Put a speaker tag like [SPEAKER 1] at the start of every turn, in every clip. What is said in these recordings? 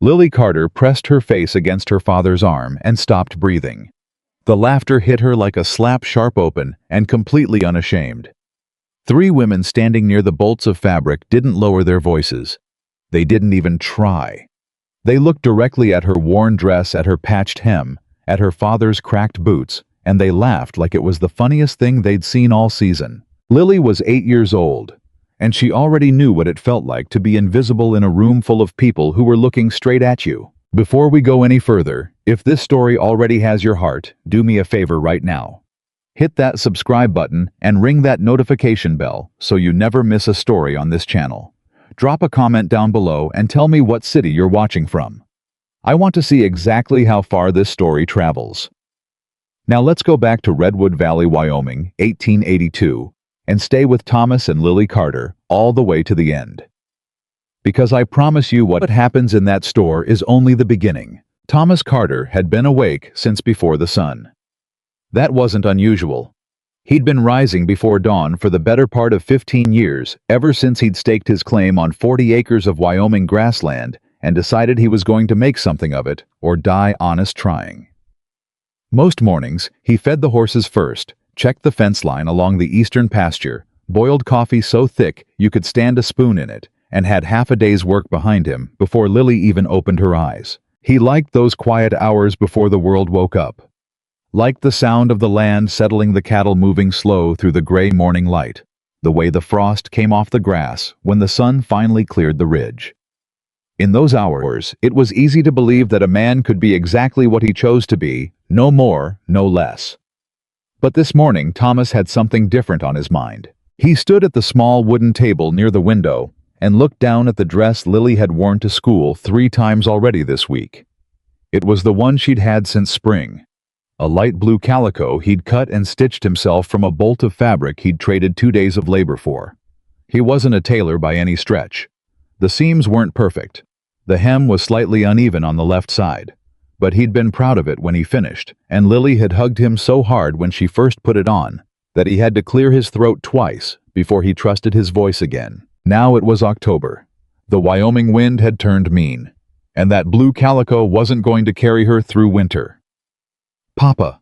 [SPEAKER 1] Lily Carter pressed her face against her father's arm and stopped breathing. The laughter hit her like a slap sharp open and completely unashamed. Three women standing near the bolts of fabric didn't lower their voices. They didn't even try. They looked directly at her worn dress, at her patched hem, at her father's cracked boots, and they laughed like it was the funniest thing they'd seen all season. Lily was 8 years old, and she already knew what it felt like to be invisible in a room full of people who were looking straight at you. Before we go any further, if this story already has your heart, do me a favor right now. Hit that subscribe button and ring that notification bell so you never miss a story on this channel. Drop a comment down below and tell me what city you're watching from. I want to see exactly how far this story travels. Now let's go back to Redwood Valley, Wyoming, 1882, and stay with Thomas and Lily Carter all the way to the end. Because I promise you what happens in that store is only the beginning. Thomas Carter had been awake since before the sun. That wasn't unusual. He'd been rising before dawn for the better part of 15 years, ever since he'd staked his claim on 40 acres of Wyoming grassland and decided he was going to make something of it or die honest trying. Most mornings, he fed the horses first, checked the fence line along the eastern pasture, boiled coffee so thick you could stand a spoon in it, and had half a day's work behind him before Lily even opened her eyes. He liked those quiet hours before the world woke up. Liked the sound of the land settling, the cattle moving slow through the gray morning light, the way the frost came off the grass when the sun finally cleared the ridge. In those hours, it was easy to believe that a man could be exactly what he chose to be, no more, no less. But this morning, Thomas had something different on his mind. He stood at the small wooden table near the window and looked down at the dress Lily had worn to school 3 times already this week. It was the one she'd had since spring. A light blue calico he'd cut and stitched himself from a bolt of fabric he'd traded 2 days of labor for. He wasn't a tailor by any stretch. The seams weren't perfect. The hem was slightly uneven on the left side. But he'd been proud of it when he finished, and Lily had hugged him so hard when she first put it on that he had to clear his throat twice before he trusted his voice again. Now it was October. The Wyoming wind had turned mean, and that blue calico wasn't going to carry her through winter. "Papa."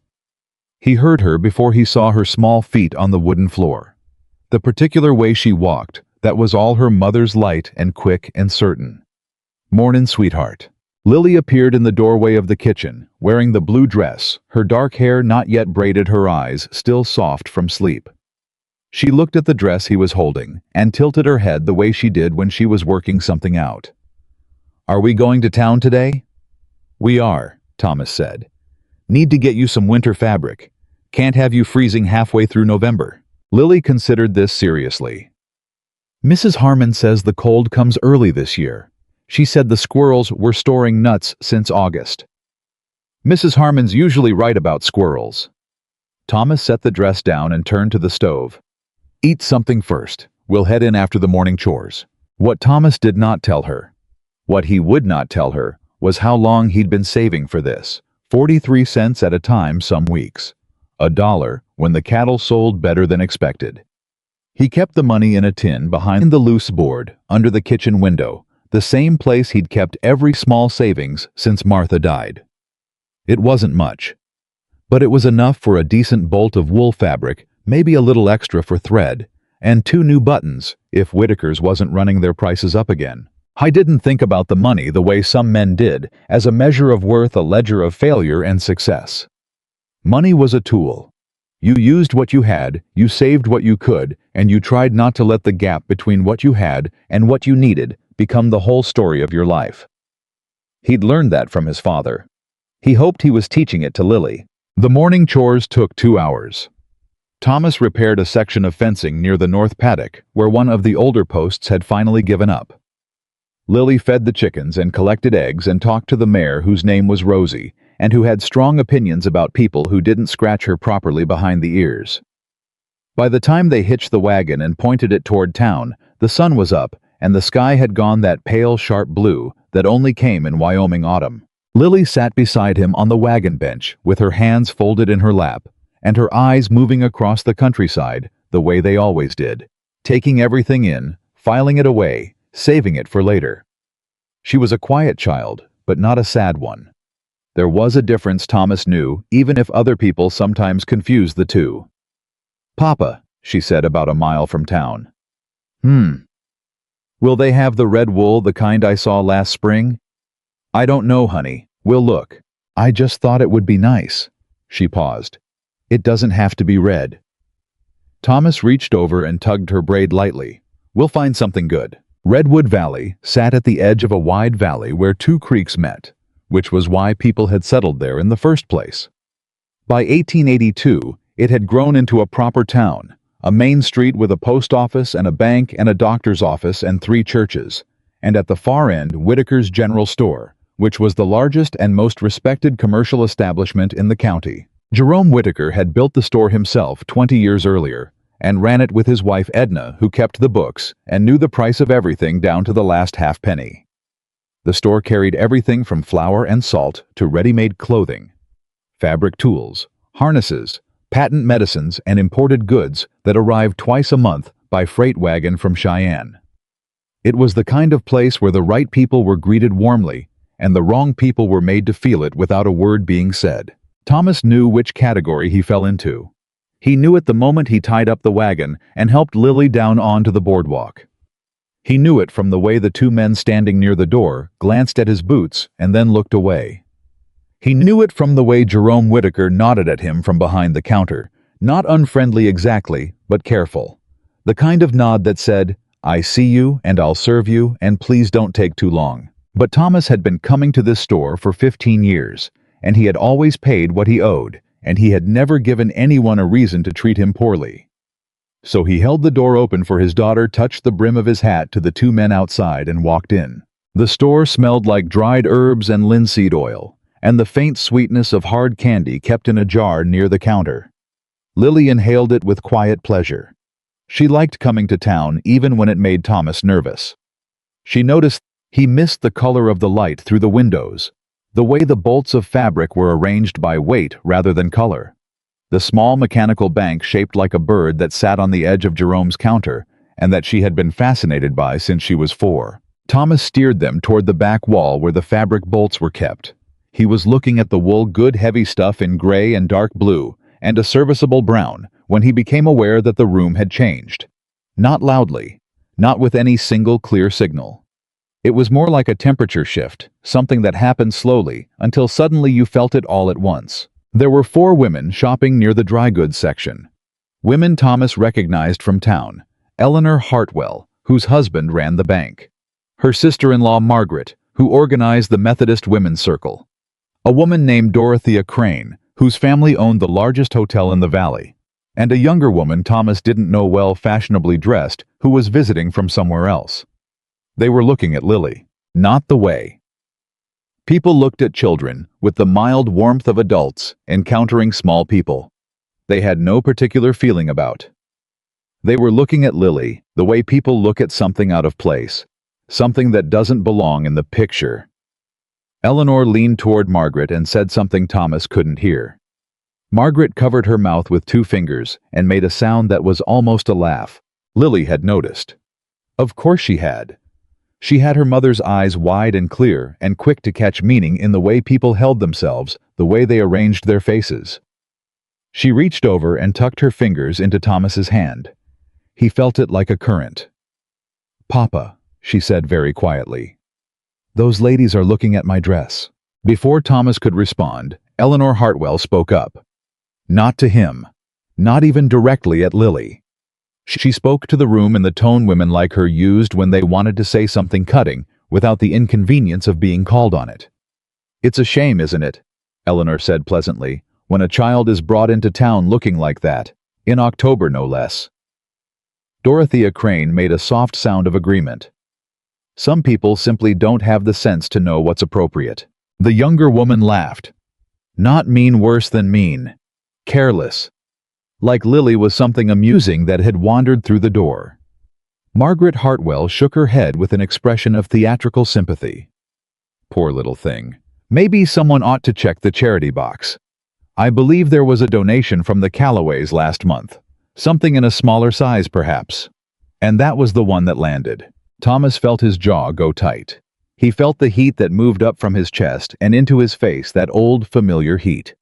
[SPEAKER 1] He heard her before he saw her small feet on the wooden floor. The particular way she walked, that was all her mother's, light and quick and certain. "Mornin', sweetheart." Lily appeared in the doorway of the kitchen, wearing the blue dress, her dark hair not yet braided, her eyes still soft from sleep. She looked at the dress he was holding and tilted her head the way she did when she was working something out. "Are we going to town today?" "We are," Thomas said. "Need to get you some winter fabric. Can't have you freezing halfway through November." Lily considered this seriously. "Mrs. Harmon says the cold comes early this year. She said the squirrels were storing nuts since August." "Mrs. Harmon's usually right about squirrels." Thomas set the dress down and turned to the stove. "Eat something first. We'll head in after the morning chores." What Thomas did not tell her, what he would not tell her, was how long he'd been saving for this. 43 cents at a time some weeks. $1 when the cattle sold better than expected. He kept the money in a tin behind the loose board under the kitchen window, the same place he'd kept every small savings since Martha died. It wasn't much, but it was enough for a decent bolt of wool fabric, maybe a little extra for thread, and 2 new buttons if Whitaker's wasn't running their prices up again. I didn't think about the money the way some men did, as a measure of worth, a ledger of failure and success. Money was a tool. You used what you had, you saved what you could, and you tried not to let the gap between what you had and what you needed become the whole story of your life. He'd learned that from his father. He hoped he was teaching it to Lily. The morning chores took 2 hours. Thomas repaired a section of fencing near the north paddock where one of the older posts had finally given up. Lily fed the chickens and collected eggs and talked to the mare, whose name was Rosie, and who had strong opinions about people who didn't scratch her properly behind the ears. By the time they hitched the wagon and pointed it toward town, the sun was up and the sky had gone that pale, sharp blue that only came in Wyoming autumn. Lily sat beside him on the wagon bench with her hands folded in her lap and her eyes moving across the countryside the way they always did, taking everything in, filing it away, saving it for later. She was a quiet child, but not a sad one. There was a difference, Thomas knew, even if other people sometimes confused the two. "Papa," she said about a mile from town. Will they have the red wool, the kind I saw last spring?" "I don't know, honey. We'll look. I just thought it would be nice." She paused. "It doesn't have to be red." Thomas reached over and tugged her braid lightly. "We'll find something good." Redwood Valley sat at the edge of a wide valley where two creeks met, which was why people had settled there in the first place. By 1882, it had grown into a proper town, a main street with a post office and a bank and a doctor's office and 3 churches, and at the far end, Whitaker's General Store, which was the largest and most respected commercial establishment in the county. Jerome Whitaker had built the store himself 20 years earlier, and ran it with his wife Edna, who kept the books and knew the price of everything down to the last half penny. The store carried everything from flour and salt to ready-made clothing, fabric tools, harnesses, patent medicines, and imported goods that arrived twice a month by freight wagon from Cheyenne. It was the kind of place where the right people were greeted warmly and the wrong people were made to feel it without a word being said. Thomas knew which category he fell into. He knew it the moment he tied up the wagon and helped Lily down onto the boardwalk. He knew it from the way the 2 men standing near the door glanced at his boots and then looked away. He knew it from the way Jerome Whitaker nodded at him from behind the counter, not unfriendly exactly, but careful. The kind of nod that said, "I see you and I'll serve you and please don't take too long." But Thomas had been coming to this store for 15 years, and he had always paid what he owed, and he had never given anyone a reason to treat him poorly. So he held the door open for his daughter, touched the brim of his hat to the 2 men outside, and walked in. The store smelled like dried herbs and linseed oil, and the faint sweetness of hard candy kept in a jar near the counter. Lily inhaled it with quiet pleasure. She liked coming to town even when it made Thomas nervous. She noticed he missed the color of the light through the windows, the way the bolts of fabric were arranged by weight rather than color. The small mechanical bank shaped like a bird that sat on the edge of Jerome's counter and that she had been fascinated by since she was 4. Thomas steered them toward the back wall where the fabric bolts were kept. He was looking at the wool, good heavy stuff in gray and dark blue and a serviceable brown, when he became aware that the room had changed. Not loudly, not with any single clear signal. It was more like a temperature shift, something that happened slowly until suddenly you felt it all at once. There were 4 women shopping near the dry goods section. Women Thomas recognized from town: Eleanor Hartwell, whose husband ran the bank; her sister-in-law Margaret, who organized the Methodist Women's Circle; a woman named Dorothea Crane, whose family owned the largest hotel in the valley; and a younger woman Thomas didn't know well, fashionably dressed, who was visiting from somewhere else. They were looking at Lily. Not the way people looked at children, with the mild warmth of adults encountering small people they had no particular feeling about. They were looking at Lily the way people look at something out of place, something that doesn't belong in the picture. Eleanor leaned toward Margaret and said something Thomas couldn't hear. Margaret covered her mouth with 2 fingers and made a sound that was almost a laugh. Lily had noticed. Of course she had. She had her mother's eyes wide and clear and quick to catch meaning in the way people held themselves, the way they arranged their faces. She reached over and tucked her fingers into Thomas's hand. He felt it like a current. "Papa," she said very quietly, "those ladies are looking at my dress." Before Thomas could respond, Eleanor Hartwell spoke up. Not to him. Not even directly at Lily. She spoke to the room in the tone women like her used when they wanted to say something cutting without the inconvenience of being called on it. "It's a shame, isn't it?" Eleanor said pleasantly, "when a child is brought into town looking like that, in October no less." Dorothea Crane made a soft sound of agreement. "Some people simply don't have the sense to know what's appropriate." The younger woman laughed. "Not mean, worse than mean. Careless." Like Lily was something amusing that had wandered through the door. Margaret Hartwell shook her head with an expression of theatrical sympathy. "Poor little thing. Maybe someone ought to check the charity box. I believe there was a donation from the Callaways last month. Something in a smaller size, perhaps." And that was the one that landed. Thomas felt his jaw go tight. He felt the heat that moved up from his chest and into his face, that old, familiar heat.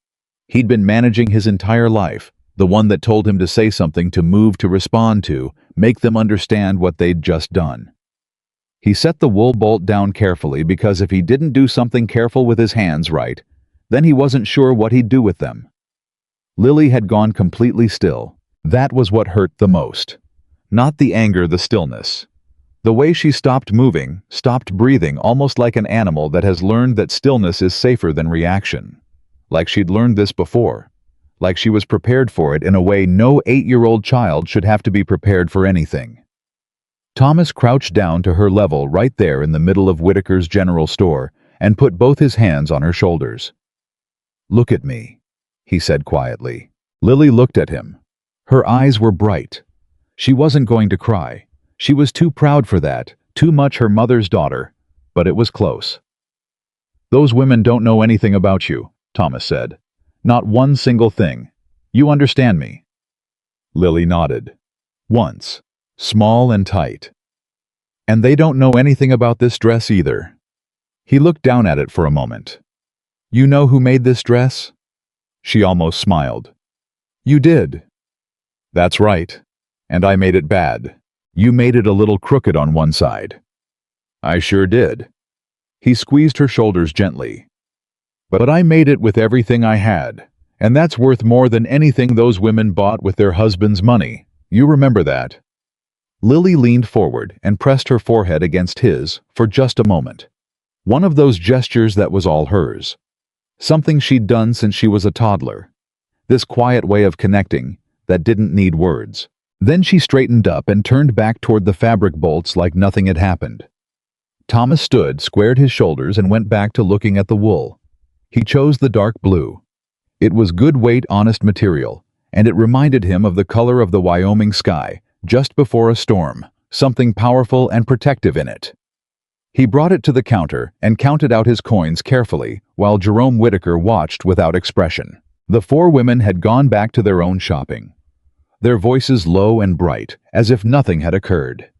[SPEAKER 1] He'd been managing his entire life, the one that told him to say something, to move, to respond to, make them understand what they'd just done. He set the wool bolt down carefully, because if he didn't do something careful with his hands right, then he wasn't sure what he'd do with them. Lily had gone completely still. That was what hurt the most. Not the anger, the stillness. The way she stopped moving, stopped breathing, almost like an animal that has learned that stillness is safer than reaction. Like she'd learned this before. Like she was prepared for it in a way no 8-year-old child should have to be prepared for anything. Thomas crouched down to her level right there in the middle of Whitaker's general store and put both his hands on her shoulders. "Look at me," he said quietly. Lily looked at him. Her eyes were bright. She wasn't going to cry. She was too proud for that, too much her mother's daughter, but it was close. "Those women don't know anything about you," Thomas said. "Not one single thing. You understand me?" Lily nodded. "Once. Small and tight. And they don't know anything about this dress either." He looked down at it for a moment. "You know who made this dress?" She almost smiled. "You did." "That's right. And I made it bad. You made it a little crooked on one side." "I sure did." He squeezed her shoulders gently. "But I made it with everything I had, and that's worth more than anything those women bought with their husbands' money. You remember that?" Lily leaned forward and pressed her forehead against his for just a moment. One of those gestures that was all hers. Something she'd done since she was a toddler. This quiet way of connecting that didn't need words. Then she straightened up and turned back toward the fabric bolts like nothing had happened. Thomas stood, squared his shoulders, and went back to looking at the wool. He chose the dark blue. It was good weight, honest material, and it reminded him of the color of the Wyoming sky just before a storm, something powerful and protective in it. He brought it to the counter and counted out his coins carefully while Jerome Whitaker watched without expression. The 4 women had gone back to their own shopping, their voices low and bright, as if nothing had occurred.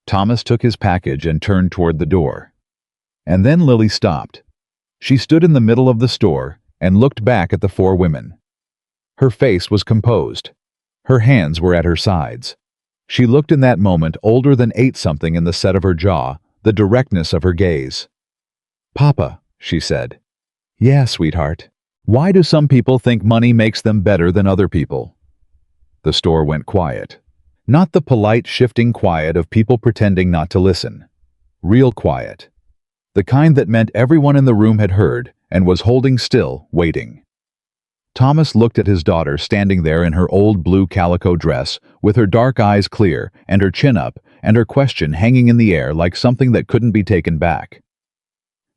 [SPEAKER 1] Thomas took his package and turned toward the door. And then Lily stopped. She stood in the middle of the store and looked back at the 4 women. Her face was composed. Her hands were at her sides. She looked in that moment older than 8-something in the set of her jaw, the directness of her gaze. "Papa," she said. "Yeah, sweetheart. Why do some people think money makes them better than other people?" The store went quiet. Not the polite, shifting quiet of people pretending not to listen. Real quiet. The kind that meant everyone in the room had heard and was holding still, waiting. Thomas looked at his daughter standing there in her old blue calico dress, with her dark eyes clear and her chin up and her question hanging in the air like something that couldn't be taken back.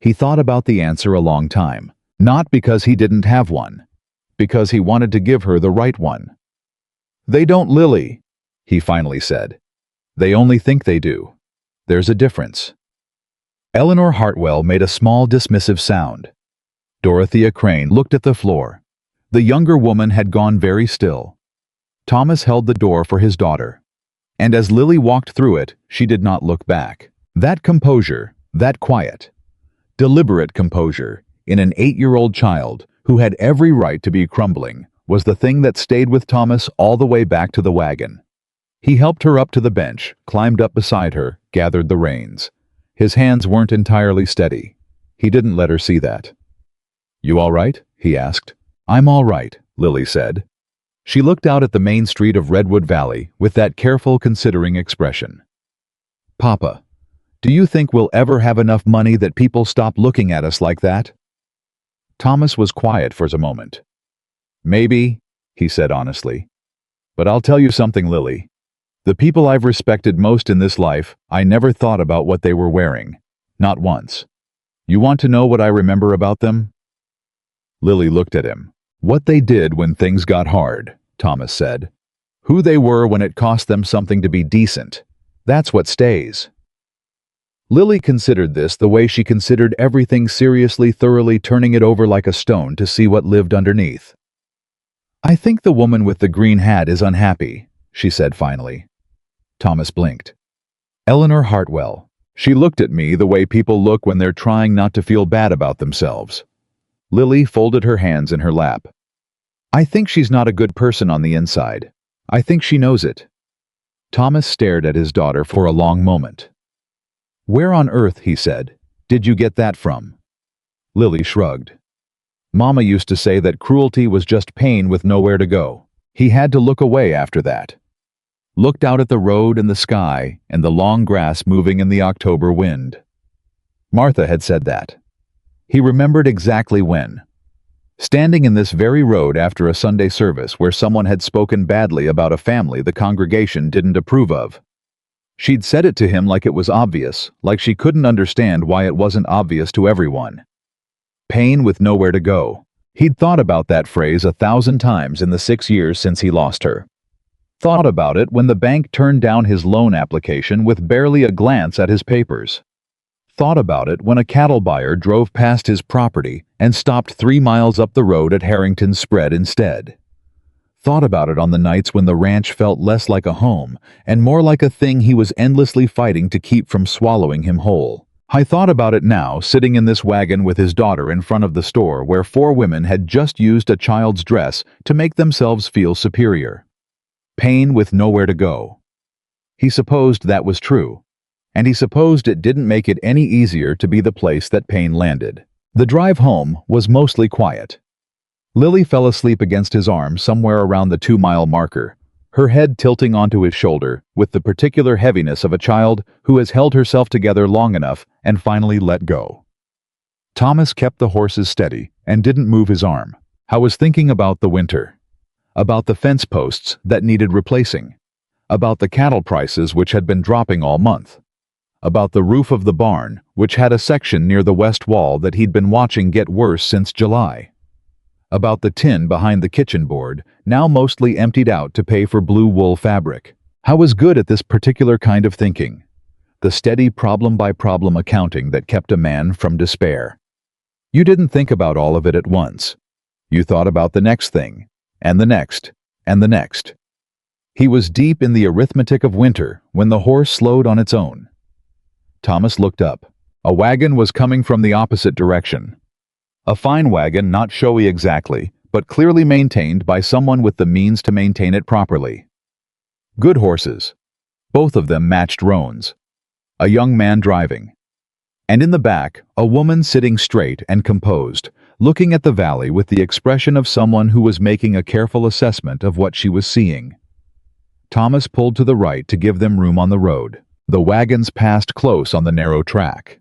[SPEAKER 1] He thought about the answer a long time, not because he didn't have one, because he wanted to give her the right one. "They don't, Lily," he finally said. "They only think they do. There's a difference." Eleanor Hartwell made a small dismissive sound. Dorothea Crane looked at the floor. The younger woman had gone very still. Thomas held the door for his daughter. And as Lily walked through it, she did not look back. That composure, that quiet, deliberate composure in an 8-year-old child who had every right to be crumbling, was the thing that stayed with Thomas all the way back to the wagon. He helped her up to the bench, climbed up beside her, gathered the reins. His hands weren't entirely steady. He didn't let her see that. "You all right?" he asked. "I'm all right," Lily said. She looked out at the main street of Redwood Valley with that careful, considering expression. "Papa, do you think we'll ever have enough money that people stop looking at us like that?" Thomas was quiet for a moment. "Maybe," he said honestly. "But I'll tell you something, Lily. The people I've respected most in this life, I never thought about what they were wearing. Not once. You want to know what I remember about them?" Lily looked at him. "What they did when things got hard," Thomas said. "Who they were when it cost them something to be decent. That's what stays." Lily considered this the way she considered everything seriously, thoroughly, turning it over like a stone to see what lived underneath. "I think the woman with the green hat is unhappy," she said finally. Thomas blinked. "Eleanor Hartwell," She looked at me the way people look when they're trying not to feel bad about themselves. Lily folded her hands in her lap. I think she's not a good person on the inside. I think she knows it. Thomas stared at his daughter for a long moment. Where on earth, he said, did you get that from? Lily shrugged. Mama used to say that cruelty was just pain with nowhere to go. He had to look away after that. Looked out at the road and the sky and the long grass moving in the October wind. Martha had said that. He remembered exactly when. Standing in this very road after a Sunday service where someone had spoken badly about a family the congregation didn't approve of. She'd said it to him like it was obvious, like she couldn't understand why it wasn't obvious to everyone. Pain with nowhere to go. He'd thought about that phrase 1,000 times in the 6 years since he lost her. Thought about it when the bank turned down his loan application with barely a glance at his papers. Thought about it when a cattle buyer drove past his property and stopped 3 miles up the road at Harrington's Spread instead. Thought about it on the nights when the ranch felt less like a home and more like a thing he was endlessly fighting to keep from swallowing him whole. I thought about it now, sitting in this wagon with his daughter in front of the store where 4 women had just used a child's dress to make themselves feel superior. Pain with nowhere to go. He supposed that was true, and he supposed it didn't make it any easier to be the place that pain landed. The drive home was mostly quiet. Lily fell asleep against his arm somewhere around the 2-mile marker, her head tilting onto his shoulder with the particular heaviness of a child who has held herself together long enough and finally let go. Thomas kept the horses steady and didn't move his arm. I was thinking about the winter, about the fence posts that needed replacing, about the cattle prices which had been dropping all month, about the roof of the barn which had a section near the west wall that he'd been watching get worse since July. About the tin behind the kitchen board, now mostly emptied out to pay for blue wool fabric. I was good at this particular kind of thinking, the steady problem-by-problem accounting that kept a man from despair. You didn't think about all of it at once. You thought about the next thing, and the next, and the next. He was deep in the arithmetic of winter when the horse slowed on its own. Thomas looked up. A wagon was coming from the opposite direction. A fine wagon, not showy exactly, but clearly maintained by someone with the means to maintain it properly. Good horses. Both of them matched roans. A young man driving. And in the back, a woman sitting straight and composed, looking at the valley with the expression of someone who was making a careful assessment of what she was seeing. Thomas pulled to the right to give them room on the road. The wagons passed close on the narrow track.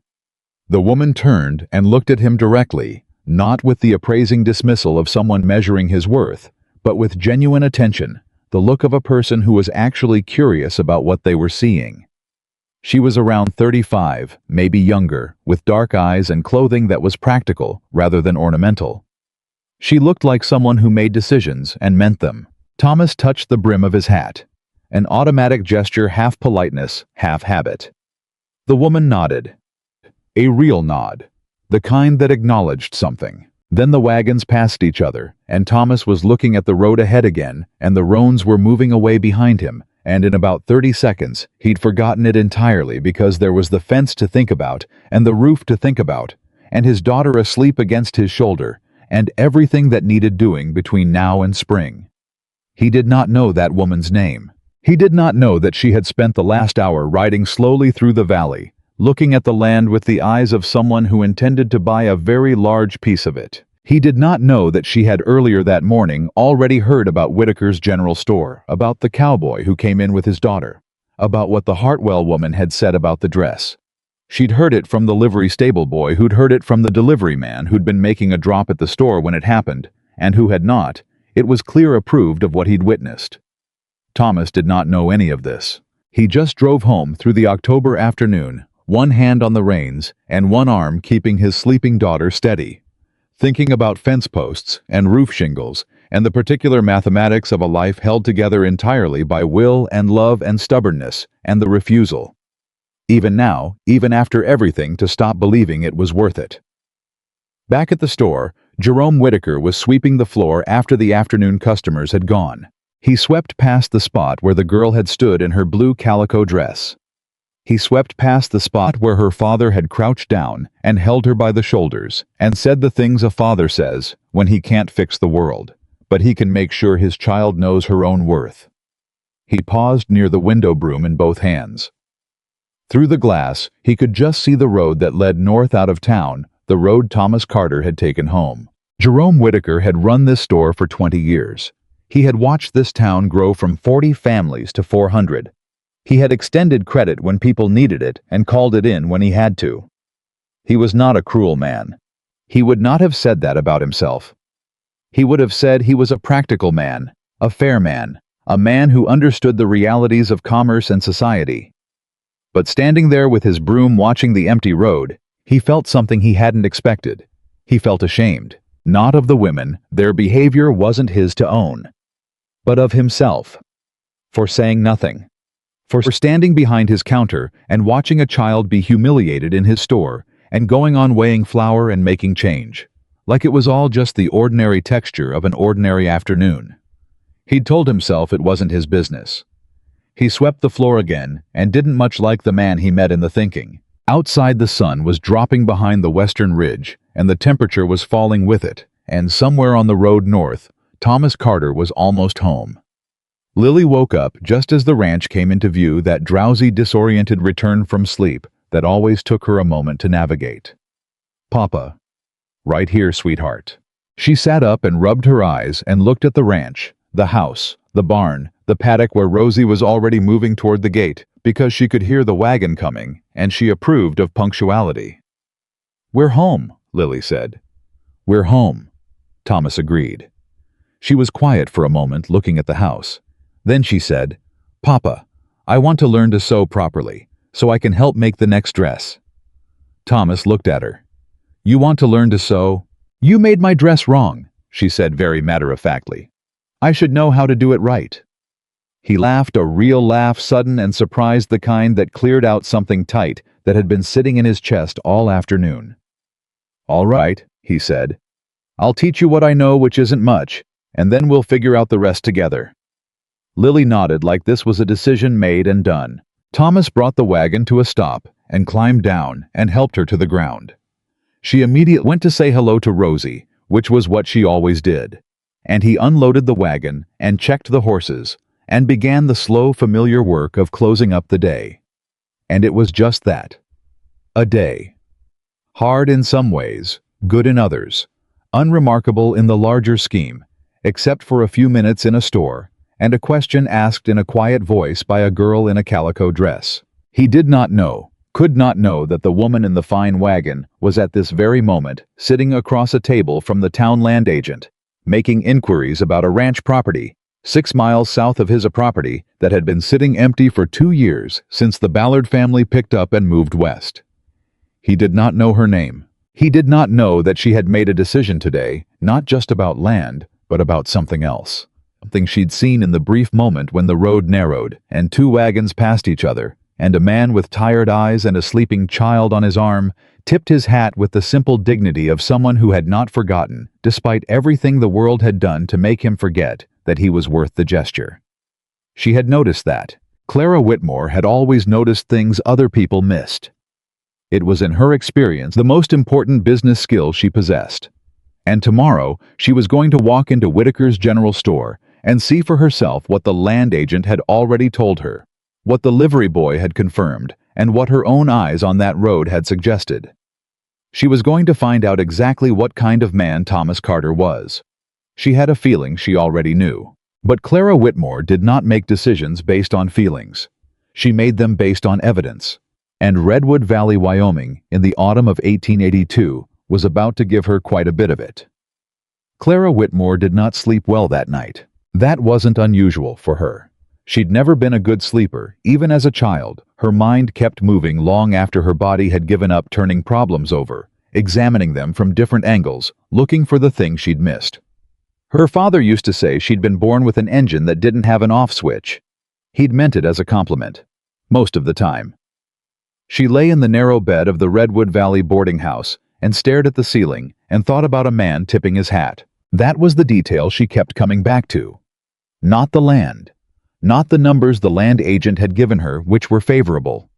[SPEAKER 1] The woman turned and looked at him directly, not with the appraising dismissal of someone measuring his worth, but with genuine attention, the look of a person who was actually curious about what they were seeing. She was around 35, maybe younger, with dark eyes and clothing that was practical rather than ornamental. She looked like someone who made decisions and meant them. Thomas touched the brim of his hat, an automatic gesture, half politeness, half habit. The woman nodded. A real nod. The kind that acknowledged something. Then the wagons passed each other, and Thomas was looking at the road ahead again, and the roans were moving away behind him, and in about 30 seconds, he'd forgotten it entirely because there was the fence to think about, and the roof to think about, and his daughter asleep against his shoulder, and everything that needed doing between now and spring. He did not know that woman's name. He did not know that she had spent the last hour riding slowly through the valley, looking at the land with the eyes of someone who intended to buy a very large piece of it. He did not know that she had earlier that morning already heard about Whitaker's general store, about the cowboy who came in with his daughter, about what the Hartwell woman had said about the dress. She'd heard it from the livery stable boy who'd heard it from the delivery man who'd been making a drop at the store when it happened, and who had not. It was clear approved of what he'd witnessed. Thomas did not know any of this. He just drove home through the October afternoon, one hand on the reins and one arm keeping his sleeping daughter steady, thinking about fence posts and roof shingles and the particular mathematics of a life held together entirely by will and love and stubbornness and the refusal. Even now, even after everything, to stop believing it was worth it. Back at the store, Jerome Whitaker was sweeping the floor after the afternoon customers had gone. He swept past the spot where the girl had stood in her blue calico dress. He swept past the spot where her father had crouched down and held her by the shoulders and said the things a father says when he can't fix the world, but he can make sure his child knows her own worth. He paused near the window broom in both hands. Through the glass, he could just see the road that led north out of town, the road Thomas Carter had taken home. Jerome Whitaker had run this store for 20 years. He had watched this town grow from 40 families to 400. He had extended credit when people needed it and called it in when he had to. He was not a cruel man. He would not have said that about himself. He would have said he was a practical man, a fair man, a man who understood the realities of commerce and society. But standing there with his broom watching the empty road, he felt something he hadn't expected. He felt ashamed, not of the women, their behavior wasn't his to own, but of himself. For saying nothing. For standing behind his counter and watching a child be humiliated in his store and going on weighing flour and making change, like it was all just the ordinary texture of an ordinary afternoon. He'd told himself it wasn't his business. He swept the floor again and didn't much like the man he met in the thinking. Outside the sun was dropping behind the western ridge and the temperature was falling with it, and somewhere on the road north, Thomas Carter was almost home. Lily woke up just as the ranch came into view, that drowsy, disoriented return from sleep that always took her a moment to navigate. "Papa." "Right here, sweetheart." She sat up and rubbed her eyes and looked at the ranch, the house, the barn, the paddock where Rosie was already moving toward the gate because she could hear the wagon coming, and she approved of punctuality. "We're home," Lily said. "We're home," Thomas agreed. She was quiet for a moment looking at the house. Then she said, "Papa, I want to learn to sew properly, so I can help make the next dress." Thomas looked at her. "You want to learn to sew? You made my dress wrong," she said very matter-of-factly. "I should know how to do it right." He laughed, a real laugh, sudden and surprised, the kind that cleared out something tight that had been sitting in his chest all afternoon. "All right," he said. "I'll teach you what I know, which isn't much, and then we'll figure out the rest together." Lily nodded like this was a decision made and done. Thomas brought the wagon to a stop and climbed down and helped her to the ground. She immediately went to say hello to Rosie, which was what she always did. And he unloaded the wagon and checked the horses and began the slow, familiar work of closing up the day. And it was just that. A day. Hard in some ways, good in others, unremarkable in the larger scheme, except for a few minutes in a store and a question asked in a quiet voice by a girl in a calico dress. He did not know, could not know, that the woman in the fine wagon was at this very moment sitting across a table from the town land agent, making inquiries about a ranch property 6 miles south of his property that had been sitting empty for 2 years since the Ballard family picked up and moved west. He did not know her name. He did not know that she had made a decision today, not just about land, but about something else. Something she'd seen in the brief moment when the road narrowed and 2 wagons passed each other, and a man with tired eyes and a sleeping child on his arm tipped his hat with the simple dignity of someone who had not forgotten, despite everything the world had done to make him forget, that he was worth the gesture. She had noticed that. Clara Whitmore had always noticed things other people missed. It was, in her experience, the most important business skill she possessed. And tomorrow, she was going to walk into Whitaker's general store and see for herself what the land agent had already told her, what the livery boy had confirmed, and what her own eyes on that road had suggested. She was going to find out exactly what kind of man Thomas Carter was. She had a feeling she already knew. But Clara Whitmore did not make decisions based on feelings. She made them based on evidence. And Redwood Valley, Wyoming, in the autumn of 1882, was about to give her quite a bit of it. Clara Whitmore did not sleep well that night. That wasn't unusual for her. She'd never been a good sleeper, even as a child. Her mind kept moving long after her body had given up, turning problems over, examining them from different angles, looking for the thing she'd missed. Her father used to say she'd been born with an engine that didn't have an off switch. He'd meant it as a compliment, most of the time. She lay in the narrow bed of the Redwood Valley boarding house and stared at the ceiling and thought about a man tipping his hat. That was the detail she kept coming back to. Not the land. Not the numbers the land agent had given her, which were favorable.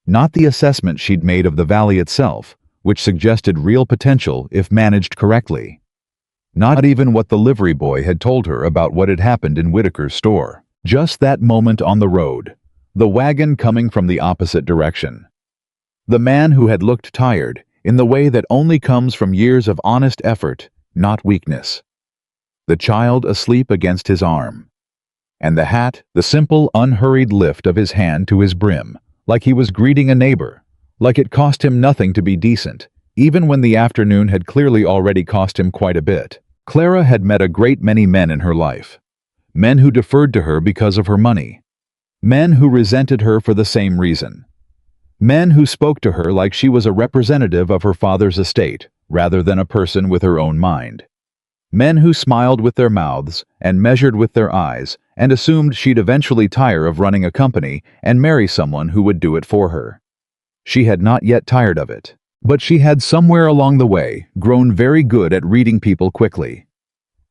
[SPEAKER 1] not the assessment she'd made of the valley itself, which suggested real potential if managed correctly. Not even what the livery boy had told her about what had happened in Whitaker's store. Just that moment on the road, the wagon coming from the opposite direction. The man who had looked tired, in the way that only comes from years of honest effort, not weakness. The child asleep against his arm. And the hat, the simple, unhurried lift of his hand to his brim, like he was greeting a neighbor, like it cost him nothing to be decent, even when the afternoon had clearly already cost him quite a bit. Clara had met a great many men in her life. Men who deferred to her because of her money. Men who resented her for the same reason. Men who spoke to her like she was a representative of her father's estate, rather than a person with her own mind. Men who smiled with their mouths and measured with their eyes and assumed she'd eventually tire of running a company and marry someone who would do it for her. She had not yet tired of it, but she had somewhere along the way grown very good at reading people quickly.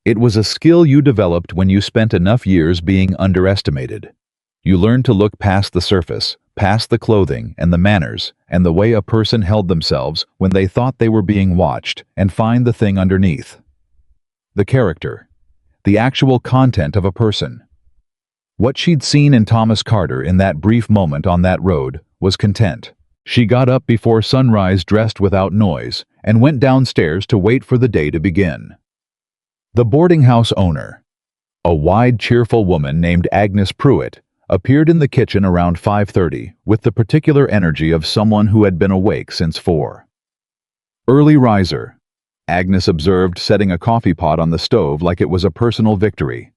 [SPEAKER 1] It was a skill you developed when you spent enough years being underestimated. You learned to look past the surface, past the clothing and the manners and the way a person held themselves when they thought they were being watched, and find the thing underneath. The character. The actual content of a person. What she'd seen in Thomas Carter in that brief moment on that road was content. She got up before sunrise dressed without noise and went downstairs to wait for the day to begin. The boarding house owner, a wide, cheerful woman named Agnes Pruitt, appeared in the kitchen around 5:30 with the particular energy of someone who had been awake since 4. Early riser, Agnes observed, setting a coffee pot on the stove like it was a personal victory.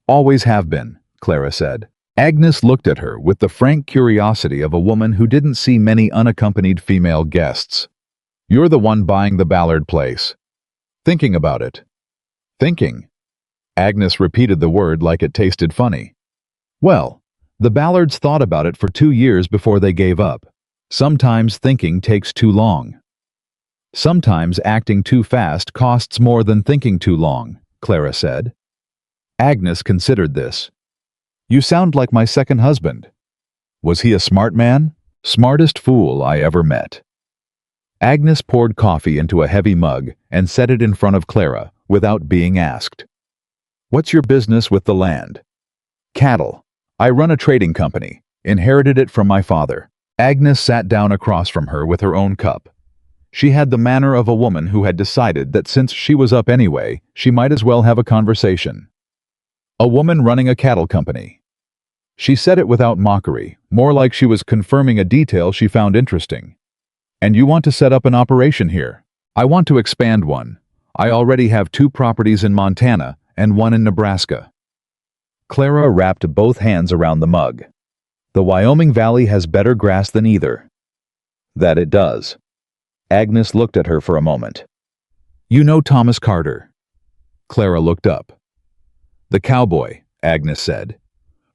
[SPEAKER 1] Always have been, Clara said. Agnes looked at her with the frank curiosity of a woman who didn't see many unaccompanied female guests. You're the one buying the Ballard place. Thinking about it. Thinking. Agnes repeated the word like it tasted funny. Well, the Ballards thought about it for 2 years before they gave up. Sometimes thinking takes too long. Sometimes acting too fast costs more than thinking too long, Clara said. Agnes considered this. You sound like my second husband. Was he a smart man? Smartest fool I ever met. Agnes poured coffee into a heavy mug and set it in front of Clara without being asked. What's your business with the land? Cattle. I run a trading company, inherited it from my father. Agnes sat down across from her with her own cup. She had the manner of a woman who had decided that since she was up anyway, she might as well have a conversation. A woman running a cattle company. She said it without mockery, more like she was confirming a detail she found interesting. And you want to set up an operation here? I want to expand one. I already have 2 properties in Montana and 1 in Nebraska. Clara wrapped both hands around the mug. The Wyoming Valley has better grass than either. That it does. Agnes looked at her for a moment. You know Thomas Carter. Clara looked up. The Cowboy, Agnes said.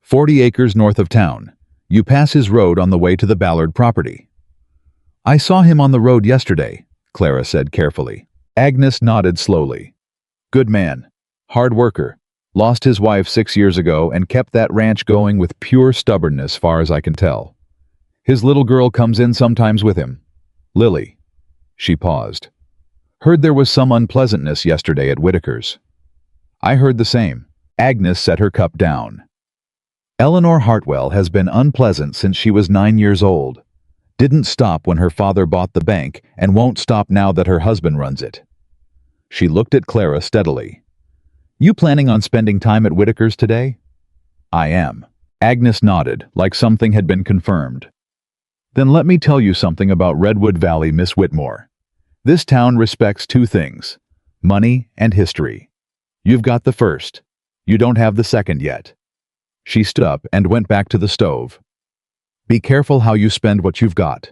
[SPEAKER 1] 40 acres north of town. You pass his road on the way to the Ballard property. I saw him on the road yesterday, Clara said carefully. Agnes nodded slowly. Good man. Hard worker. Lost his wife 6 years ago and kept that ranch going with pure stubbornness, far as I can tell. His little girl comes in sometimes with him. Lily. She paused. Heard there was some unpleasantness yesterday at Whitaker's. I heard the same. Agnes set her cup down. Eleanor Hartwell has been unpleasant since she was 9 years old. Didn't stop when her father bought the bank and won't stop now that her husband runs it. She looked at Clara steadily. You planning on spending time at Whitaker's today? I am. Agnes nodded, like something had been confirmed. Then let me tell you something about Redwood Valley, Miss Whitmore. This town respects 2 things, money and history. You've got the first. You don't have the second yet. She stood up and went back to the stove. Be careful how you spend what you've got.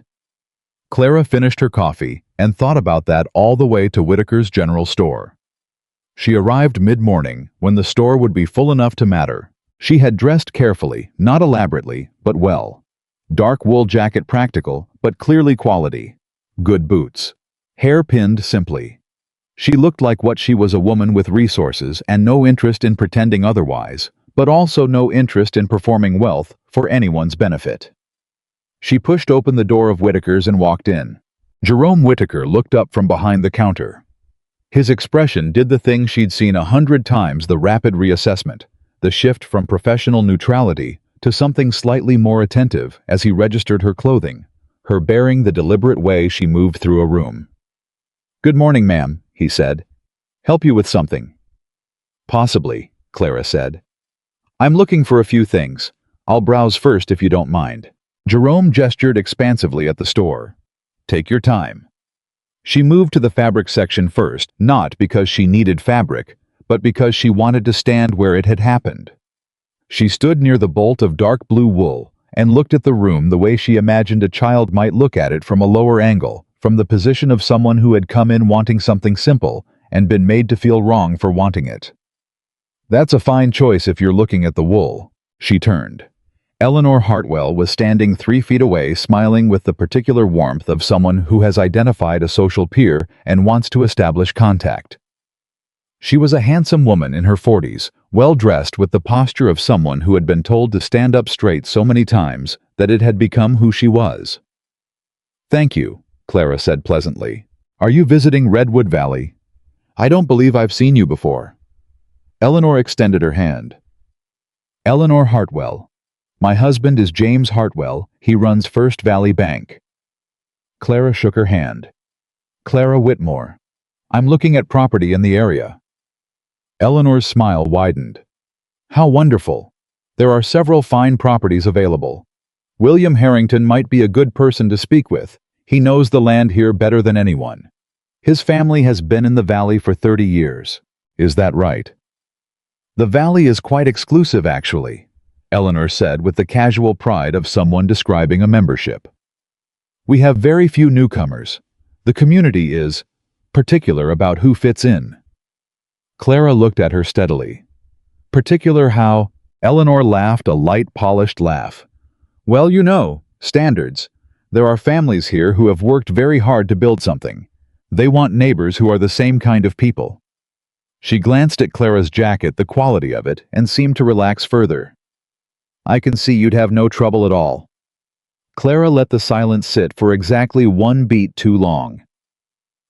[SPEAKER 1] Clara finished her coffee and thought about that all the way to Whitaker's General Store. She arrived mid-morning when the store would be full enough to matter. She had dressed carefully, not elaborately, but well. Dark wool jacket, practical, but clearly quality. Good boots. Hair pinned simply. She looked like what she was, a woman with resources and no interest in pretending otherwise, but also no interest in performing wealth for anyone's benefit. She pushed open the door of Whitaker's and walked in. Jerome Whitaker looked up from behind the counter. His expression did the thing she'd seen 100 times: the rapid reassessment, the shift from professional neutrality to something slightly more attentive as he registered her clothing, her bearing, the deliberate way she moved through a room. "Good morning, ma'am," he said. "Help you with something?" "Possibly," Clara said. "I'm looking for a few things. I'll browse first if you don't mind." Jerome gestured expansively at the store. "Take your time." She moved to the fabric section first, not because she needed fabric, but because she wanted to stand where it had happened. She stood near the bolt of dark blue wool and looked at the room the way she imagined a child might look at it, from a lower angle, from the position of someone who had come in wanting something simple and been made to feel wrong for wanting it. "That's a fine choice if you're looking at the wool." She turned. Eleanor Hartwell was standing 3 feet away, smiling with the particular warmth of someone who has identified a social peer and wants to establish contact. She was a handsome woman in her 40s, well-dressed, with the posture of someone who had been told to stand up straight so many times that it had become who she was. "Thank you," Clara said pleasantly. "Are you visiting Redwood Valley? I don't believe I've seen you before." Eleanor extended her hand. "Eleanor Hartwell. My husband is James Hartwell. He runs First Valley Bank." Clara shook her hand. "Clara Whitmore. I'm looking at property in the area." Eleanor's smile widened. "How wonderful. There are several fine properties available. William Harrington might be a good person to speak with. He knows the land here better than anyone. His family has been in the valley for 30 years. Is that right?" "The valley is quite exclusive, actually," Eleanor said with the casual pride of someone describing a membership. "We have very few newcomers. The community is particular about who fits in." Clara looked at her steadily. "Particular how?" Eleanor laughed, a light, polished laugh. "Well, you know, standards. There are families here who have worked very hard to build something. They want neighbors who are the same kind of people." She glanced at Clara's jacket, the quality of it, and seemed to relax further. "I can see you'd have no trouble at all." Clara let the silence sit for exactly 1 beat too long.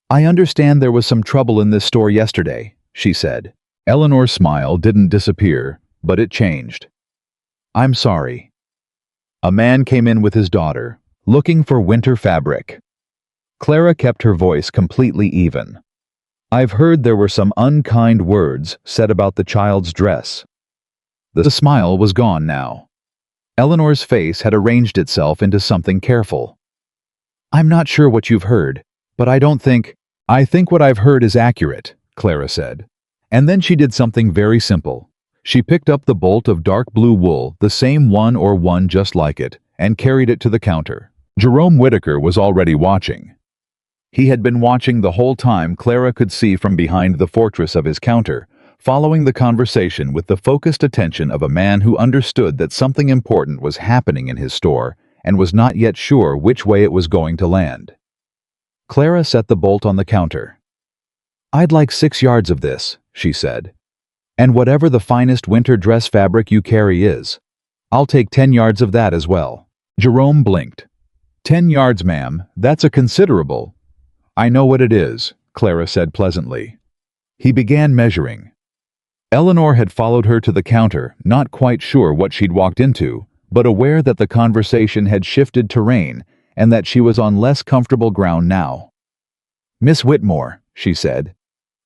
[SPEAKER 1] "I understand there was some trouble in this store yesterday," she said. Eleanor's smile didn't disappear, but it changed. "I'm sorry." "A man came in with his daughter, looking for winter fabric." Clara kept her voice completely even. "I've heard there were some unkind words said about the child's dress." The smile was gone now. Eleanor's face had arranged itself into something careful. "I'm not sure what you've heard, but I don't think—" "I think what I've heard is accurate," Clara said. And then she did something very simple. She picked up the bolt of dark blue wool, the same one just like it, and carried it to the counter. Jerome Whitaker was already watching. He had been watching the whole time. Clara could see from behind the fortress of his counter, following the conversation with the focused attention of a man who understood that something important was happening in his store and was not yet sure which way it was going to land. Clara set the bolt on the counter. "I'd like 6 yards of this," she said. "And whatever the finest winter dress fabric you carry is. I'll take 10 yards of that as well." Jerome blinked. "10 yards, ma'am, that's a considerable—" "I know what it is," Clara said pleasantly. He began measuring. Eleanor had followed her to the counter, not quite sure what she'd walked into, but aware that the conversation had shifted terrain and that she was on less comfortable ground now. "Miss Whitmore," she said,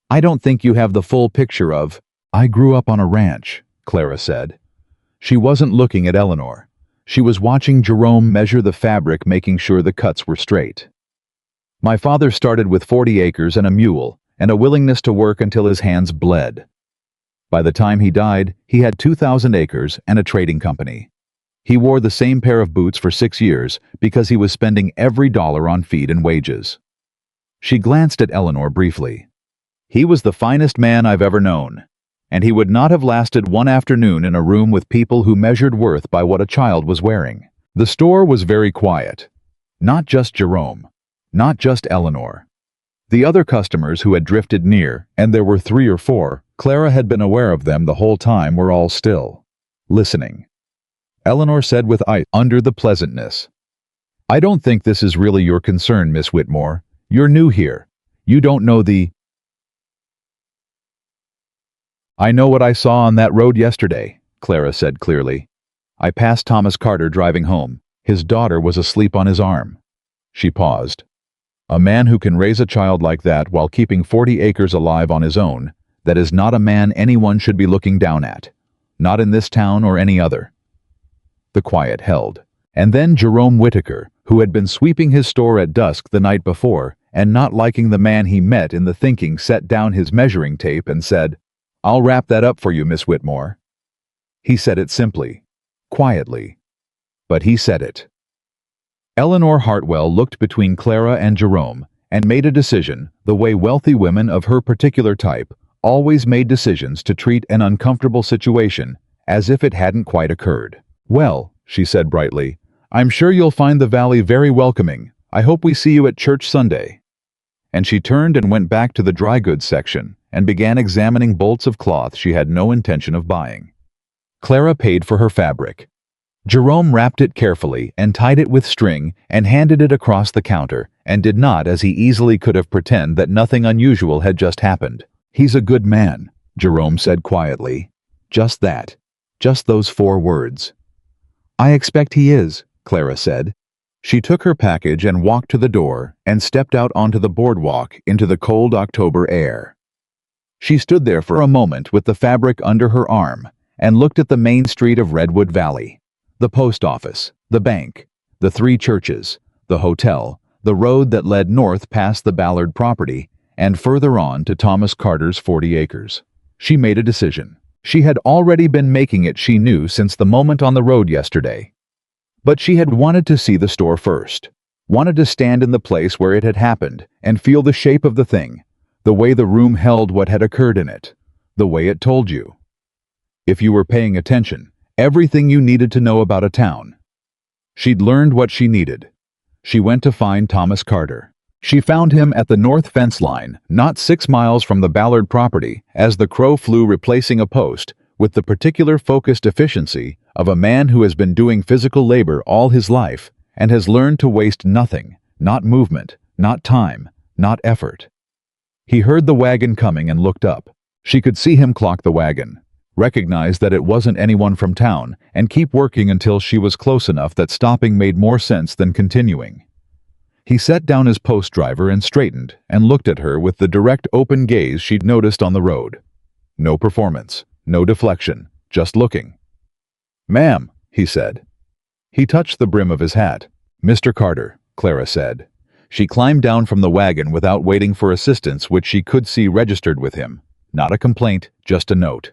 [SPEAKER 1] "I don't think you have the full picture of—" "I grew up on a ranch," Clara said. She wasn't looking at Eleanor. She was watching Jerome measure the fabric, making sure the cuts were straight. "My father started with 40 acres and a mule, and a willingness to work until his hands bled. By the time he died, he had 2,000 acres and a trading company. He wore the same pair of boots for 6 years because he was spending every dollar on feed and wages." She glanced at Eleanor briefly. "He was the finest man I've ever known, and he would not have lasted one afternoon in a room with people who measured worth by what a child was wearing." The store was very quiet. Not just Jerome, not just Eleanor. The other customers who had drifted near, and there were 3 or 4, Clara had been aware of them the whole time, were all still, listening. Eleanor said with ice under the pleasantness, I don't think this is really your concern, Miss Whitmore. You're new here. You don't know the... I know what I saw on that road yesterday, Clara said clearly. I passed Thomas Carter driving home. His daughter was asleep on his arm. She paused. A man who can raise a child like that while keeping 40 acres alive on his own, that is not a man anyone should be looking down at. Not in this town or any other. The quiet held. And then Jerome Whitaker, who had been sweeping his store at dusk the night before, and not liking the man he met in the thinking, set down his measuring tape and said, "I'll wrap that up for you, Miss Whitmore." He said it simply, quietly. But he said it. Eleanor Hartwell looked between Clara and Jerome and made a decision, the way wealthy women of her particular type always made decisions to treat an uncomfortable situation as if it hadn't quite occurred. "Well," she said brightly, "I'm sure you'll find the valley very welcoming. I hope we see you at church Sunday." And she turned and went back to the dry goods section and began examining bolts of cloth she had no intention of buying. Clara paid for her fabric. Jerome wrapped it carefully and tied it with string and handed it across the counter, and did not, as he easily could have, pretend that nothing unusual had just happened. "He's a good man," Jerome said quietly. Just that. Just those 4 words. "I expect he is," Clara said. She took her package and walked to the door and stepped out onto the boardwalk into the cold October air. She stood there for a moment with the fabric under her arm and looked at the main street of Redwood Valley. The post office, the bank, the 3 churches, the hotel, the road that led north past the Ballard property, and further on to Thomas Carter's 40 acres. She made a decision. She had already been making it, she knew, since the moment on the road yesterday. But she had wanted to see the store first, wanted to stand in the place where it had happened and feel the shape of the thing, the way the room held what had occurred in it, the way it told you, if you were paying attention, everything you needed to know about a town. She'd learned what she needed. She went to find Thomas Carter. She found him at the north fence line, not 6 miles from the Ballard property, as the crow flew, replacing a post, with the particular focused efficiency of a man who has been doing physical labor all his life and has learned to waste nothing, not movement, not time, not effort. He heard the wagon coming and looked up. She could see him clock the wagon, recognize that it wasn't anyone from town, and keep working until she was close enough that stopping made more sense than continuing. He set down his post driver and straightened and looked at her with the direct, open gaze she'd noticed on the road. No performance, no deflection, just looking. "Ma'am," he said. He touched the brim of his hat. "Mr. Carter," Clara said. She climbed down from the wagon without waiting for assistance, which she could see registered with him. Not a complaint, just a note.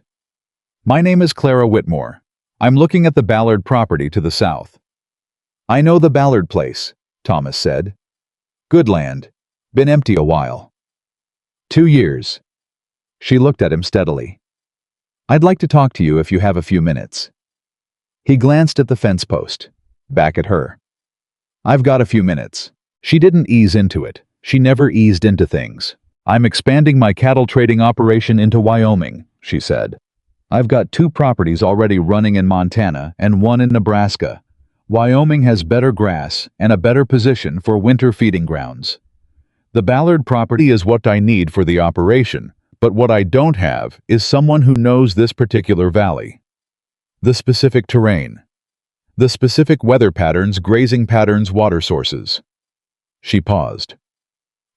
[SPEAKER 1] "My name is Clara Whitmore. I'm looking at the Ballard property to the south." "I know the Ballard place," Thomas said. "Good land. Been empty a while." 2 years. She looked at him steadily. "I'd like to talk to you if you have a few minutes." He glanced at the fence post, back at her. "I've got a few minutes." She didn't ease into it. She never eased into things. "I'm expanding my cattle trading operation into Wyoming," she said. "I've got 2 properties already running in Montana and 1 in Nebraska. Wyoming has better grass and a better position for winter feeding grounds. The Ballard property is what I need for the operation, but what I don't have is someone who knows this particular valley. The specific terrain. The specific weather patterns, grazing patterns, water sources." She paused.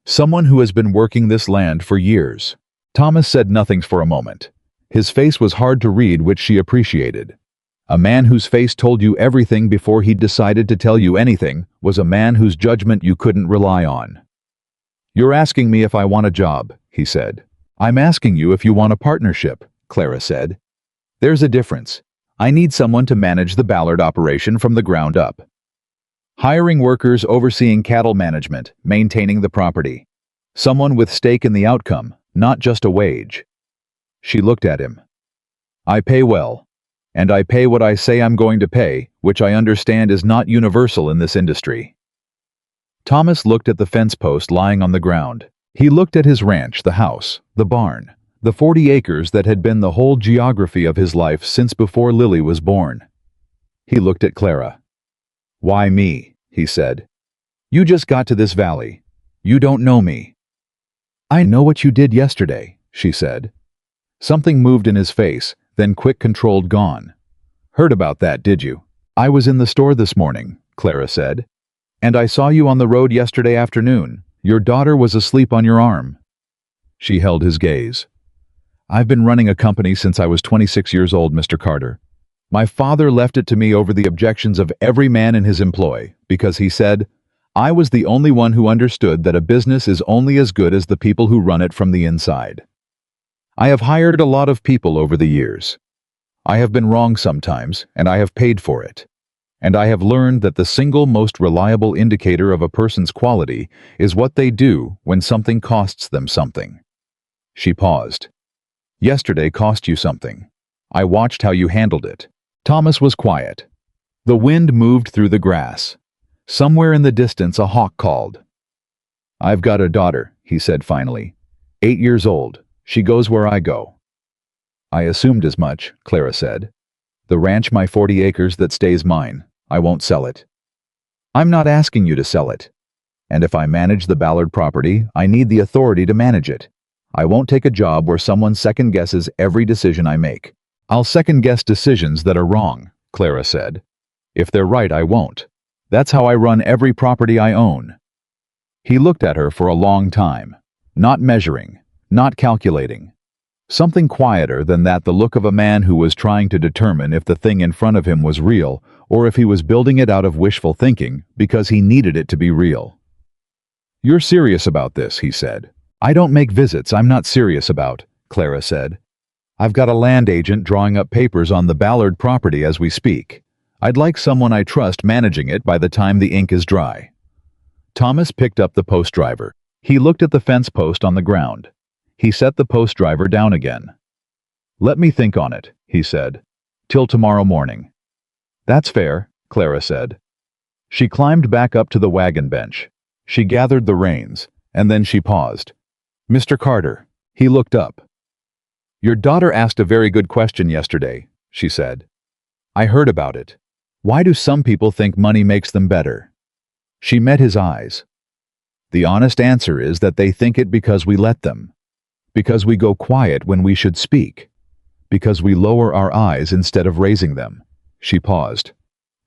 [SPEAKER 1] "Someone who has been working this land for years." Thomas said nothing for a moment. His face was hard to read, which she appreciated. A man whose face told you everything before he decided to tell you anything was a man whose judgment you couldn't rely on. "You're asking me if I want a job," he said. "I'm asking you if you want a partnership," Clara said. "There's a difference. I need someone to manage the Ballard operation from the ground up. Hiring workers, overseeing cattle management, maintaining the property. Someone with stake in the outcome, not just a wage." She looked at him. "I pay well. And I pay what I say I'm going to pay, which I understand is not universal in this industry." Thomas looked at the fence post lying on the ground. He looked at his ranch, the house, the barn, the 40 acres that had been the whole geography of his life since before Lily was born. He looked at Clara. "Why me?" he said. You just got to this valley. You don't know me. I know what you did yesterday, she said. Something moved in his face, then quick controlled gone. Heard about that, did you? I was in the store this morning, Clara said. And I saw you on the road yesterday afternoon. Your daughter was asleep on your arm. She held his gaze. I've been running a company since I was 26 years old, Mr. Carter. My father left it to me over the objections of every man in his employ, because he said, I was the only one who understood that a business is only as good as the people who run it from the inside. I have hired a lot of people over the years. I have been wrong sometimes, and I have paid for it. And I have learned that the single most reliable indicator of a person's quality is what they do when something costs them something. She paused. Yesterday cost you something. I watched how you handled it. Thomas was quiet. The wind moved through the grass. Somewhere in the distance a hawk called. I've got a daughter, he said finally. 8 years old. She goes where I go. I assumed as much, Clara said. The ranch, my 40 acres that stays mine. I won't sell it. I'm not asking you to sell it. And if I manage the Ballard property, I need the authority to manage it. I won't take a job where someone second-guesses every decision I make. I'll second-guess decisions that are wrong, Clara said. If they're right, I won't. That's how I run every property I own. He looked at her for a long time, not measuring, not calculating. Something quieter than that, the look of a man who was trying to determine if the thing in front of him was real or if he was building it out of wishful thinking because he needed it to be real. You're serious about this, he said. I don't make visits I'm not serious about, Clara said. I've got a land agent drawing up papers on the Ballard property as we speak. I'd like someone I trust managing it by the time the ink is dry. Thomas picked up the post driver. He looked at the fence post on the ground. He set the post driver down again. Let me think on it, he said. Till tomorrow morning. That's fair, Clara said. She climbed back up to the wagon bench. She gathered the reins, and then she paused. Mr. Carter. He looked up. Your daughter asked a very good question yesterday, she said. I heard about it. Why do some people think money makes them better? She met his eyes. The honest answer is that they think it because we let them. Because we go quiet when we should speak. Because we lower our eyes instead of raising them. She paused.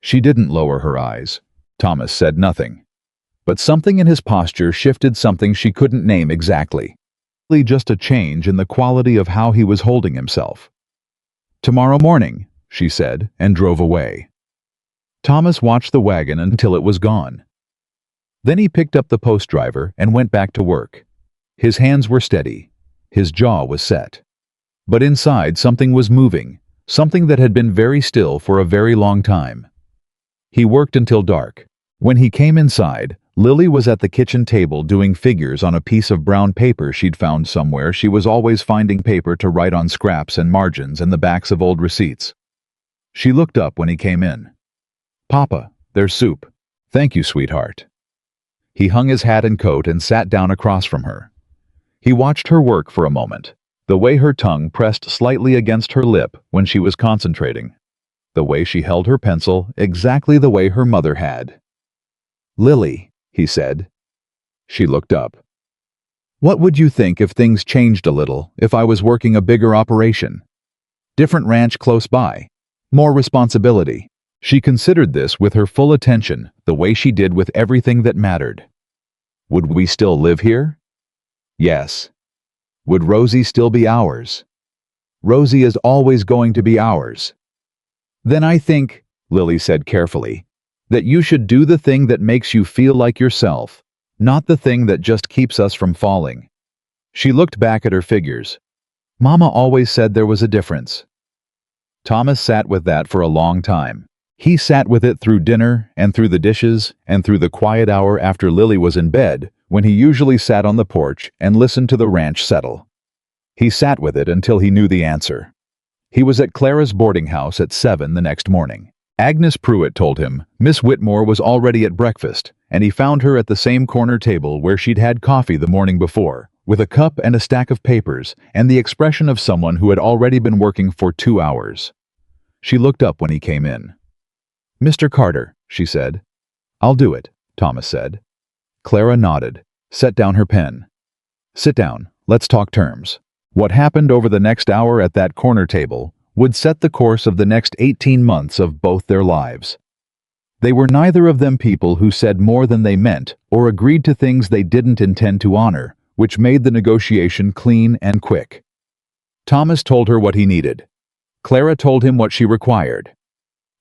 [SPEAKER 1] She didn't lower her eyes. Thomas said nothing. But something in his posture shifted, something she couldn't name exactly. Just a change in the quality of how he was holding himself. Tomorrow morning, she said, and drove away. Thomas watched the wagon until it was gone. Then he picked up the post driver and went back to work. His hands were steady. His jaw was set. But inside something was moving, something that had been very still for a very long time. He worked until dark. When he came inside, Lily was at the kitchen table doing figures on a piece of brown paper she'd found somewhere. She was always finding paper to write on scraps and margins and the backs of old receipts. She looked up when he came in. Papa, there's soup. Thank you, sweetheart. He hung his hat and coat and sat down across from her. He watched her work for a moment, the way her tongue pressed slightly against her lip when she was concentrating, the way she held her pencil exactly the way her mother had. Lily, he said. She looked up. What would you think if things changed a little, if I was working a bigger operation? Different ranch close by. More responsibility. She considered this with her full attention, the way she did with everything that mattered. Would we still live here? Yes. Would Rosie still be ours? Rosie is always going to be ours. Then I think, Lily said carefully, that you should do the thing that makes you feel like yourself, not the thing that just keeps us from falling. She looked back at her figures. Mama always said there was a difference. Thomas sat with that for a long time. He sat with it through dinner and through the dishes and through the quiet hour after Lily was in bed, when he usually sat on the porch and listened to the ranch settle. He sat with it until he knew the answer. He was at Clara's boarding house at 7 the next morning. Agnes Pruitt told him Miss Whitmore was already at breakfast, and he found her at the same corner table where she'd had coffee the morning before, with a cup and a stack of papers and the expression of someone who had already been working for 2 hours. She looked up when he came in. Mr. Carter, she said. I'll do it, Thomas said. Clara nodded, set down her pen. Sit down, let's talk terms. What happened over the next hour at that corner table would set the course of the next 18 months of both their lives. They were neither of them people who said more than they meant or agreed to things they didn't intend to honor, which made the negotiation clean and quick. Thomas told her what he needed. Clara told him what she required.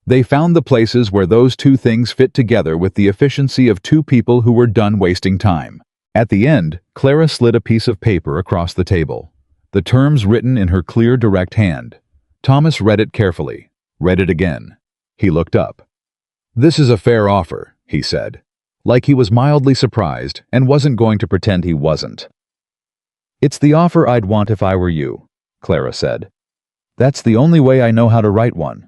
[SPEAKER 1] They found the places where those two things fit together with the efficiency of two people who were done wasting time. At the end, Clara slid a piece of paper across the table, the terms written in her clear, direct hand. Thomas read it carefully, read it again. He looked up. "This is a fair offer," he said, like he was mildly surprised and wasn't going to pretend he wasn't. "It's the offer I'd want if I were you," Clara said. "That's the only way I know how to write one."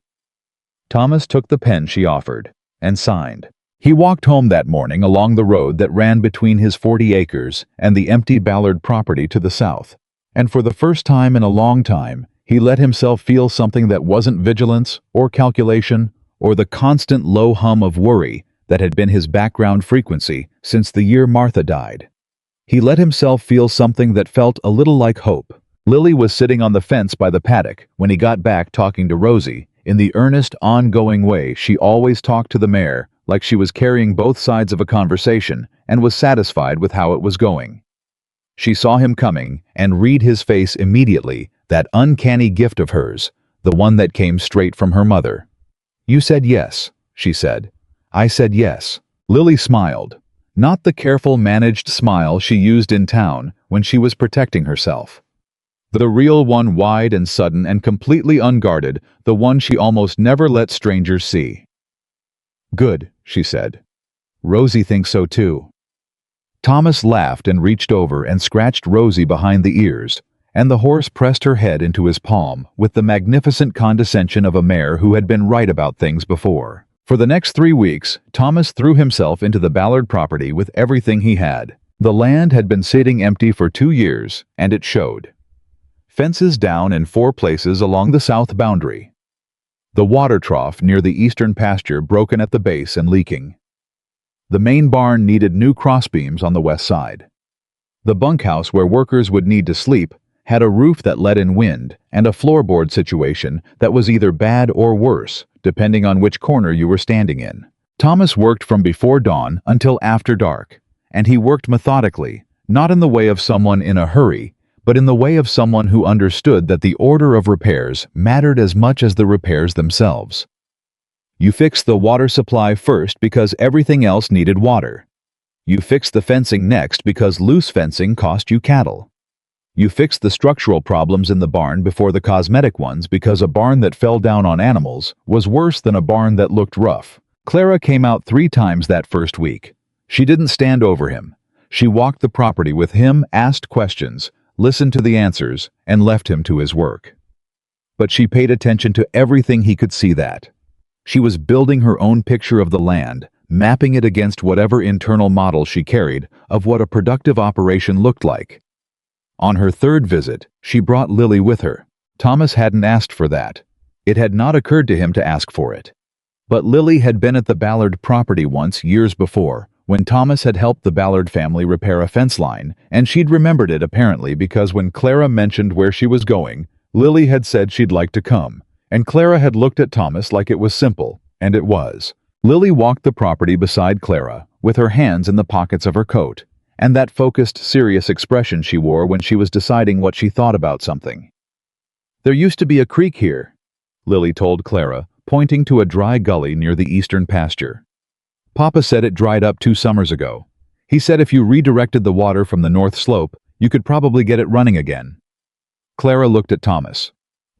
[SPEAKER 1] Thomas took the pen she offered and signed. He walked home that morning along the road that ran between his 40 acres and the empty Ballard property to the south, and for the first time in a long time, he let himself feel something that wasn't vigilance or calculation or the constant low hum of worry that had been his background frequency since the year Martha died. He let himself feel something that felt a little like hope. Lily was sitting on the fence by the paddock when he got back talking to Rosie in the earnest, ongoing way she always talked to the mare, like she was carrying both sides of a conversation and was satisfied with how it was going. She saw him coming and read his face immediately, that uncanny gift of hers, the one that came straight from her mother. "You said yes," she said. "I said yes." Lily smiled, not the careful, managed smile she used in town when she was protecting herself. The real one, wide and sudden and completely unguarded, the one she almost never let strangers see. "Good," she said. "Rosie thinks so too." Thomas laughed and reached over and scratched Rosie behind the ears, and the horse pressed her head into his palm with the magnificent condescension of a mare who had been right about things before. For the next 3 weeks, Thomas threw himself into the Ballard property with everything he had. The land had been sitting empty for 2 years, and it showed. Fences down in 4 places along the south boundary. The water trough near the eastern pasture broken at the base and leaking. The main barn needed new crossbeams on the west side. The bunkhouse where workers would need to sleep had a roof that let in wind and a floorboard situation that was either bad or worse, depending on which corner you were standing in. Thomas worked from before dawn until after dark, and he worked methodically, not in the way of someone in a hurry, but in the way of someone who understood that the order of repairs mattered as much as the repairs themselves. You fixed the water supply first because everything else needed water. You fixed the fencing next because loose fencing cost you cattle. You fixed the structural problems in the barn before the cosmetic ones because a barn that fell down on animals was worse than a barn that looked rough. Clara came out 3 times that first week. She didn't stand over him. She walked the property with him, asked questions, listened to the answers, and left him to his work. But she paid attention to everything he could see that. She was building her own picture of the land, mapping it against whatever internal model she carried of what a productive operation looked like. On her 3rd visit, she brought Lily with her. Thomas hadn't asked for that. It had not occurred to him to ask for it. But Lily had been at the Ballard property once years before, when Thomas had helped the Ballard family repair a fence line, and she'd remembered it apparently because when Clara mentioned where she was going, Lily had said she'd like to come, and Clara had looked at Thomas like it was simple, and it was. Lily walked the property beside Clara, with her hands in the pockets of her coat, and that focused, serious expression she wore when she was deciding what she thought about something. "There used to be a creek here," Lily told Clara, pointing to a dry gully near the eastern pasture. "Papa said it dried up 2 summers ago. He said if you redirected the water from the north slope, you could probably get it running again." Clara looked at Thomas.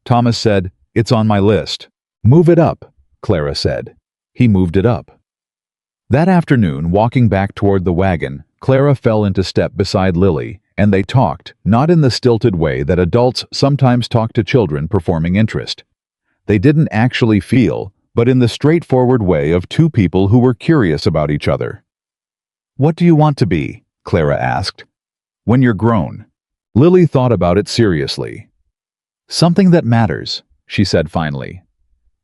[SPEAKER 1] Thomas said, "It's on my list." "Move it up," Clara said. He moved it up. That afternoon, walking back toward the wagon, Clara fell into step beside Lily, and they talked, not in the stilted way that adults sometimes talk to children performing interest. They didn't actually feel, but in the straightforward way of 2 people who were curious about each other. "What do you want to be?" Clara asked. "When you're grown." Lily thought about it seriously. "Something that matters," she said finally.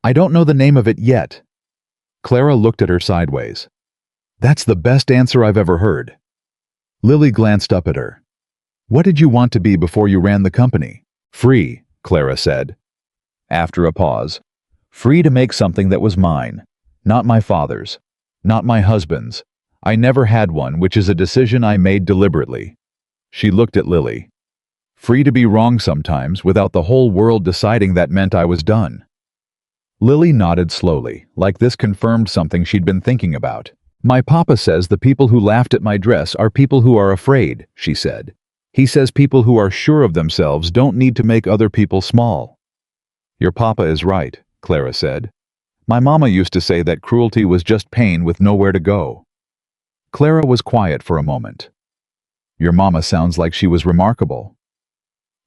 [SPEAKER 1] "I don't know the name of it yet." Clara looked at her sideways. "That's the best answer I've ever heard." Lily glanced up at her. What did you want to be before you ran the company? Free, Clara said. After a pause. Free to make something that was mine. Not my father's. Not my husband's. I never had one, which is a decision I made deliberately. She looked at Lily. Free to be wrong sometimes, without the whole world deciding that meant I was done. Lily nodded slowly, like this confirmed something she'd been thinking about. My papa says the people who laughed at my dress are people who are afraid, she said. He says people who are sure of themselves don't need to make other people small. Your papa is right, Clara said. My mama used to say that cruelty was just pain with nowhere to go. Clara was quiet for a moment. Your mama sounds like she was remarkable.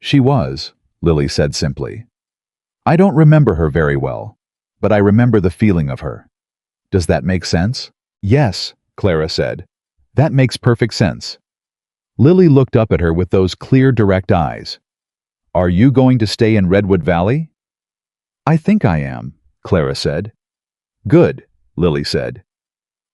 [SPEAKER 1] She was, Lily said simply. I don't remember her very well, but I remember the feeling of her. Does that make sense? Yes, Clara said. That makes perfect sense. Lily looked up at her with those clear, direct eyes. Are you going to stay in Redwood Valley? I think I am, Clara said. Good, Lily said.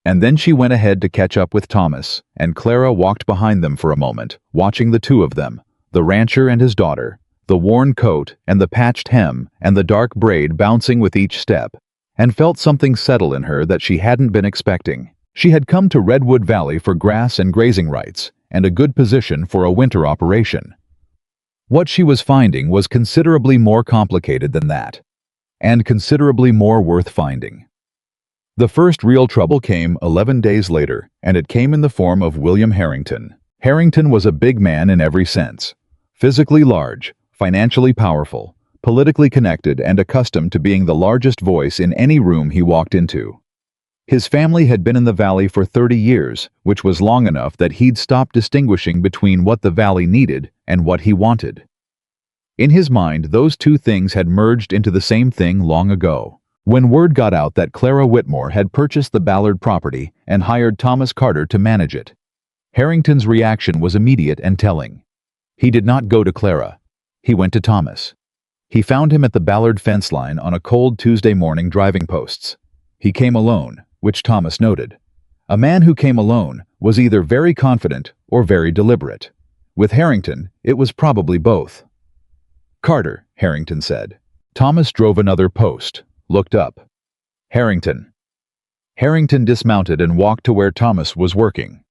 [SPEAKER 1] And then she went ahead to catch up with Thomas, and Clara walked behind them for a moment, watching the two of them, the rancher and his daughter, the worn coat and the patched hem and the dark braid bouncing with each step, and felt something settle in her that she hadn't been expecting. She had come to Redwood Valley for grass and grazing rights, and a good position for a winter operation. What she was finding was considerably more complicated than that, and considerably more worth finding. The first real trouble came 11 days later, and it came in the form of William Harrington. Harrington was a big man in every sense. Physically large, financially powerful, politically connected, and accustomed to being the largest voice in any room he walked into. His family had been in the valley for 30 years, which was long enough that he'd stopped distinguishing between what the valley needed and what he wanted. In his mind, those two things had merged into the same thing long ago. When word got out that Clara Whitmore had purchased the Ballard property and hired Thomas Carter to manage it, Harrington's reaction was immediate and telling. He did not go to Clara. He went to Thomas. He found him at the Ballard fence line on a cold Tuesday morning driving posts. He came alone, which Thomas noted. A man who came alone was either very confident or very deliberate. With Harrington, it was probably both. Carter, Harrington said. Thomas drove another post, looked up. Harrington. Harrington dismounted and walked to where Thomas was working.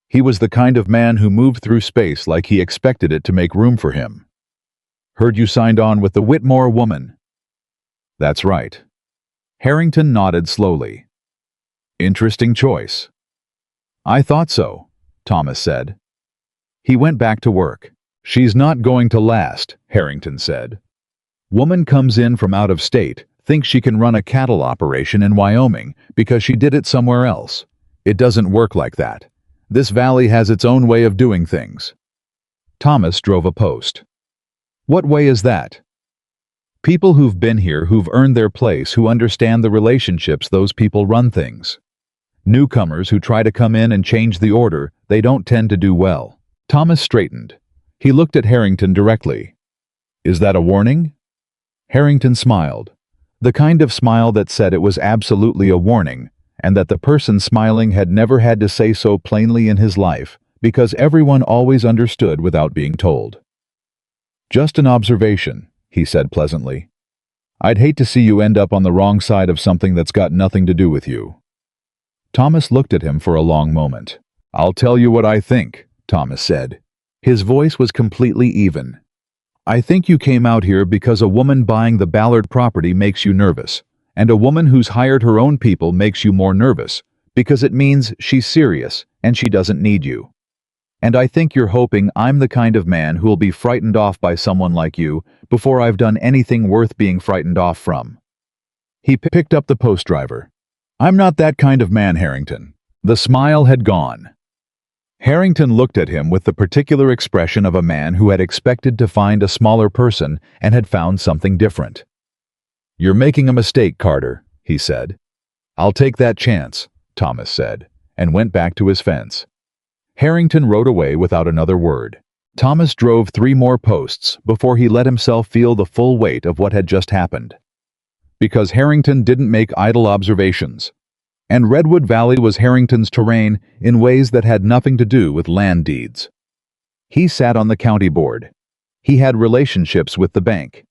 [SPEAKER 1] He was the kind of man who moved through space like he expected it to make room for him. Heard you signed on with the Whitmore woman. That's right. Harrington nodded slowly. Interesting choice. I thought so, Thomas said. He went back to work. She's not going to last, Harrington said. Woman comes in from out of state, thinks she can run a cattle operation in Wyoming because she did it somewhere else. It doesn't work like that. This valley has its own way of doing things. Thomas drove a post. What way is that? People who've been here, who've earned their place, who understand the relationships those people run things. Newcomers who try to come in and change the order, they don't tend to do well. Thomas straightened. He looked at Harrington directly. Is that a warning? Harrington smiled. The kind of smile that said it was absolutely a warning, and that the person smiling had never had to say so plainly in his life, because everyone always understood without being told. Just an observation, he said pleasantly. I'd hate to see you end up on the wrong side of something that's got nothing to do with you. Thomas looked at him for a long moment. I'll tell you what I think, Thomas said. His voice was completely even. I think you came out here because a woman buying the Ballard property makes you nervous, and a woman who's hired her own people makes you more nervous, because it means she's serious and she doesn't need you. And I think you're hoping I'm the kind of man who'll be frightened off by someone like you before I've done anything worth being frightened off from. He picked up the post driver. I'm not that kind of man, Harrington. The smile had gone. Harrington looked at him with the particular expression of a man who had expected to find a smaller person and had found something different. You're making a mistake, Carter, he said. I'll take that chance, Thomas said, and went back to his fence. Harrington rode away without another word. Thomas drove 3 more posts before he let himself feel the full weight of what had just happened. Because Harrington didn't make idle observations. And Redwood Valley was Harrington's terrain in ways that had nothing to do with land deeds. He sat on the county board. He had relationships with the bank.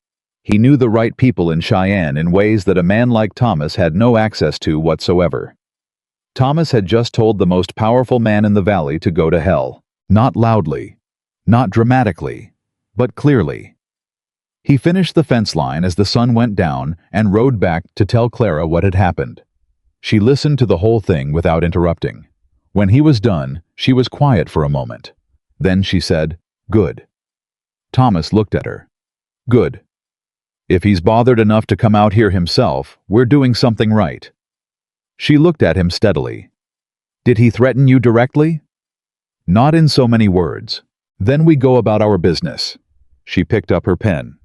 [SPEAKER 1] He knew the right people in Cheyenne in ways that a man like Thomas had no access to whatsoever. Thomas had just told the most powerful man in the valley to go to hell. Not loudly, not dramatically, but clearly. He finished the fence line as the sun went down and rode back to tell Clara what had happened. She listened to the whole thing without interrupting. When he was done, she was quiet for a moment. Then she said, "Good." Thomas looked at her. "Good. If he's bothered enough to come out here himself, we're doing something right." She looked at him steadily. "Did he threaten you directly?" "Not in so many words. Then we go about our business." She picked up her pen.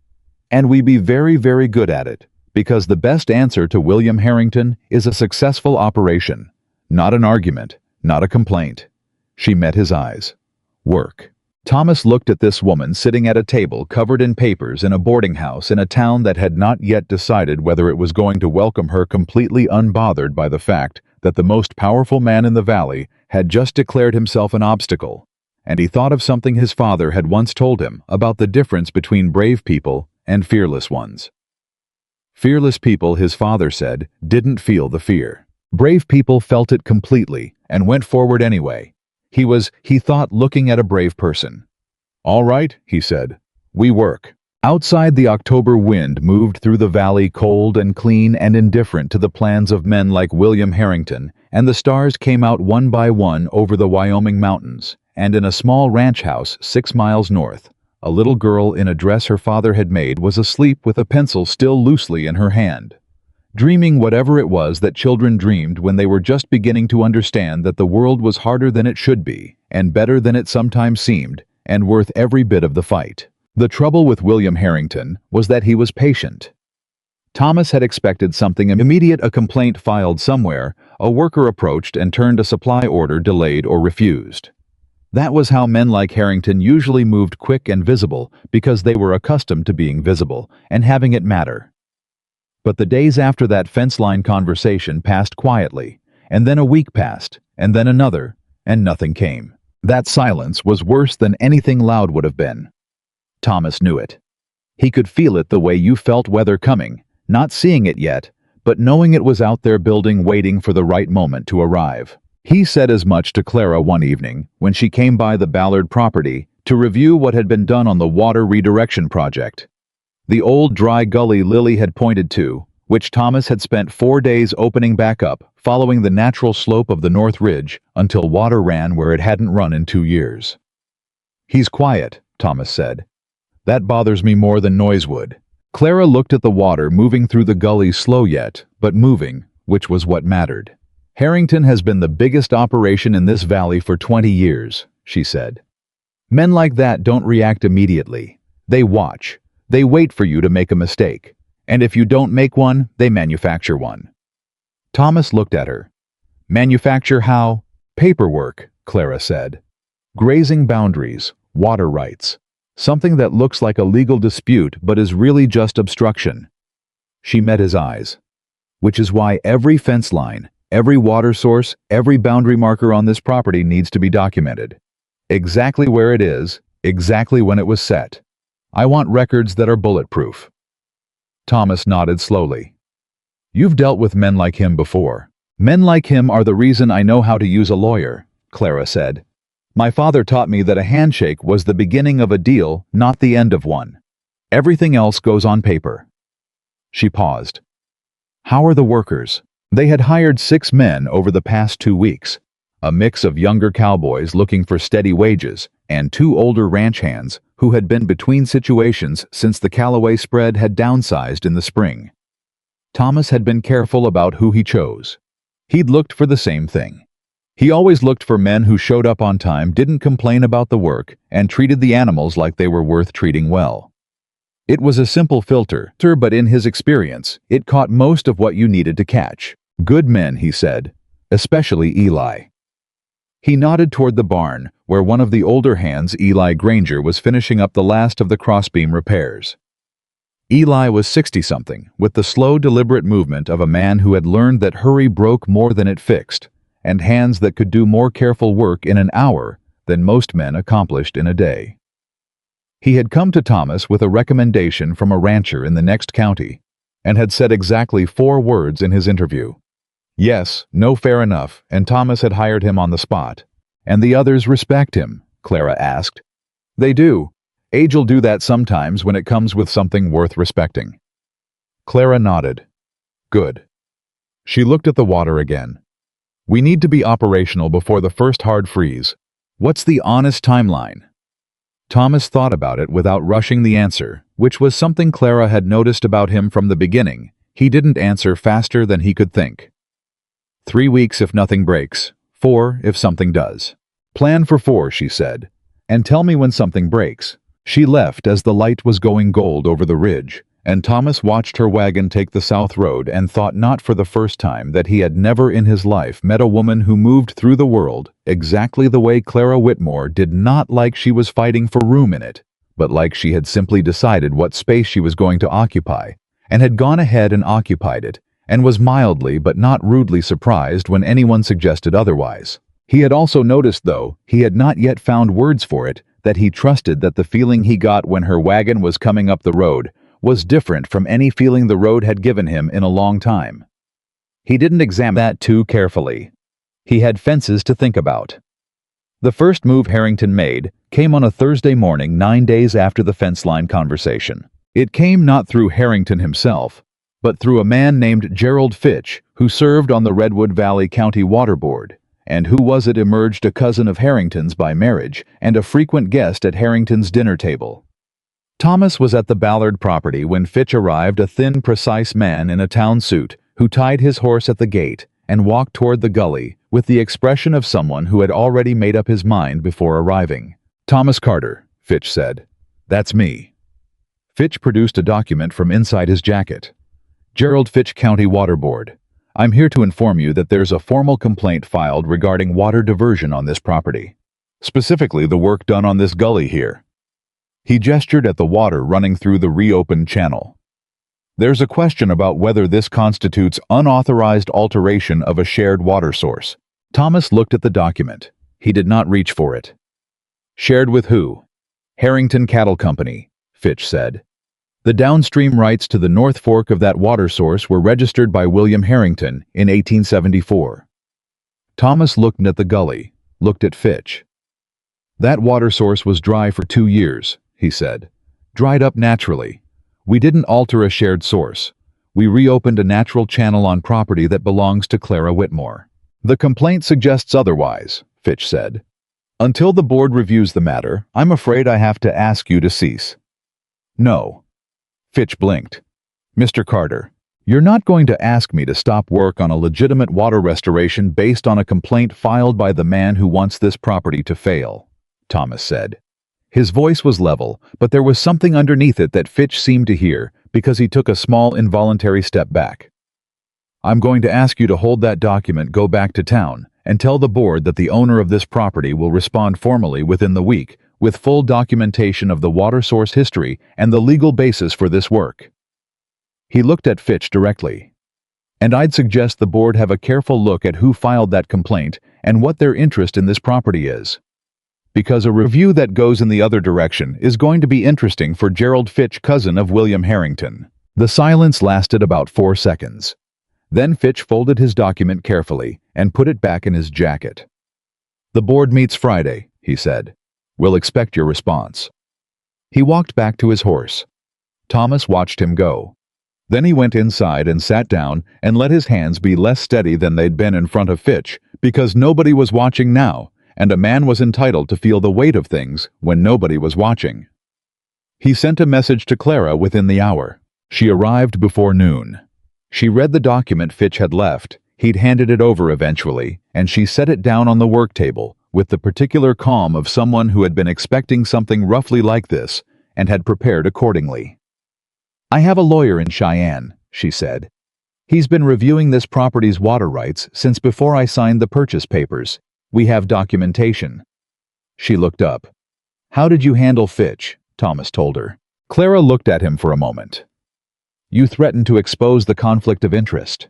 [SPEAKER 1] "And we be very, very good at it, because the best answer to William Harrington is a successful operation, not an argument, not a complaint." She met his eyes. "Work." Thomas looked at this woman sitting at a table covered in papers in a boarding house in a town that had not yet decided whether it was going to welcome her, completely unbothered by the fact that the most powerful man in the valley had just declared himself an obstacle, and he thought of something his father had once told him about the difference between brave people and fearless ones. Fearless people, his father said, didn't feel the fear. Brave people felt it completely and went forward anyway. He thought, looking at a brave person. "All right," he said. "We work." Outside, the October wind moved through the valley, cold and clean and indifferent to the plans of men like William Harrington, and the stars came out one by one over the Wyoming mountains, and in a small ranch house 6 miles north, a little girl in a dress her father had made was asleep with a pencil still loosely in her hand, dreaming whatever it was that children dreamed when they were just beginning to understand that the world was harder than it should be, and better than it sometimes seemed, and worth every bit of the fight. The trouble with William Harrington was that he was patient. Thomas had expected something immediate: a complaint filed somewhere, a worker approached and turned, a supply order delayed or refused. That was how men like Harrington usually moved: quick and visible, because they were accustomed to being visible and having it matter. But the days after that fence line conversation passed quietly, and then a week passed, and then another, and nothing came. That silence was worse than anything loud would have been. Thomas knew it. He could feel it the way you felt weather coming, not seeing it yet, but knowing it was out there building, waiting for the right moment to arrive. He said as much to Clara one evening when she came by the Ballard property to review what had been done on the water redirection project. The old dry gully Lily had pointed to, which Thomas had spent 4 days opening back up, following the natural slope of the North Ridge until water ran where it hadn't run in 2 years. "He's quiet," Thomas said. "That bothers me more than noise would." Clara looked at the water moving through the gully, slow yet, but moving, which was what mattered. "Harrington has been the biggest operation in this valley for 20 years, she said. "Men like that don't react immediately. They watch. They wait for you to make a mistake. And if you don't make one, they manufacture one." Thomas looked at her. "Manufacture how?" "Paperwork," Clara said. "Grazing boundaries, water rights. Something that looks like a legal dispute but is really just obstruction." She met his eyes. "Which is why every fence line, every water source, every boundary marker on this property needs to be documented. Exactly where it is, exactly when it was set. I want records that are bulletproof." Thomas nodded slowly. "You've dealt with men like him before." "Men like him are the reason I know how to use a lawyer," Clara said. "My father taught me that a handshake was the beginning of a deal, not the end of one. Everything else goes on paper." She paused. "How are the workers?" They had hired 6 men over the past 2 weeks, a mix of younger cowboys looking for steady wages and 2 older ranch hands who had been between situations since the Callaway spread had downsized in the spring. Thomas had been careful about who he chose. He'd looked for the same thing. He always looked for men who showed up on time, didn't complain about the work, and treated the animals like they were worth treating well. It was a simple filter, but in his experience, it caught most of what you needed to catch. "Good men," he said, "especially Eli." He nodded toward the barn, where one of the older hands, Eli Granger, was finishing up the last of the crossbeam repairs. Eli was 60-something, with the slow, deliberate movement of a man who had learned that hurry broke more than it fixed, and hands that could do more careful work in an hour than most men accomplished in a day. He had come to Thomas with a recommendation from a rancher in the next county, and had said exactly 4 words in his interview. Yes, no, fair enough, and Thomas had hired him on the spot. And the others respect him, Clara asked. They do. Age'll do that sometimes when it comes with something worth respecting. Clara nodded. Good. She looked at the water again. We need to be operational before the first hard freeze. What's the honest timeline? Thomas thought about it without rushing the answer, which was something Clara had noticed about him from the beginning. He didn't answer faster than he could think. 3 weeks if nothing breaks, 4 if something does. Plan for 4, she said, and tell me when something breaks. She left as the light was going gold over the ridge, and Thomas watched her wagon take the south road and thought not for the first time that he had never in his life met a woman who moved through the world exactly the way Clara Whitmore did, not like she was fighting for room in it, but like she had simply decided what space she was going to occupy, and had gone ahead and occupied it, and was mildly but not rudely surprised when anyone suggested otherwise. He had also noticed, though he had not yet found words for it, that he trusted that the feeling he got when her wagon was coming up the road was different from any feeling the road had given him in a long time. He didn't examine that too carefully. He had fences to think about. The first move Harrington made came on a Thursday morning 9 days after the fence line conversation. It came not through Harrington himself, but through a man named Gerald Fitch, who served on the Redwood Valley County Water Board, and who was, it emerged, a cousin of Harrington's by marriage and a frequent guest at Harrington's dinner table. Thomas was at the Ballard property when Fitch arrived, a thin, precise man in a town suit who tied his horse at the gate and walked toward the gully with the expression of someone who had already made up his mind before arriving. Thomas Carter, Fitch said. That's me. Fitch produced a document from inside his jacket. Gerald Fitch County Water Board. I'm here to inform you that there's a formal complaint filed regarding water diversion on this property. Specifically, the work done on this gully here. He gestured at the water running through the reopened channel. There's a question about whether this constitutes unauthorized alteration of a shared water source. Thomas looked at the document. He did not reach for it. Shared with who? Harrington Cattle Company, Fitch said. The downstream rights to the North Fork of that water source were registered by William Harrington in 1874. Thomas looked at the gully, looked at Fitch. That water source was dry for 2 years, he said. Dried up naturally. We didn't alter a shared source. We reopened a natural channel on property that belongs to Clara Whitmore. The complaint suggests otherwise, Fitch said. Until the board reviews the matter, I'm afraid I have to ask you to cease. No. Fitch blinked. Mr. Carter, you're not going to ask me to stop work on a legitimate water restoration based on a complaint filed by the man who wants this property to fail, Thomas said. His voice was level, but there was something underneath it that Fitch seemed to hear because he took a small involuntary step back. I'm going to ask you to hold that document, go back to town, and tell the board that the owner of this property will respond formally within the week with full documentation of the water source history and the legal basis for this work. He looked at Fitch directly. And I'd suggest the board have a careful look at who filed that complaint and what their interest in this property is. Because a review that goes in the other direction is going to be interesting for Gerald Fitch, cousin of William Harrington. The silence lasted about 4 seconds. Then Fitch folded his document carefully and put it back in his jacket. The board meets Friday, he said. We'll expect your response. He walked back to his horse. Thomas watched him go. Then he went inside and sat down and let his hands be less steady than they'd been in front of Fitch, because nobody was watching now, and a man was entitled to feel the weight of things when nobody was watching. He sent a message to Clara within the hour. She arrived before noon. She read the document Fitch had left. He'd handed it over eventually, and she set it down on the work table with the particular calm of someone who had been expecting something roughly like this and had prepared accordingly. I have a lawyer in Cheyenne, she said. He's been reviewing this property's water rights since before I signed the purchase papers. We have documentation. She looked up. How did you handle Fitch? Thomas told her. Clara looked at him for a moment. You threatened to expose the conflict of interest.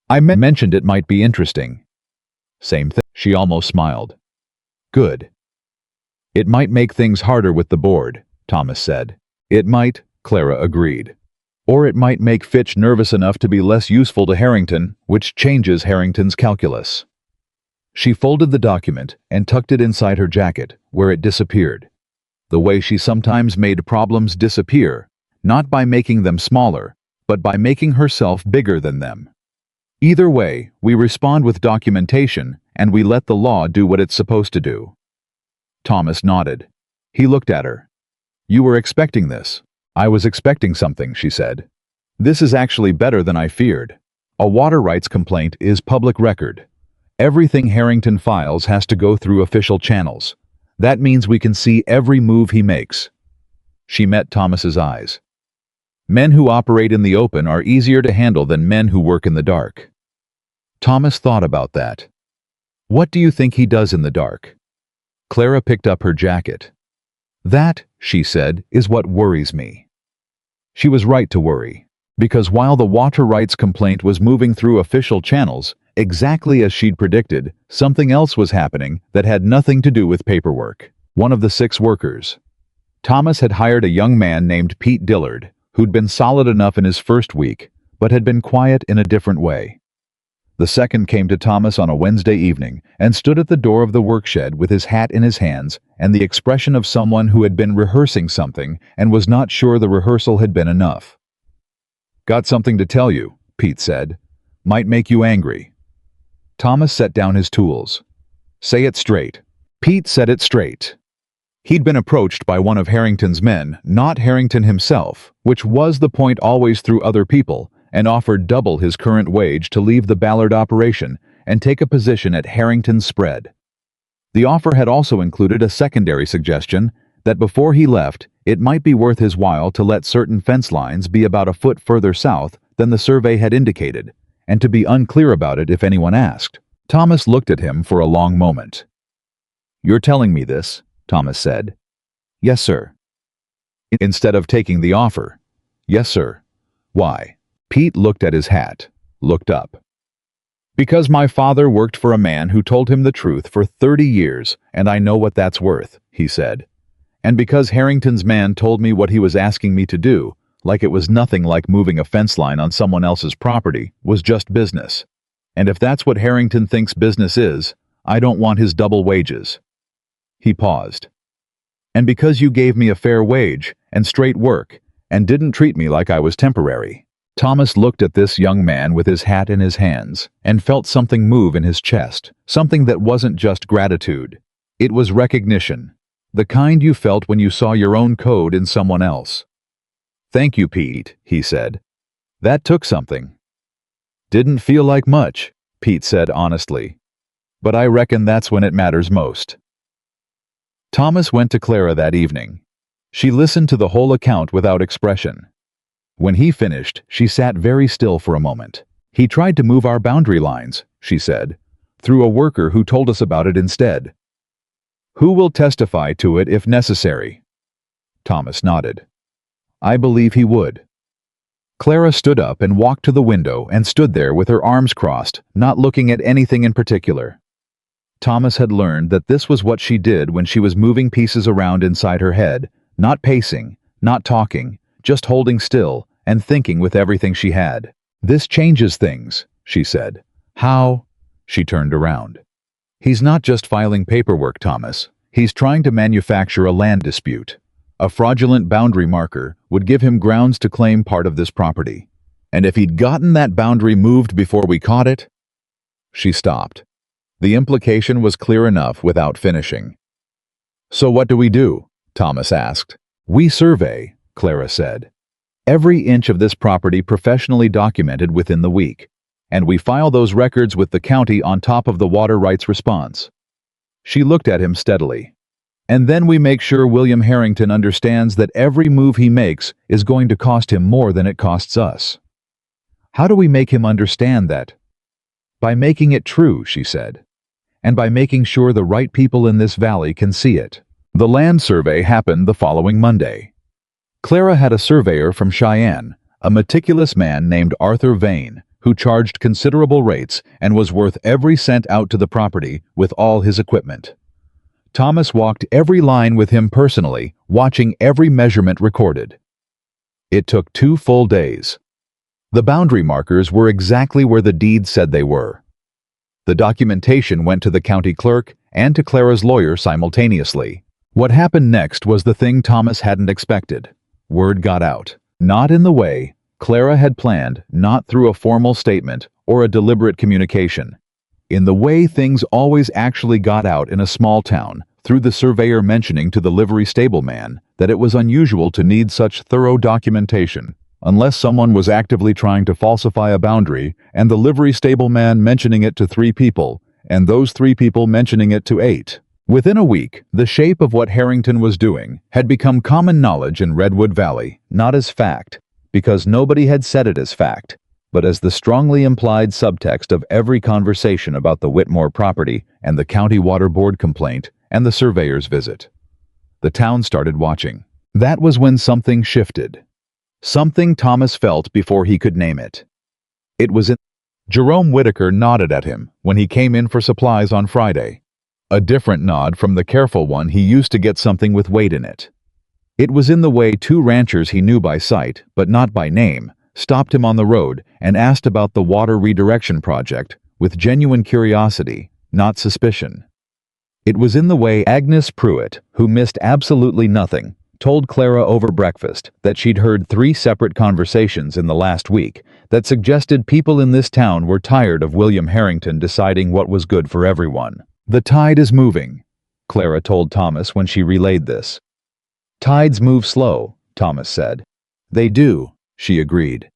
[SPEAKER 1] I mentioned it might be interesting. Same thing. She almost smiled. Good. It might make things harder with the board, Thomas said. It might, Clara agreed. Or it might make Fitch nervous enough to be less useful to Harrington, which changes Harrington's calculus. She folded the document and tucked it inside her jacket, where it disappeared. The way she sometimes made problems disappear, not by making them smaller, but by making herself bigger than them. Either way, we respond with documentation, and we let the law do what it's supposed to do. Thomas nodded. He looked at her. You were expecting this. I was expecting something, she said. This is actually better than I feared. A water rights complaint is public record. Everything Harrington files has to go through official channels. That means we can see every move he makes. She met Thomas's eyes. Men who operate in the open are easier to handle than men who work in the dark. Thomas thought about that. What do you think he does in the dark? Clara picked up her jacket. That, she said, is what worries me. She was right to worry, because while the water rights complaint was moving through official channels, exactly as she'd predicted, something else was happening that had nothing to do with paperwork. One of the 6 workers. Thomas had hired a young man named Pete Dillard, who'd been solid enough in his first week, but had been quiet in a different way. The second came to Thomas on a Wednesday evening and stood at the door of the workshed with his hat in his hands and the expression of someone who had been rehearsing something and was not sure the rehearsal had been enough. Got something to tell you, Pete said. Might make you angry. Thomas set down his tools. Say it straight. Pete said it straight. He'd been approached by one of Harrington's men, not Harrington himself, which was the point always through other people, and offered double his current wage to leave the Ballard operation and take a position at Harrington's spread. The offer had also included a secondary suggestion that before he left, it might be worth his while to let certain fence lines be about a foot further south than the survey had indicated, and to be unclear about it if anyone asked. Thomas looked at him for a long moment. You're telling me this, Thomas said. Yes, sir. Instead of taking the offer. Yes, sir. Why? Pete looked at his hat, looked up. Because my father worked for a man who told him the truth for 30 years, and I know what that's worth, he said. And because Harrington's man told me what he was asking me to do, like it was nothing like moving a fence line on someone else's property, was just business. And if that's what Harrington thinks business is, I don't want his double wages. He paused. And because you gave me a fair wage and straight work, and didn't treat me like I was temporary. Thomas looked at this young man with his hat in his hands and felt something move in his chest, something that wasn't just gratitude. It was recognition, the kind you felt when you saw your own code in someone else. Thank you, Pete, he said. That took something. Didn't feel like much, Pete said honestly. But I reckon that's when it matters most. Thomas went to Clara that evening. She listened to the whole account without expression. When he finished, she sat very still for a moment. He tried to move our boundary lines, she said, through a worker who told us about it instead. Who will testify to it if necessary? Thomas nodded. I believe he would. Clara stood up and walked to the window and stood there with her arms crossed, not looking at anything in particular. Thomas had learned that this was what she did when she was moving pieces around inside her head, not pacing, not talking, just holding still and thinking with everything she had. This changes things, she said. How? She turned around. He's not just filing paperwork, Thomas. He's trying to manufacture a land dispute. A fraudulent boundary marker would give him grounds to claim part of this property. And if he'd gotten that boundary moved before we caught it... She stopped. The implication was clear enough without finishing. So what do we do? Thomas asked. We survey, Clara said. Every inch of this property professionally documented within the week, and we file those records with the county on top of the water rights response. She looked at him steadily. And then we make sure William Harrington understands that every move he makes is going to cost him more than it costs us. How do we make him understand that? By making it true, she said, and by making sure the right people in this valley can see it. The land survey happened the following Monday. Clara had a surveyor from Cheyenne, a meticulous man named Arthur Vane, who charged considerable rates and was worth every cent out to the property with all his equipment. Thomas walked every line with him personally, watching every measurement recorded. It took 2 full days. The boundary markers were exactly where the deed said they were. The documentation went to the county clerk and to Clara's lawyer simultaneously. What happened next was the thing Thomas hadn't expected. Word got out. Not in the way Clara had planned, not through a formal statement or a deliberate communication. In the way things always actually got out in a small town, through the surveyor mentioning to the livery stableman that it was unusual to need such thorough documentation, unless someone was actively trying to falsify a boundary, and the livery stableman mentioning it to 3 people, and those 3 people mentioning it to 8. Within a week, the shape of what Harrington was doing had become common knowledge in Redwood Valley, not as fact, because nobody had said it as fact, but as the strongly implied subtext of every conversation about the Whitmore property and the county water board complaint and the surveyor's visit. The town started watching. That was when something shifted. Something Thomas felt before he could name it. It was in... Jerome Whitaker nodded at him when he came in for supplies on Friday. A different nod from the careful one he used to get something with weight in it. It was in the way 2 ranchers he knew by sight, but not by name, stopped him on the road and asked about the water redirection project with genuine curiosity, not suspicion. It was in the way Agnes Pruitt, who missed absolutely nothing, told Clara over breakfast that she'd heard 3 separate conversations in the last week that suggested people in this town were tired of William Harrington deciding what was good for everyone. "The tide is moving," Clara told Thomas when she relayed this. "Tides move slow," Thomas said. "They do," she agreed.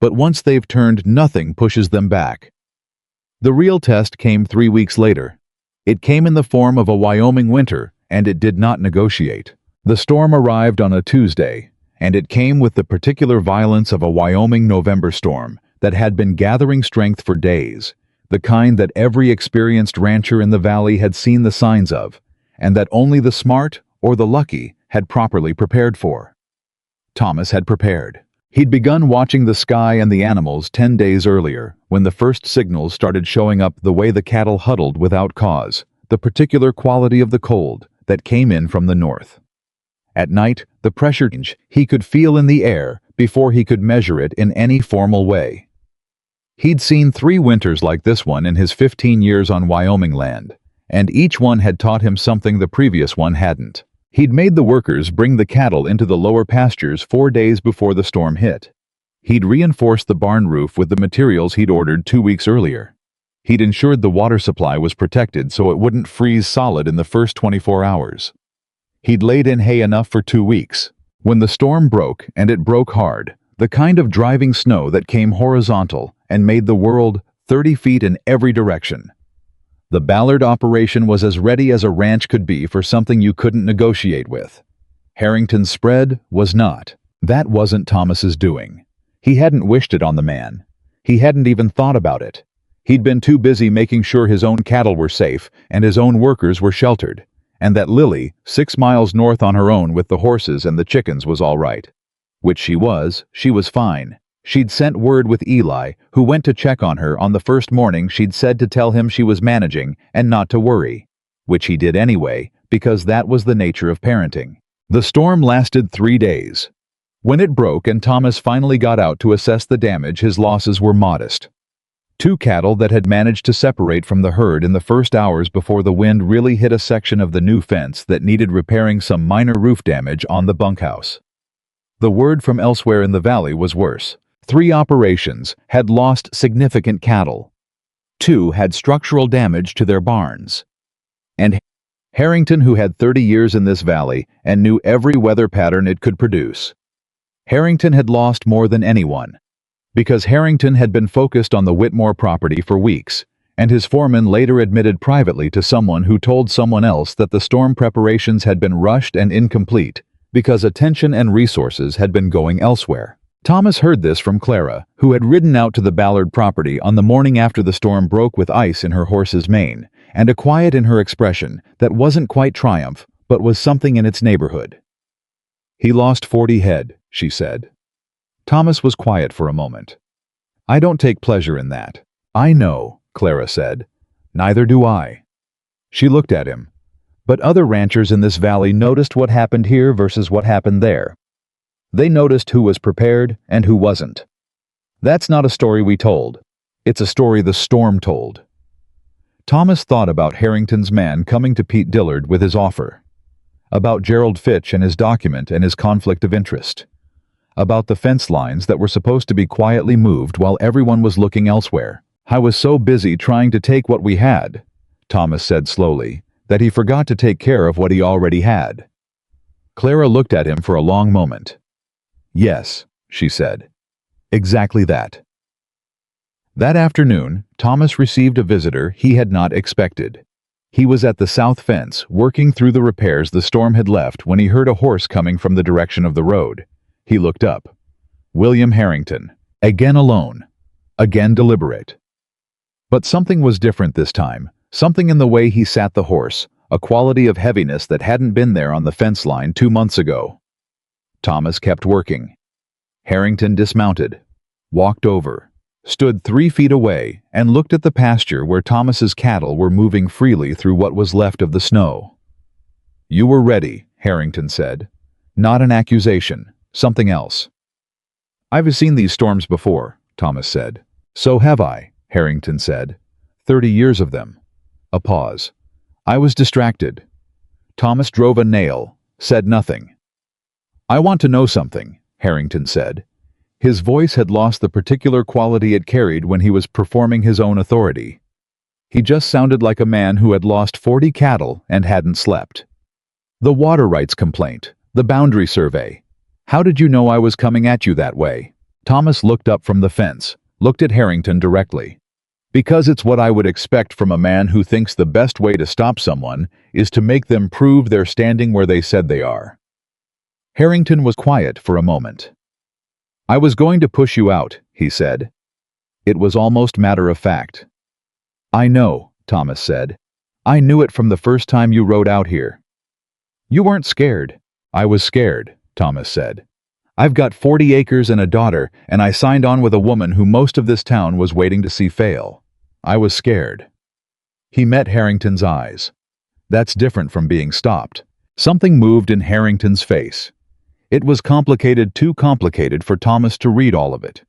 [SPEAKER 1] "But once they've turned, nothing pushes them back." The real test came 3 weeks later. It came in the form of a Wyoming winter, and it did not negotiate. The storm arrived on a Tuesday, and it came with the particular violence of a Wyoming November storm that had been gathering strength for days, the kind that every experienced rancher in the valley had seen the signs of, and that only the smart or the lucky had properly prepared for. Thomas had prepared. He'd begun watching the sky and the animals 10 days earlier, when the first signals started showing up, the way the cattle huddled without cause, the particular quality of the cold that came in from the north. At night, the pressure change he could feel in the air before he could measure it in any formal way. He'd seen 3 winters like this one in his 15 years on Wyoming land, and each one had taught him something the previous one hadn't. He'd made the workers bring the cattle into the lower pastures 4 days before the storm hit. He'd reinforced the barn roof with the materials he'd ordered 2 weeks earlier. He'd ensured the water supply was protected so it wouldn't freeze solid in the first 24 hours. He'd laid in hay enough for 2 weeks. When the storm broke, and it broke hard, the kind of driving snow that came horizontal and made the world 30 feet in every direction, the Ballard operation was as ready as a ranch could be for something you couldn't negotiate with. Harrington's spread was not. That wasn't Thomas's doing. He hadn't wished it on the man. He hadn't even thought about it. He'd been too busy making sure his own cattle were safe and his own workers were sheltered, and that Lily, 6 miles north on her own with the horses and the chickens, was all right. Which she was fine. She'd sent word with Eli, who went to check on her on the first morning she'd said to tell him she was managing and not to worry, which he did anyway, because that was the nature of parenting. The storm lasted 3 days. When it broke and Thomas finally got out to assess the damage, his losses were modest. 2 cattle that had managed to separate from the herd in the first hours before the wind really hit a section of the new fence that needed repairing some minor roof damage on the bunkhouse. The word from elsewhere in the valley was worse. 3 operations had lost significant cattle. 2 had structural damage to their barns. And Harrington, who had 30 years in this valley and knew every weather pattern it could produce. Harrington had lost more than anyone, because Harrington had been focused on the Whitmore property for weeks, and his foreman later admitted privately to someone who told someone else that the storm preparations had been rushed and incomplete because attention and resources had been going elsewhere. Thomas heard this from Clara, who had ridden out to the Ballard property on the morning after the storm broke with ice in her horse's mane, and a quiet in her expression that wasn't quite triumph, but was something in its neighborhood. "He lost 40 head, she said. Thomas was quiet for a moment. I don't take pleasure in that. I know, Clara said. Neither do I. She looked at him. But other ranchers in this valley noticed what happened here versus what happened there. They noticed who was prepared and who wasn't. That's not a story we told. It's a story the storm told. Thomas thought about Harrington's man coming to Pete Dillard with his offer. About Gerald Fitch and his document and his conflict of interest. About the fence lines that were supposed to be quietly moved while everyone was looking elsewhere. I was so busy trying to take what we had, Thomas said slowly, that he forgot to take care of what he already had. Clara looked at him for a long moment. Yes, she said. Exactly that. That afternoon, Thomas received a visitor he had not expected. He was at the south fence, working through the repairs the storm had left when he heard a horse coming from the direction of the road. He looked up. William Harrington. Again alone. Again deliberate. But something was different this time, something in the way he sat the horse, a quality of heaviness that hadn't been there on the fence line 2 months ago. Thomas kept working. Harrington dismounted, walked over, stood 3 feet away, and looked at the pasture where Thomas's cattle were moving freely through what was left of the snow. You were ready, Harrington said. Not an accusation, something else. I've seen these storms before, Thomas said. So have I, Harrington said. 30 years of them. A pause. I was distracted. Thomas drove a nail, said nothing. I want to know something, Harrington said. His voice had lost the particular quality it carried when he was performing his own authority. He just sounded like a man who had lost 40 cattle and hadn't slept. The water rights complaint, the boundary survey. How did you know I was coming at you that way? Thomas looked up from the fence, looked at Harrington directly. Because it's what I would expect from a man who thinks the best way to stop someone is to make them prove they're standing where they said they are. Harrington was quiet for a moment. I was going to push you out, he said. It was almost matter of fact. I know, Thomas said. I knew it from the first time you rode out here. You weren't scared. I was scared, Thomas said. I've got 40 acres and a daughter, and I signed on with a woman who most of this town was waiting to see fail. I was scared. He met Harrington's eyes. That's different from being stopped. Something moved in Harrington's face. It was complicated, too complicated for Thomas to read all of it.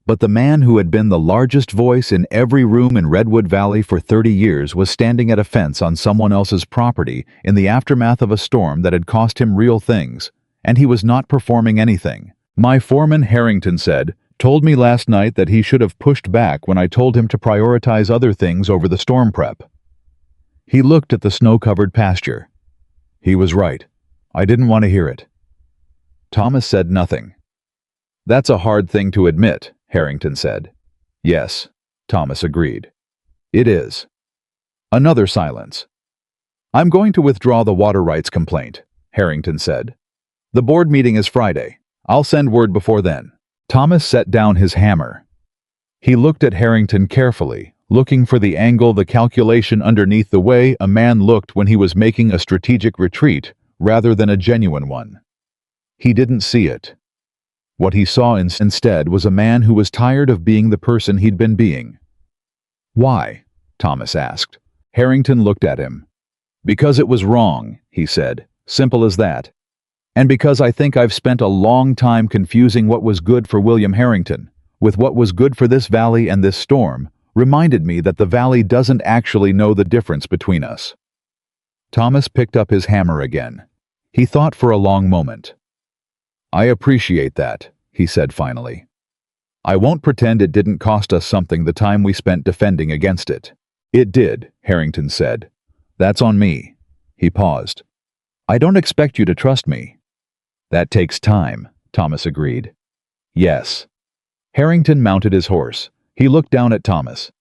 [SPEAKER 1] But the man who had been the largest voice in every room in Redwood Valley for 30 years was standing at a fence on someone else's property in the aftermath of a storm that had cost him real things, and he was not performing anything. My foreman, Harrington said, told me last night that he should have pushed back when I told him to prioritize other things over the storm prep. He looked at the snow-covered pasture. He was right. I didn't want to hear it. Thomas said nothing. That's a hard thing to admit, Harrington said. Yes, Thomas agreed. It is. Another silence. I'm going to withdraw the water rights complaint, Harrington said. The board meeting is Friday. I'll send word before then. Thomas set down his hammer. He looked at Harrington carefully, looking for the angle, the calculation underneath the way a man looked when he was making a strategic retreat rather than a genuine one. He didn't see it. What he saw instead was a man who was tired of being the person he'd been being. Why? Thomas asked. Harrington looked at him. Because it was wrong, he said. Simple as that. And because I think I've spent a long time confusing what was good for William Harrington with what was good for this valley, and this storm reminded me that the valley doesn't actually know the difference between us. Thomas picked up his hammer again. He thought for a long moment. I appreciate that, he said finally. I won't pretend it didn't cost us something the time we spent defending against it. It did, Harrington said. That's on me. He paused. I don't expect you to trust me. That takes time, Thomas agreed. Yes. Harrington mounted his horse. He looked down at Thomas.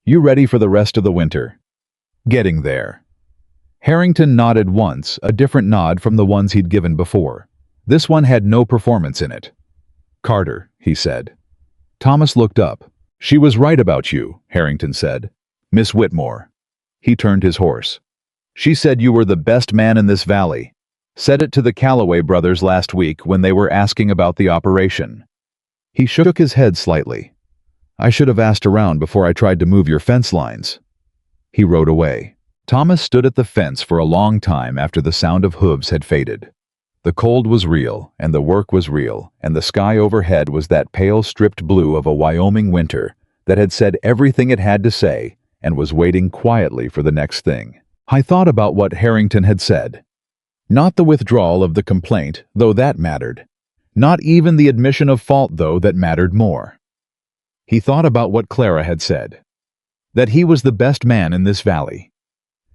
[SPEAKER 1] You ready for the rest of the winter? Getting there. Harrington nodded once, a different nod from the ones he'd given before. This one had no performance in it. Carter, he said. Thomas looked up. She was right about you, Harrington said. Miss Whitmore. He turned his horse. She said you were the best man in this valley. Said it to the Calloway brothers last week when they were asking about the operation. He shook his head slightly. I should have asked around before I tried to move your fence lines. He rode away. Thomas stood at the fence for a long time after the sound of hooves had faded. The cold was real, and the work was real, and the sky overhead was that pale stripped blue of a Wyoming winter that had said everything it had to say and was waiting quietly for the next thing. I thought about what Harrington had said. Not the withdrawal of the complaint, though that mattered. Not even the admission of fault, though, that mattered more. He thought about what Clara had said. That he was the best man in this valley.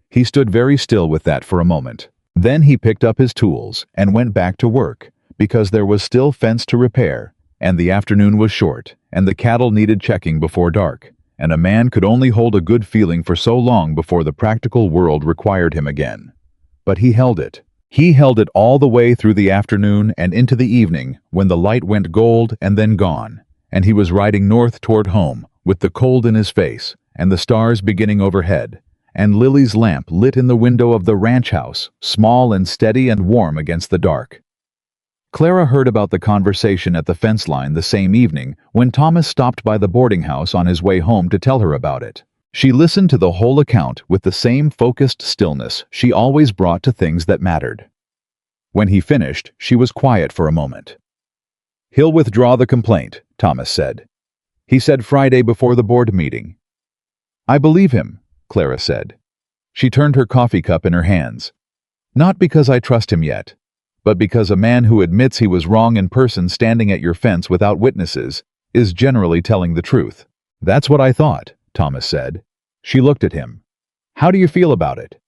[SPEAKER 1] He stood very still with that for a moment. Then he picked up his tools and went back to work, because there was still fence to repair, and the afternoon was short, and the cattle needed checking before dark, and a man could only hold a good feeling for so long before the practical world required him again. But he held it. He held it all the way through the afternoon and into the evening, when the light went gold and then gone, and he was riding north toward home, with the cold in his face, and the stars beginning overhead, and Lily's lamp lit in the window of the ranch house, small and steady and warm against the dark. Clara heard about the conversation at the fence line the same evening when Thomas stopped by the boarding house on his way home to tell her about it. She listened to the whole account with the same focused stillness she always brought to things that mattered. When he finished, she was quiet for a moment. "He'll withdraw the complaint," Thomas said. "He said Friday before the board meeting." "I believe him," Clara said. She turned her coffee cup in her hands. "Not because I trust him yet, but because a man who admits he was wrong in person standing at your fence without witnesses is generally telling the truth." "That's what I thought," Thomas said. She looked at him. "How do you feel about it?"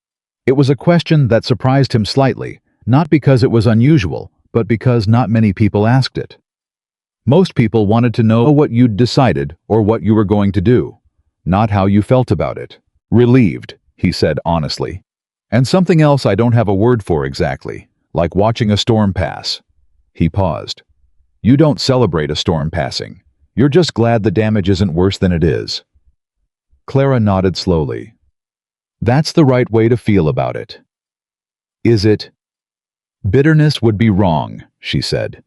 [SPEAKER 1] It was a question that surprised him slightly, not because it was unusual, but because not many people asked it. Most people wanted to know what you'd decided or what you were going to do, not how you felt about it. "Relieved," he said honestly. "And something else I don't have a word for exactly, like watching a storm pass." He paused. "You don't celebrate a storm passing. You're just glad the damage isn't worse than it is." Clara nodded slowly. "That's the right way to feel about it." "Is it?" "Bitterness would be wrong," she said.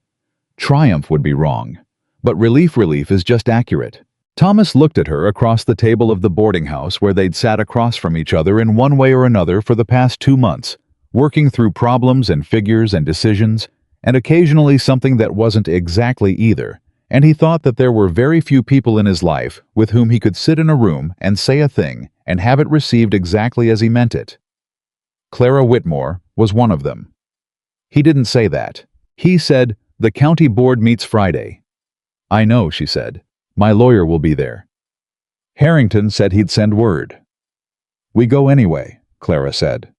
[SPEAKER 1] "Triumph would be wrong. But relief is just accurate." Thomas looked at her across the table of the boarding house where they'd sat across from each other in one way or another for the past 2 months, working through problems and figures and decisions, and occasionally something that wasn't exactly either, and he thought that there were very few people in his life with whom he could sit in a room and say a thing and have it received exactly as he meant it. Clara Whitmore was one of them. He didn't say that. He said, "The county board meets Friday." "I know," she said. "My lawyer will be there." Harrington said he'd send word. "We go anyway," Clara said.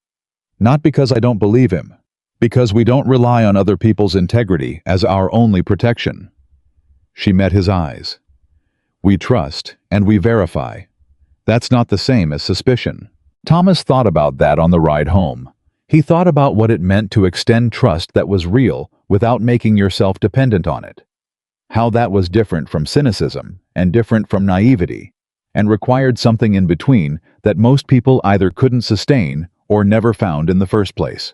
[SPEAKER 1] "Not because I don't believe him, because we don't rely on other people's integrity as our only protection." She met his eyes. "We trust and we verify. That's not the same as suspicion." Thomas thought about that on the ride home. He thought about what it meant to extend trust that was real without making yourself dependent on it. How that was different from cynicism and different from naivety, and required something in between that most people either couldn't sustain or never found in the first place.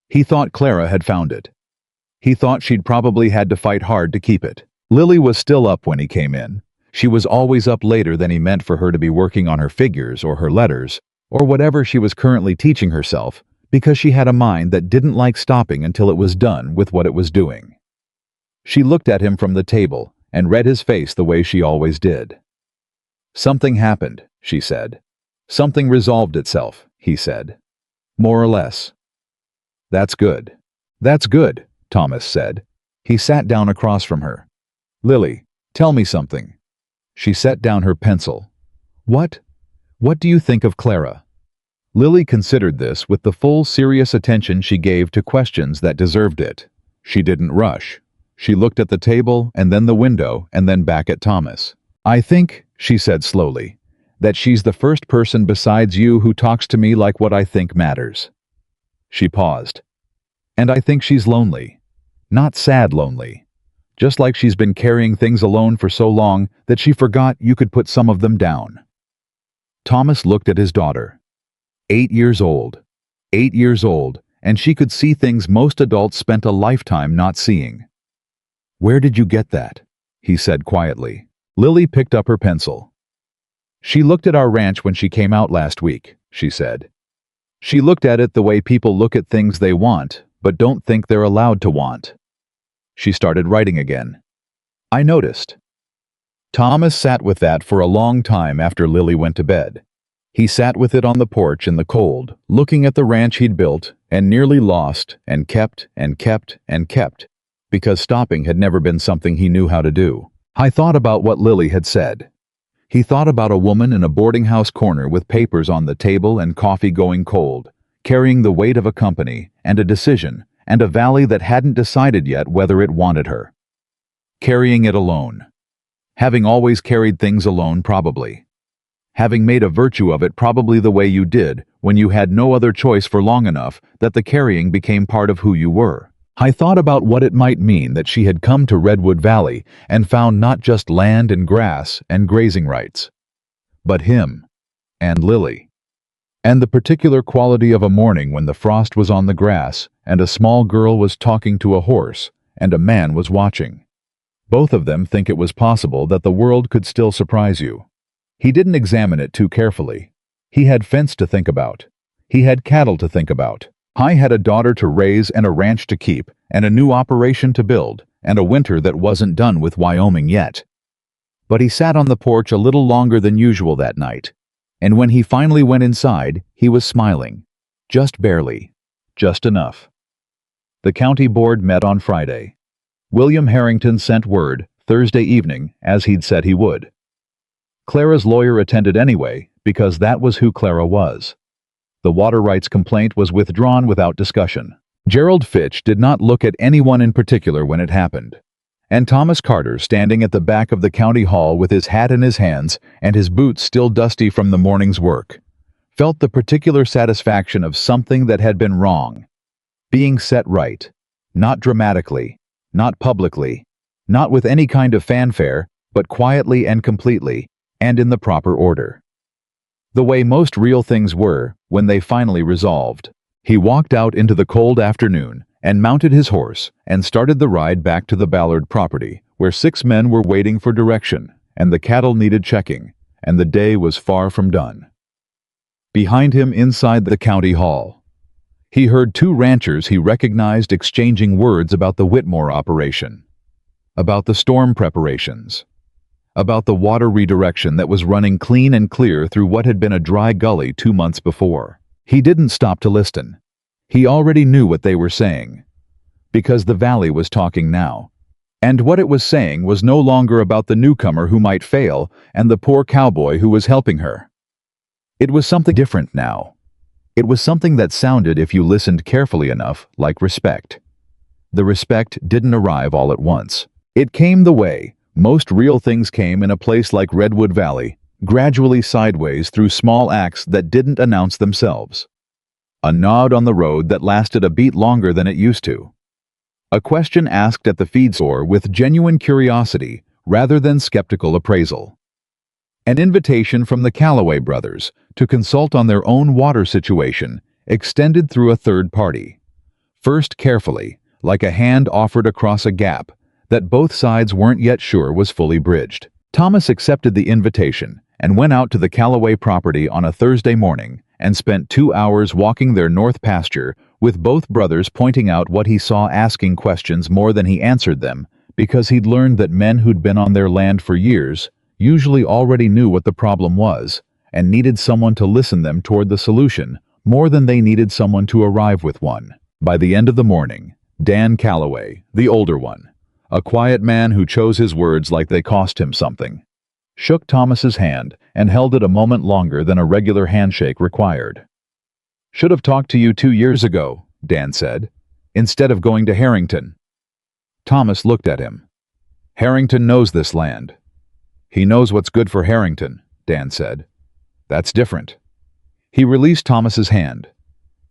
[SPEAKER 1] He thought Clara had found it. He thought she'd probably had to fight hard to keep it. Lily was still up when he came in. She was always up later than he meant for her to be working on her figures or her letters, or whatever she was currently teaching herself, because she had a mind that didn't like stopping until it was done with what it was doing. She looked at him from the table and read his face the way she always did. "Something happened," she said. "Something resolved itself," he said. "More or less." "That's good." "That's good," Thomas said. He sat down across from her. "Lily, tell me something." She set down her pencil. What do you think of Clara?" Lily considered this with the full serious attention she gave to questions that deserved it. She didn't rush. She looked at the table and then the window and then back at Thomas. "I think," she said slowly, "that she's the first person besides you who talks to me like what I think matters." She paused. "And I think she's lonely. Not sad lonely. Just like she's been carrying things alone for so long that she forgot you could put some of them down." Thomas looked at his daughter. 8 years old. 8 years old, and she could see things most adults spent a lifetime not seeing. "Where did you get that?" he said quietly. Lily picked up her pencil. She looked at our ranch when she came out last week, she said. She looked at it the way people look at things they want, but don't think they're allowed to want. She started writing again. I noticed. Thomas sat with that for a long time after Lily went to bed. He sat with it on the porch in the cold, looking at the ranch he'd built, and nearly lost, and kept, and kept, and kept, because stopping had never been something he knew how to do. I thought about what Lily had said. He thought about a woman in a boarding house corner with papers on the table and coffee going cold, carrying the weight of a company, and a decision, and a valley that hadn't decided yet whether it wanted her. Carrying it alone. Having always carried things alone, probably. Having made a virtue of it probably the way you did, when you had no other choice for long enough that the carrying became part of who you were. I thought about what it might mean that she had come to Redwood Valley and found not just land and grass and grazing rights, but him and Lily. And the particular quality of a morning when the frost was on the grass and a small girl was talking to a horse and a man was watching. Both of them think it was possible that the world could still surprise you. He didn't examine it too carefully. He had fence to think about. He had cattle to think about. I had a daughter to raise and a ranch to keep and a new operation to build and a winter that wasn't done with Wyoming yet. But he sat on the porch a little longer than usual that night, and when he finally went inside, he was smiling. Just barely. Just enough. The county board met on Friday. William Harrington sent word, Thursday evening, as he'd said he would. Clara's lawyer attended anyway, because that was who Clara was. The water rights complaint was withdrawn without discussion. Gerald Fitch did not look at anyone in particular when it happened. And Thomas Carter, standing at the back of the county hall with his hat in his hands and his boots still dusty from the morning's work, felt the particular satisfaction of something that had been wrong. Being set right. Not dramatically, not publicly, not with any kind of fanfare, but quietly and completely, and in the proper order. The way most real things were, when they finally resolved. He walked out into the cold afternoon and mounted his horse and started the ride back to the Ballard property, where 6 men were waiting for direction, and the cattle needed checking, and the day was far from done. Behind him inside the county hall, he heard 2 ranchers he recognized exchanging words about the Whitmore operation, about the storm preparations, about the water redirection that was running clean and clear through what had been a dry gully 2 months before. He didn't stop to listen. He already knew what they were saying, because the valley was talking now. And what it was saying was no longer about the newcomer who might fail and the poor cowboy who was helping her. It was something different now. It was something that sounded, if you listened carefully enough, like respect. The respect didn't arrive all at once. It came the way most real things came in a place like Redwood Valley, gradually sideways through small acts that didn't announce themselves. A nod on the road that lasted a beat longer than it used to. A question asked at the feed store with genuine curiosity rather than skeptical appraisal. An invitation from the Calloway brothers to consult on their own water situation extended through a third party. First carefully, like a hand offered across a gap that both sides weren't yet sure was fully bridged. Thomas accepted the invitation and went out to the Calloway property on a Thursday morning and spent 2 hours walking their north pasture with both brothers pointing out what he saw, asking questions more than he answered them, because he'd learned that men who'd been on their land for years usually already knew what the problem was and needed someone to listen them toward the solution more than they needed someone to arrive with one. By the end of the morning, Dan Calloway, the older one, a quiet man who chose his words like they cost him something, shook Thomas's hand and held it a moment longer than a regular handshake required. "Should have talked to you 2 years ago," Dan said, "instead of going to Harrington." Thomas looked at him. "Harrington knows this land." "He knows what's good for Harrington," Dan said. "That's different." He released Thomas's hand.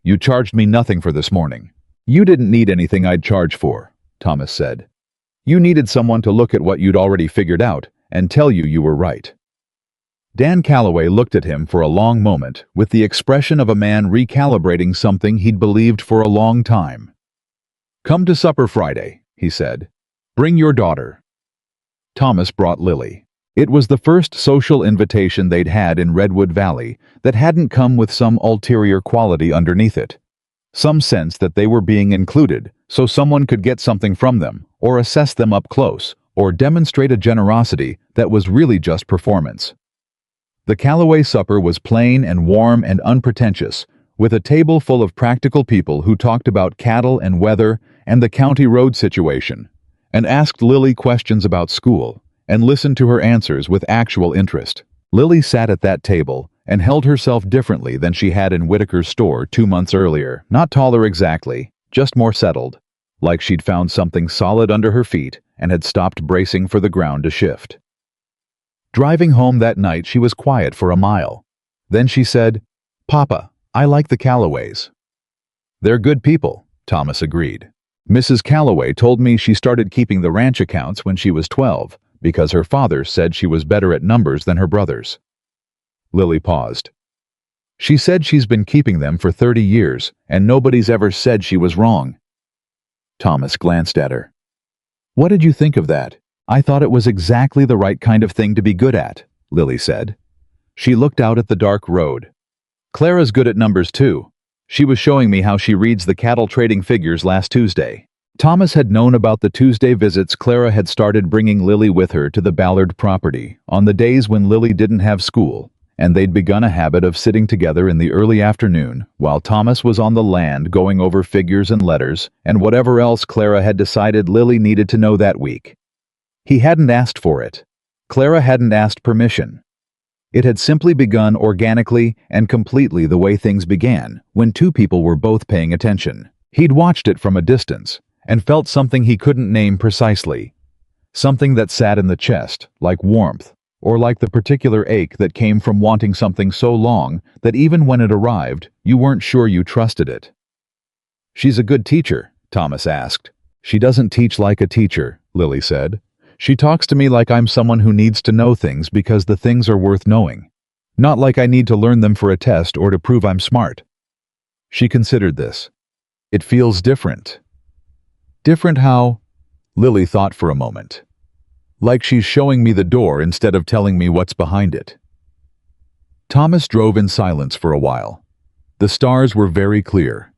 [SPEAKER 1] "You charged me nothing for this morning." "You didn't need anything I'd charge for," Thomas said. "You needed someone to look at what you'd already figured out and tell you you were right." Dan Calloway looked at him for a long moment with the expression of a man recalibrating something he'd believed for a long time. "Come to supper Friday," he said. "Bring your daughter." Thomas brought Lily. It was the first social invitation they'd had in Redwood Valley that hadn't come with some ulterior quality underneath it. Some sense that they were being included so someone could get something from them, or assess them up close, or demonstrate a generosity that was really just performance. The Calloway supper was plain and warm and unpretentious, with a table full of practical people who talked about cattle and weather and the county road situation, and asked Lily questions about school, and listened to her answers with actual interest. Lily sat at that table and held herself differently than she had in Whitaker's store 2 months earlier. Not taller exactly, just more settled, like she'd found something solid under her feet and had stopped bracing for the ground to shift. Driving home that night, she was quiet for a mile. Then she said, "Papa, I like the Calloways." "They're good people," Thomas agreed. "Mrs. Calloway told me she started keeping the ranch accounts when she was 12 because her father said she was better at numbers than her brothers." Lily paused. "She said she's been keeping them for 30 years, and nobody's ever said she was wrong." Thomas glanced at her. "What did you think of that?" "I thought it was exactly the right kind of thing to be good at," Lily said. She looked out at the dark road. "Clara's good at numbers too. She was showing me how she reads the cattle trading figures last Tuesday." Thomas had known about the Tuesday visits Clara had started bringing Lily with her to the Ballard property on the days when Lily didn't have school, and they'd begun a habit of sitting together in the early afternoon while Thomas was on the land going over figures and letters and whatever else Clara had decided Lily needed to know that week. He hadn't asked for it. Clara hadn't asked permission. It had simply begun organically and completely the way things began, when two people were both paying attention. He'd watched it from a distance and felt something he couldn't name precisely. Something that sat in the chest, like warmth, or like the particular ache that came from wanting something so long that even when it arrived, you weren't sure you trusted it. "She's a good teacher?" Thomas asked. "She doesn't teach like a teacher," Lily said. "She talks to me like I'm someone who needs to know things because the things are worth knowing. Not like I need to learn them for a test or to prove I'm smart." She considered this. "It feels different." "Different how?" Lily thought for a moment. "Like she's showing me the door instead of telling me what's behind it." Thomas drove in silence for a while. The stars were very clear.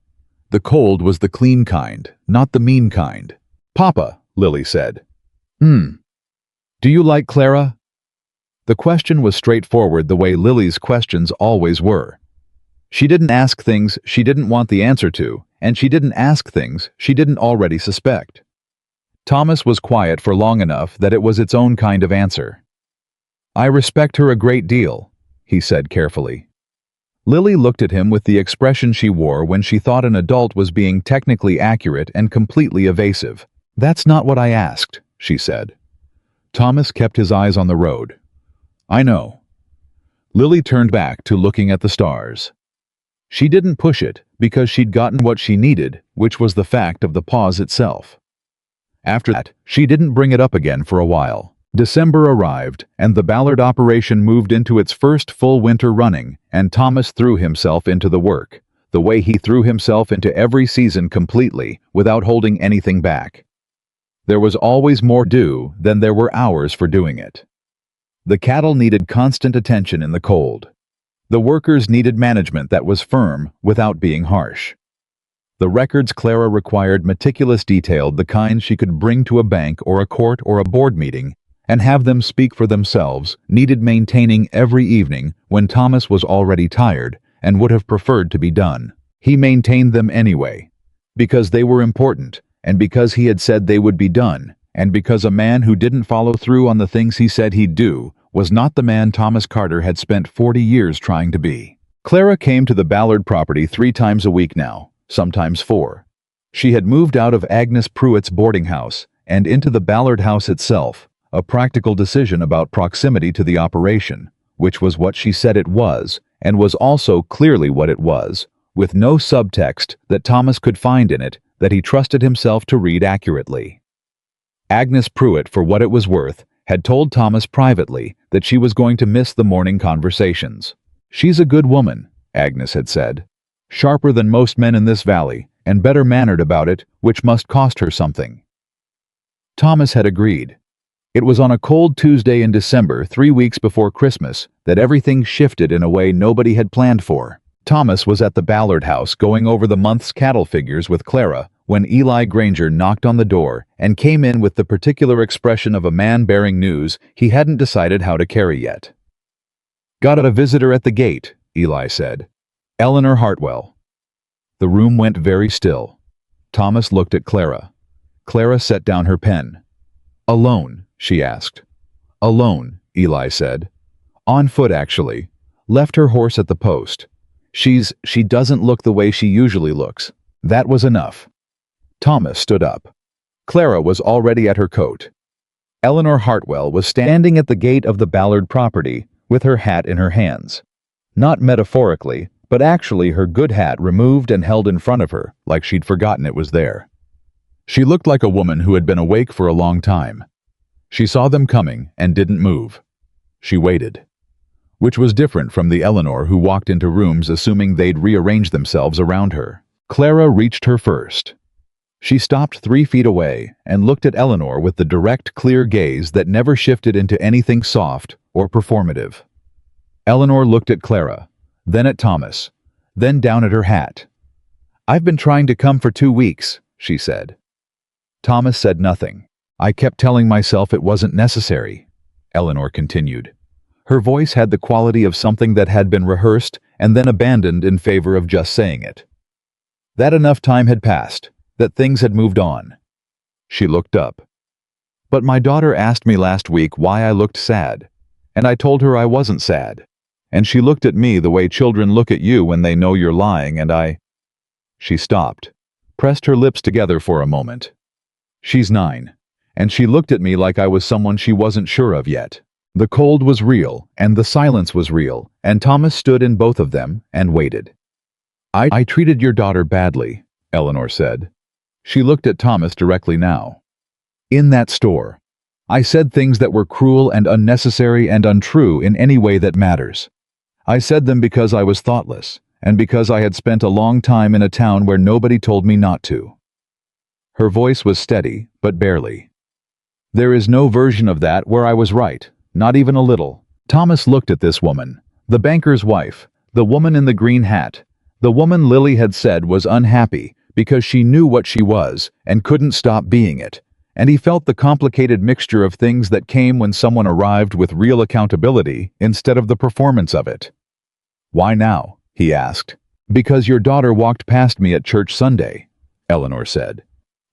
[SPEAKER 1] The cold was the clean kind, not the mean kind. "Papa," Lily said. Do you like Clara?" The question was straightforward the way Lily's questions always were. She didn't ask things she didn't want the answer to, and she didn't ask things she didn't already suspect. Thomas was quiet for long enough that it was its own kind of answer. "I respect her a great deal," he said carefully. Lily looked at him with the expression she wore when she thought an adult was being technically accurate and completely evasive. "That's not what I asked," she said. Thomas kept his eyes on the road. "I know." Lily turned back to looking at the stars. She didn't push it because she'd gotten what she needed, which was the fact of the pause itself. After that, she didn't bring it up again for a while. December arrived, and the Ballard operation moved into its first full winter running, and Thomas threw himself into the work, the way he threw himself into every season completely, without holding anything back. There was always more due than there were hours for doing it. The cattle needed constant attention in the cold. The workers needed management that was firm without being harsh. The records Clara required meticulous detail, the kind she could bring to a bank or a court or a board meeting and have them speak for themselves, needed maintaining every evening when Thomas was already tired and would have preferred to be done. He maintained them anyway, because they were important, and because he had said they would be done, and because a man who didn't follow through on the things he said he'd do was not the man Thomas Carter had spent 40 years trying to be. Clara came to the Ballard property 3 times a week now, sometimes 4. She had moved out of Agnes Pruitt's boarding house and into the Ballard house itself, a practical decision about proximity to the operation, which was what she said it was, and was also clearly what it was, with no subtext that Thomas could find in it that he trusted himself to read accurately. Agnes Pruitt, for what it was worth, had told Thomas privately that she was going to miss the morning conversations. "She's a good woman," Agnes had said. "Sharper than most men in this valley, and better mannered about it, which must cost her something." Thomas had agreed. It was on a cold Tuesday in December, 3 weeks before Christmas, that everything shifted in a way nobody had planned for. Thomas was at the Ballard house going over the month's cattle figures with Clara when Eli Granger knocked on the door and came in with the particular expression of a man bearing news he hadn't decided how to carry yet. "Got a visitor at the gate," Eli said. "Eleanor Hartwell." The room went very still. Thomas looked at Clara. Clara set down her pen. "Alone?" she asked. "Alone," Eli said. "On foot, actually. Left her horse at the post. She doesn't look the way she usually looks." That was enough. Thomas stood up. Clara was already at her coat. Eleanor Hartwell was standing at the gate of the Ballard property with her hat in her hands. Not metaphorically, but actually her good hat removed and held in front of her, like she'd forgotten it was there. She looked like a woman who had been awake for a long time. She saw them coming and didn't move. She waited. Which was different from the Eleanor who walked into rooms assuming they'd rearrange themselves around her. Clara reached her first. She stopped 3 feet away and looked at Eleanor with the direct, clear gaze that never shifted into anything soft or performative. Eleanor looked at Clara, then at Thomas, then down at her hat. "I've been trying to come for 2 weeks, she said. Thomas said nothing. "I kept telling myself it wasn't necessary," Eleanor continued. Her voice had the quality of something that had been rehearsed and then abandoned in favor of just saying it. That enough time had passed, that things had moved on. She looked up. "But my daughter asked me last week why I looked sad, and I told her I wasn't sad. And she looked at me the way children look at you when they know you're lying, and I—" She stopped, pressed her lips together for a moment. "She's 9, and she looked at me like I was someone she wasn't sure of yet." The cold was real, and the silence was real, and Thomas stood in both of them and waited. I treated your daughter badly," Eleanor said. She looked at Thomas directly now. "In that store. I said things that were cruel and unnecessary and untrue in any way that matters. I said them because I was thoughtless, and because I had spent a long time in a town where nobody told me not to." Her voice was steady, but barely. "There is no version of that where I was right, not even a little." Thomas looked at this woman, the banker's wife, the woman in the green hat, the woman Lily had said was unhappy because she knew what she was and couldn't stop being it, and he felt the complicated mixture of things that came when someone arrived with real accountability instead of the performance of it. "Why now?" he asked. "Because your daughter walked past me at church Sunday," Eleanor said.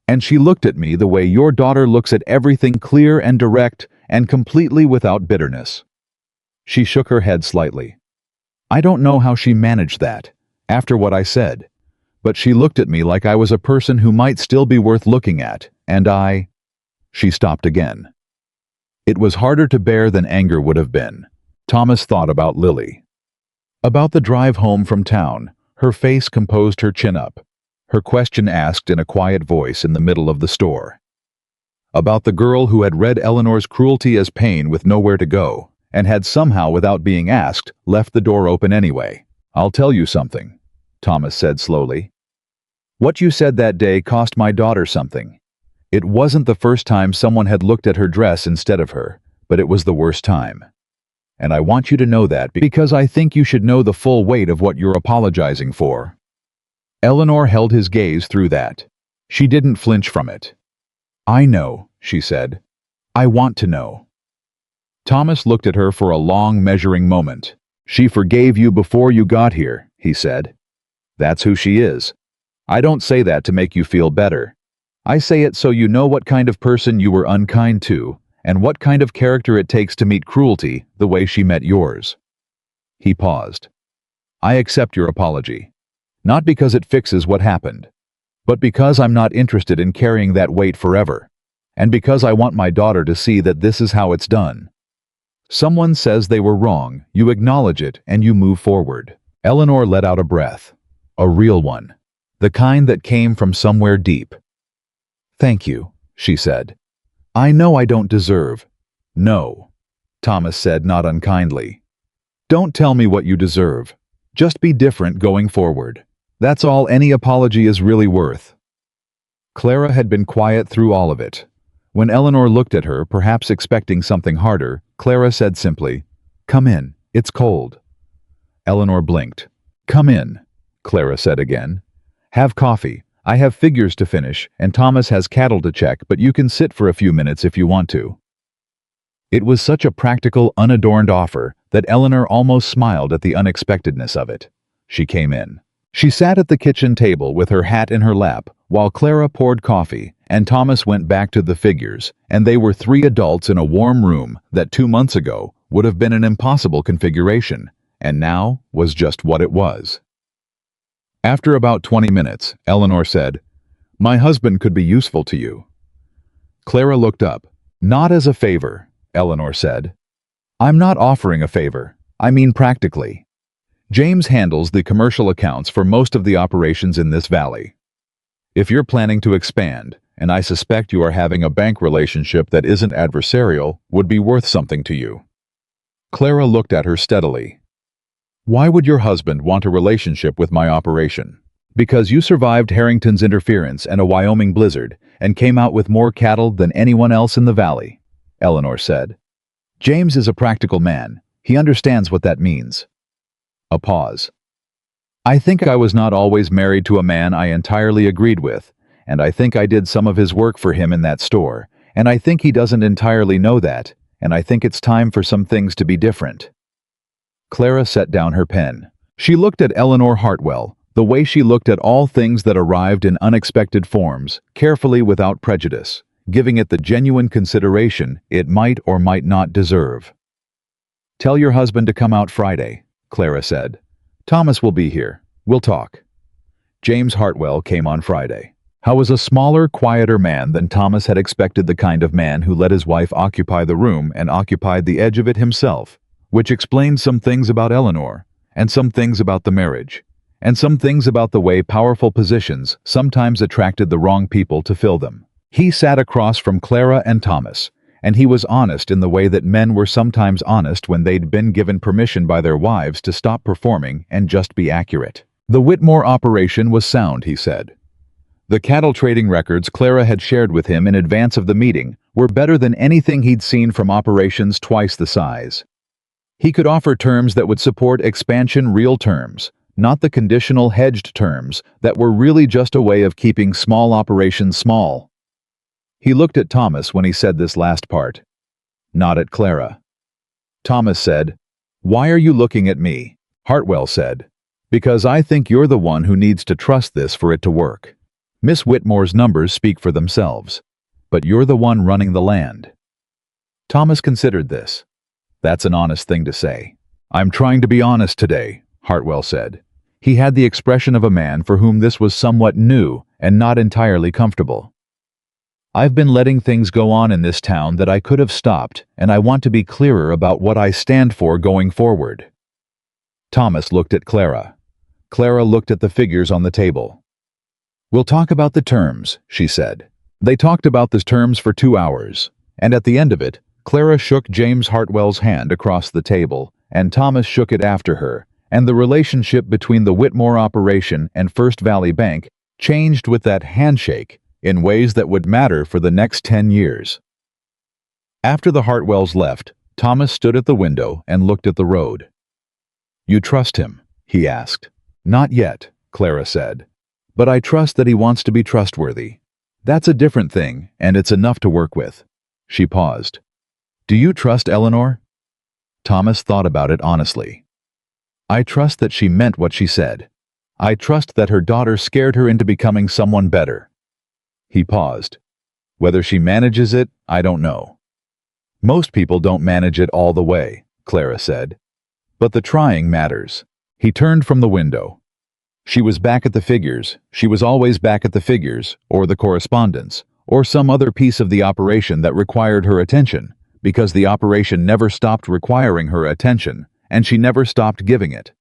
[SPEAKER 1] "And she looked at me the way your daughter looks at everything, clear and direct and completely without bitterness." She shook her head slightly. "I don't know how she managed that, after what I said, but she looked at me like I was a person who might still be worth looking at, and I—" She stopped again. It was harder to bear than anger would have been. Thomas thought about Lily. About the drive home from town, her face composed, her chin up, her question asked in a quiet voice in the middle of the store. About the girl who had read Eleanor's cruelty as pain with nowhere to go, and had somehow, without being asked, left the door open anyway. "I'll tell you something," Thomas said slowly. "What you said that day cost my daughter something. It wasn't the first time someone had looked at her dress instead of her, but it was the worst time. And I want you to know that because I think you should know the full weight of what you're apologizing for." Eleanor held his gaze through that. She didn't flinch from it. "I know," she said. "I want to know." Thomas looked at her for a long, measuring moment. "She forgave you before you got here," he said. "That's who she is. I don't say that to make you feel better. I say it so you know what kind of person you were unkind to, and what kind of character it takes to meet cruelty the way she met yours." He paused. "I accept your apology. Not because it fixes what happened, but because I'm not interested in carrying that weight forever, and because I want my daughter to see that this is how it's done. Someone says they were wrong, you acknowledge it, and you move forward." Eleanor let out a breath. A real one. The kind that came from somewhere deep. "Thank you," she said. "I know I don't deserve—" "No," Thomas said, not unkindly. "Don't tell me what you deserve. Just be different going forward. That's all any apology is really worth." Clara had been quiet through all of it. When Eleanor looked at her, perhaps expecting something harder, Clara said simply, "Come in, it's cold." Eleanor blinked. "Come in," Clara said again. "Have coffee. I have figures to finish, and Thomas has cattle to check, but you can sit for a few minutes if you want to." It was such a practical, unadorned offer that Eleanor almost smiled at the unexpectedness of it. She came in. She sat at the kitchen table with her hat in her lap, while Clara poured coffee, and Thomas went back to the figures, and they were 3 adults in a warm room that 2 months ago would have been an impossible configuration, and now was just what it was. After about 20 minutes, Eleanor said, "My husband could be useful to you." Clara looked up. "Not as a favor," Eleanor said. "I'm not offering a favor. I mean practically. James handles the commercial accounts for most of the operations in this valley. If you're planning to expand, and I suspect you are having a bank relationship that isn't adversarial, would be worth something to you." Clara looked at her steadily. "Why would your husband want a relationship with my operation?" "Because you survived Harrington's interference and a Wyoming blizzard and came out with more cattle than anyone else in the valley," Eleanor said. "James is a practical man. He understands what that means." A pause. "I think I was not always married to a man I entirely agreed with, and I think I did some of his work for him in that store, and I think he doesn't entirely know that, and I think it's time for some things to be different." Clara set down her pen. She looked at Eleanor Hartwell, the way she looked at all things that arrived in unexpected forms, carefully without prejudice, giving it the genuine consideration it might or might not deserve. "Tell your husband to come out Friday," Clara said. "Thomas will be here. We'll talk." James Hartwell came on Friday. How was a smaller, quieter man than Thomas had expected, the kind of man who let his wife occupy the room and occupied the edge of it himself, which explained some things about Eleanor, and some things about the marriage, and some things about the way powerful positions sometimes attracted the wrong people to fill them. He sat across from Clara and Thomas, and he was honest in the way that men were sometimes honest when they'd been given permission by their wives to stop performing and just be accurate. The Whitmore operation was sound, he said. The cattle trading records Clara had shared with him in advance of the meeting were better than anything he'd seen from operations twice the size. He could offer terms that would support expansion, real terms, not the conditional hedged terms that were really just a way of keeping small operations small. He looked at Thomas when he said this last part, not at Clara. Thomas said, "Why are you looking at me?" Hartwell said, "Because I think you're the one who needs to trust this for it to work. Miss Whitmore's numbers speak for themselves, but you're the one running the land." Thomas considered this. "That's an honest thing to say." "I'm trying to be honest today," Hartwell said. He had the expression of a man for whom this was somewhat new and not entirely comfortable. "I've been letting things go on in this town that I could have stopped, and I want to be clearer about what I stand for going forward." Thomas looked at Clara. Clara looked at the figures on the table. "We'll talk about the terms," she said. They talked about the terms for 2 hours, and at the end of it, Clara shook James Hartwell's hand across the table, and Thomas shook it after her, and the relationship between the Whitmore operation and First Valley Bank changed with that handshake in ways that would matter for the next 10 years. After the Hartwells left, Thomas stood at the window and looked at the road. "You trust him?" he asked. "Not yet," Clara said. "But I trust that he wants to be trustworthy. That's a different thing, and it's enough to work with." She paused. "Do you trust Eleanor?" Thomas thought about it honestly. "I trust that she meant what she said. I trust that her daughter scared her into becoming someone better." He paused. "Whether she manages it, I don't know." "Most people don't manage it all the way," Clara said. "But the trying matters." He turned from the window. She was back at the figures. She was always back at the figures, or the correspondence, or some other piece of the operation that required her attention, because the operation never stopped requiring her attention, and she never stopped giving it.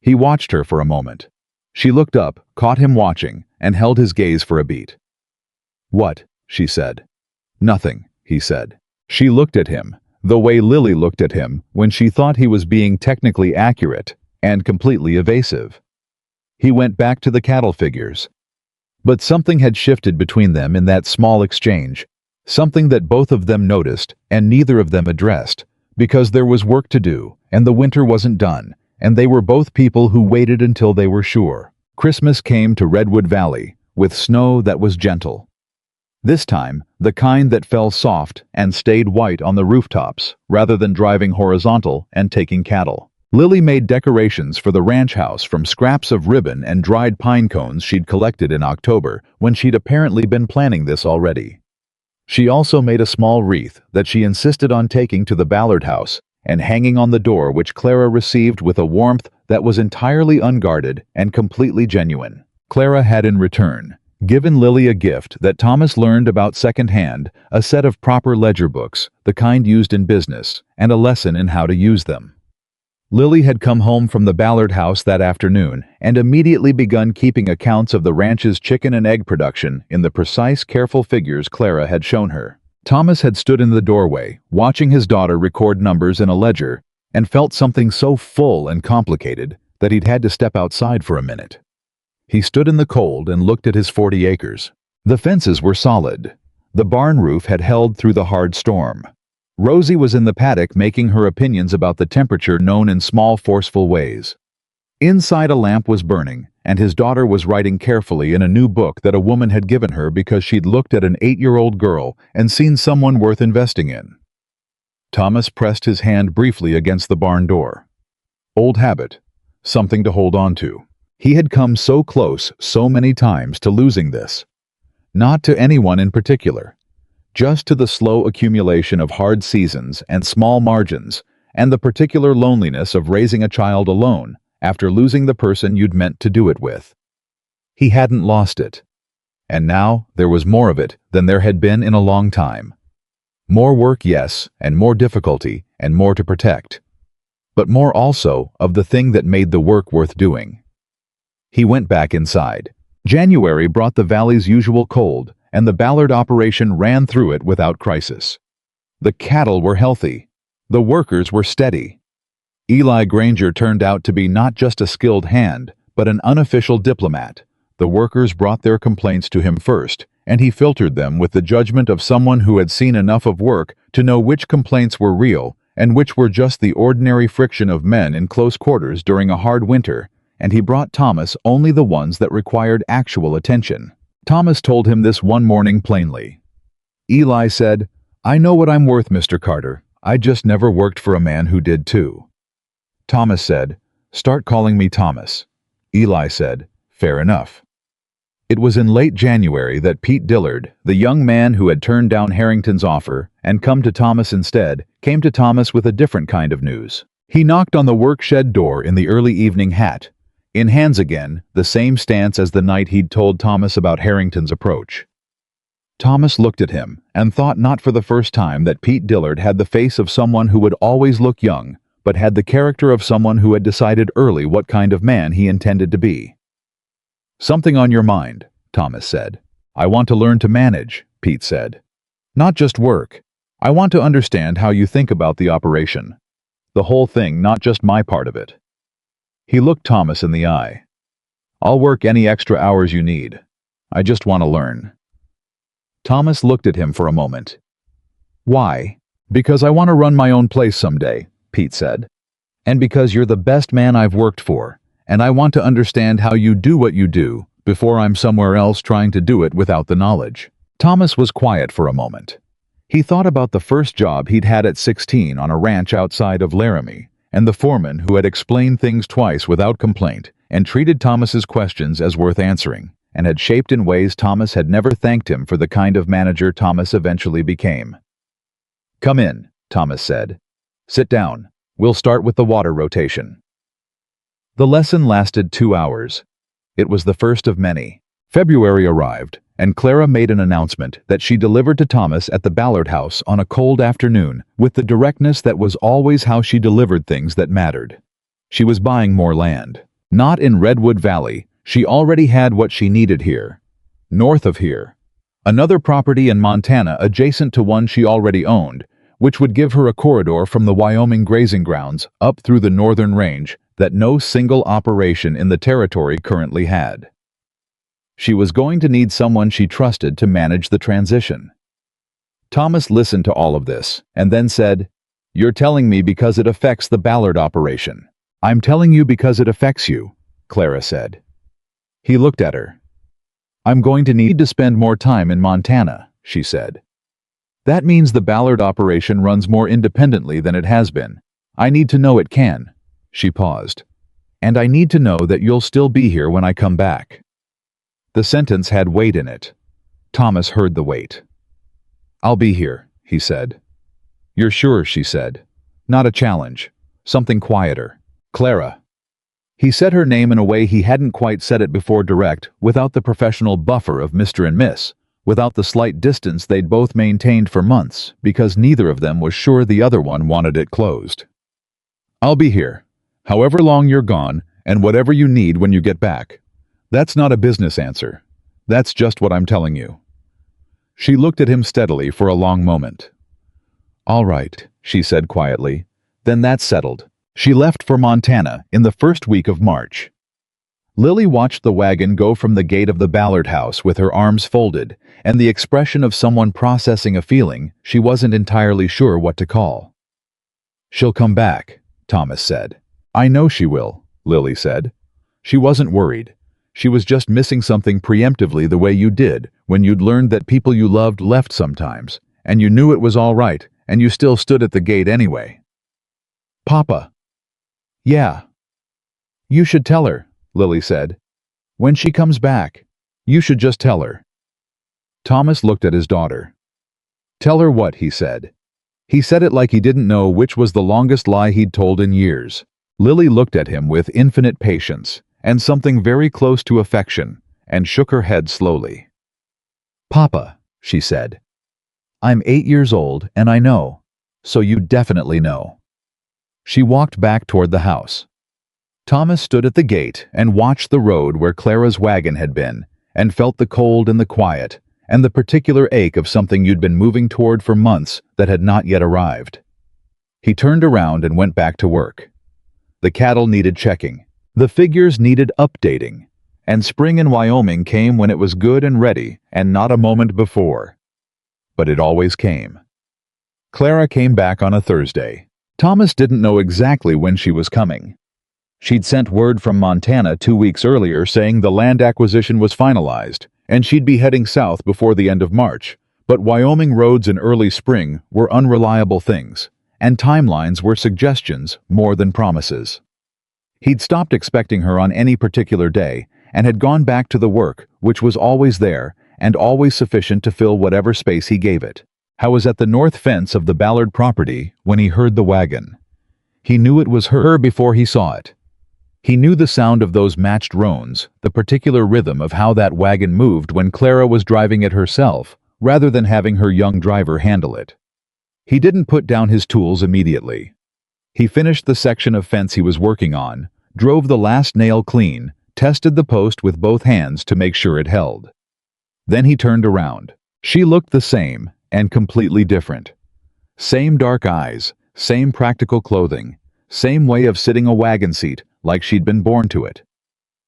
[SPEAKER 1] He watched her for a moment. She looked up, caught him watching, and held his gaze for a beat. "What?" she said. "Nothing," he said. She looked at him, the way Lily looked at him when she thought he was being technically accurate and completely evasive. He went back to the cattle figures. But something had shifted between them in that small exchange, Something that both of them noticed and neither of them addressed, because there was work to do, and the winter wasn't done, and they were both people who waited until they were sure. Christmas came to Redwood Valley, with snow that was gentle. This time, the kind that fell soft and stayed white on the rooftops, rather than driving horizontal and taking cattle. Lily made decorations for the ranch house from scraps of ribbon and dried pine cones she'd collected in October, when she'd apparently been planning this already. She also made a small wreath that she insisted on taking to the Ballard house and hanging on the door, which Clara received with a warmth that was entirely unguarded and completely genuine. Clara had in return given Lily a gift that Thomas learned about secondhand, a set of proper ledger books, the kind used in business, and a lesson in how to use them. Lily had come home from the Ballard house that afternoon and immediately begun keeping accounts of the ranch's chicken and egg production in the precise, careful figures Clara had shown her. Thomas had stood in the doorway, watching his daughter record numbers in a ledger, and felt something so full and complicated that he'd had to step outside for a minute. He stood in the cold and looked at his 40 acres. The fences were solid. The barn roof had held through the hard storm. Rosie was in the paddock making her opinions about the temperature known in small, forceful ways. Inside, a lamp was burning, and his daughter was writing carefully in a new book that a woman had given her because she'd looked at an 8-year-old girl and seen someone worth investing in. Thomas pressed his hand briefly against the barn door. Old habit. Something to hold on to. He had come so close so many times to losing this. Not to anyone in particular. Just to the slow accumulation of hard seasons and small margins, and the particular loneliness of raising a child alone after losing the person you'd meant to do it with. He hadn't lost it. And now there was more of it than there had been in a long time. More work, yes, and more difficulty, and more to protect. But more also of the thing that made the work worth doing. He went back inside. January brought the valley's usual cold, and the Ballard operation ran through it without crisis. The cattle were healthy. The workers were steady. Eli Granger turned out to be not just a skilled hand, but an unofficial diplomat. The workers brought their complaints to him first, and he filtered them with the judgment of someone who had seen enough of work to know which complaints were real and which were just the ordinary friction of men in close quarters during a hard winter, and he brought Thomas only the ones that required actual attention. Thomas told him this one morning plainly. Eli said, "I know what I'm worth, Mr. Carter. I just never worked for a man who did too." Thomas said, "Start calling me Thomas." Eli said, "Fair enough." It was in late January that Pete Dillard, the young man who had turned down Harrington's offer and come to Thomas instead, came to Thomas with a different kind of news. He knocked on the work-shed door in the early evening hat, in hands again, the same stance as the night he'd told Thomas about Harrington's approach. Thomas looked at him and thought not for the first time that Pete Dillard had the face of someone who would always look young, but had the character of someone who had decided early what kind of man he intended to be. "Something on your mind," Thomas said. "I want to learn to manage," Pete said. "Not just work. I want to understand how you think about the operation. The whole thing, not just my part of it." He looked Thomas in the eye. "I'll work any extra hours you need. I just want to learn." Thomas looked at him for a moment. "Why?" "Because I want to run my own place someday," Pete said. "And because you're the best man I've worked for, and I want to understand how you do what you do before I'm somewhere else trying to do it without the knowledge." Thomas was quiet for a moment. He thought about the first job he'd had at 16 on a ranch outside of Laramie, and the foreman who had explained things twice without complaint and treated Thomas's questions as worth answering, and had shaped in ways Thomas had never thanked him for the kind of manager Thomas eventually became. "Come in," Thomas said. "Sit down. We'll start with the water rotation." The lesson lasted 2 hours. It was the first of many. February arrived, and Clara made an announcement that she delivered to Thomas at the Ballard house on a cold afternoon with the directness that was always how she delivered things that mattered. She was buying more land. Not in Redwood Valley. She already had what she needed here. North of here. Another property in Montana adjacent to one she already owned, which would give her a corridor from the Wyoming grazing grounds up through the northern range that no single operation in the territory currently had. She was going to need someone she trusted to manage the transition. Thomas listened to all of this, and then said, "You're telling me because it affects the Ballard operation." "I'm telling you because it affects you," Clara said. He looked at her. "I'm going to need to spend more time in Montana," she said. "That means the Ballard operation runs more independently than it has been. I need to know it can." She paused. "And I need to know that you'll still be here when I come back." The sentence had weight in it. Thomas heard the weight. "I'll be here," he said. "You're sure?" she said. Not a challenge. Something quieter. "Clara." He said her name in a way he hadn't quite said it before, direct, without the professional buffer of Mr. and Miss, without the slight distance they'd both maintained for months, because neither of them was sure the other one wanted it closed. "I'll be here, however long you're gone, and whatever you need when you get back." That's not a business answer. That's just what I'm telling you. She looked at him steadily for a long moment. "All right," she said quietly. "Then that's settled." She left for Montana in the first week of March. Lily watched the wagon go from the gate of the Ballard house with her arms folded and the expression of someone processing a feeling she wasn't entirely sure what to call. "She'll come back," Thomas said. "I know she will," Lily said. She wasn't worried. She was just missing something preemptively the way you did when you'd learned that people you loved left sometimes, and you knew it was all right, and you still stood at the gate anyway. "Papa." "Yeah." "You should tell her," Lily said. "When she comes back, you should just tell her." Thomas looked at his daughter. "Tell her what?" he said. He said it like he didn't know which was the longest lie he'd told in years. Lily looked at him with infinite patience and something very close to affection, and shook her head slowly. "Papa," she said. "I'm 8 years old, and I know. So you definitely know." She walked back toward the house. Thomas stood at the gate and watched the road where Clara's wagon had been, and felt the cold and the quiet, and the particular ache of something you'd been moving toward for months that had not yet arrived. He turned around and went back to work. The cattle needed checking. The figures needed updating, and spring in Wyoming came when it was good and ready, and not a moment before. But it always came. Clara came back on a Thursday. Thomas didn't know exactly when she was coming. She'd sent word from Montana 2 weeks earlier saying the land acquisition was finalized, and she'd be heading south before the end of March, but Wyoming roads in early spring were unreliable things, and timelines were suggestions more than promises. He'd stopped expecting her on any particular day and had gone back to the work, which was always there and always sufficient to fill whatever space he gave it. I was at the north fence of the Ballard property when he heard the wagon. He knew it was her before he saw it. He knew the sound of those matched roans, the particular rhythm of how that wagon moved when Clara was driving it herself, rather than having her young driver handle it. He didn't put down his tools immediately. He finished the section of fence he was working on, drove the last nail clean, tested the post with both hands to make sure it held. Then he turned around. She looked the same, and completely different. Same dark eyes, same practical clothing, same way of sitting a wagon seat, like she'd been born to it.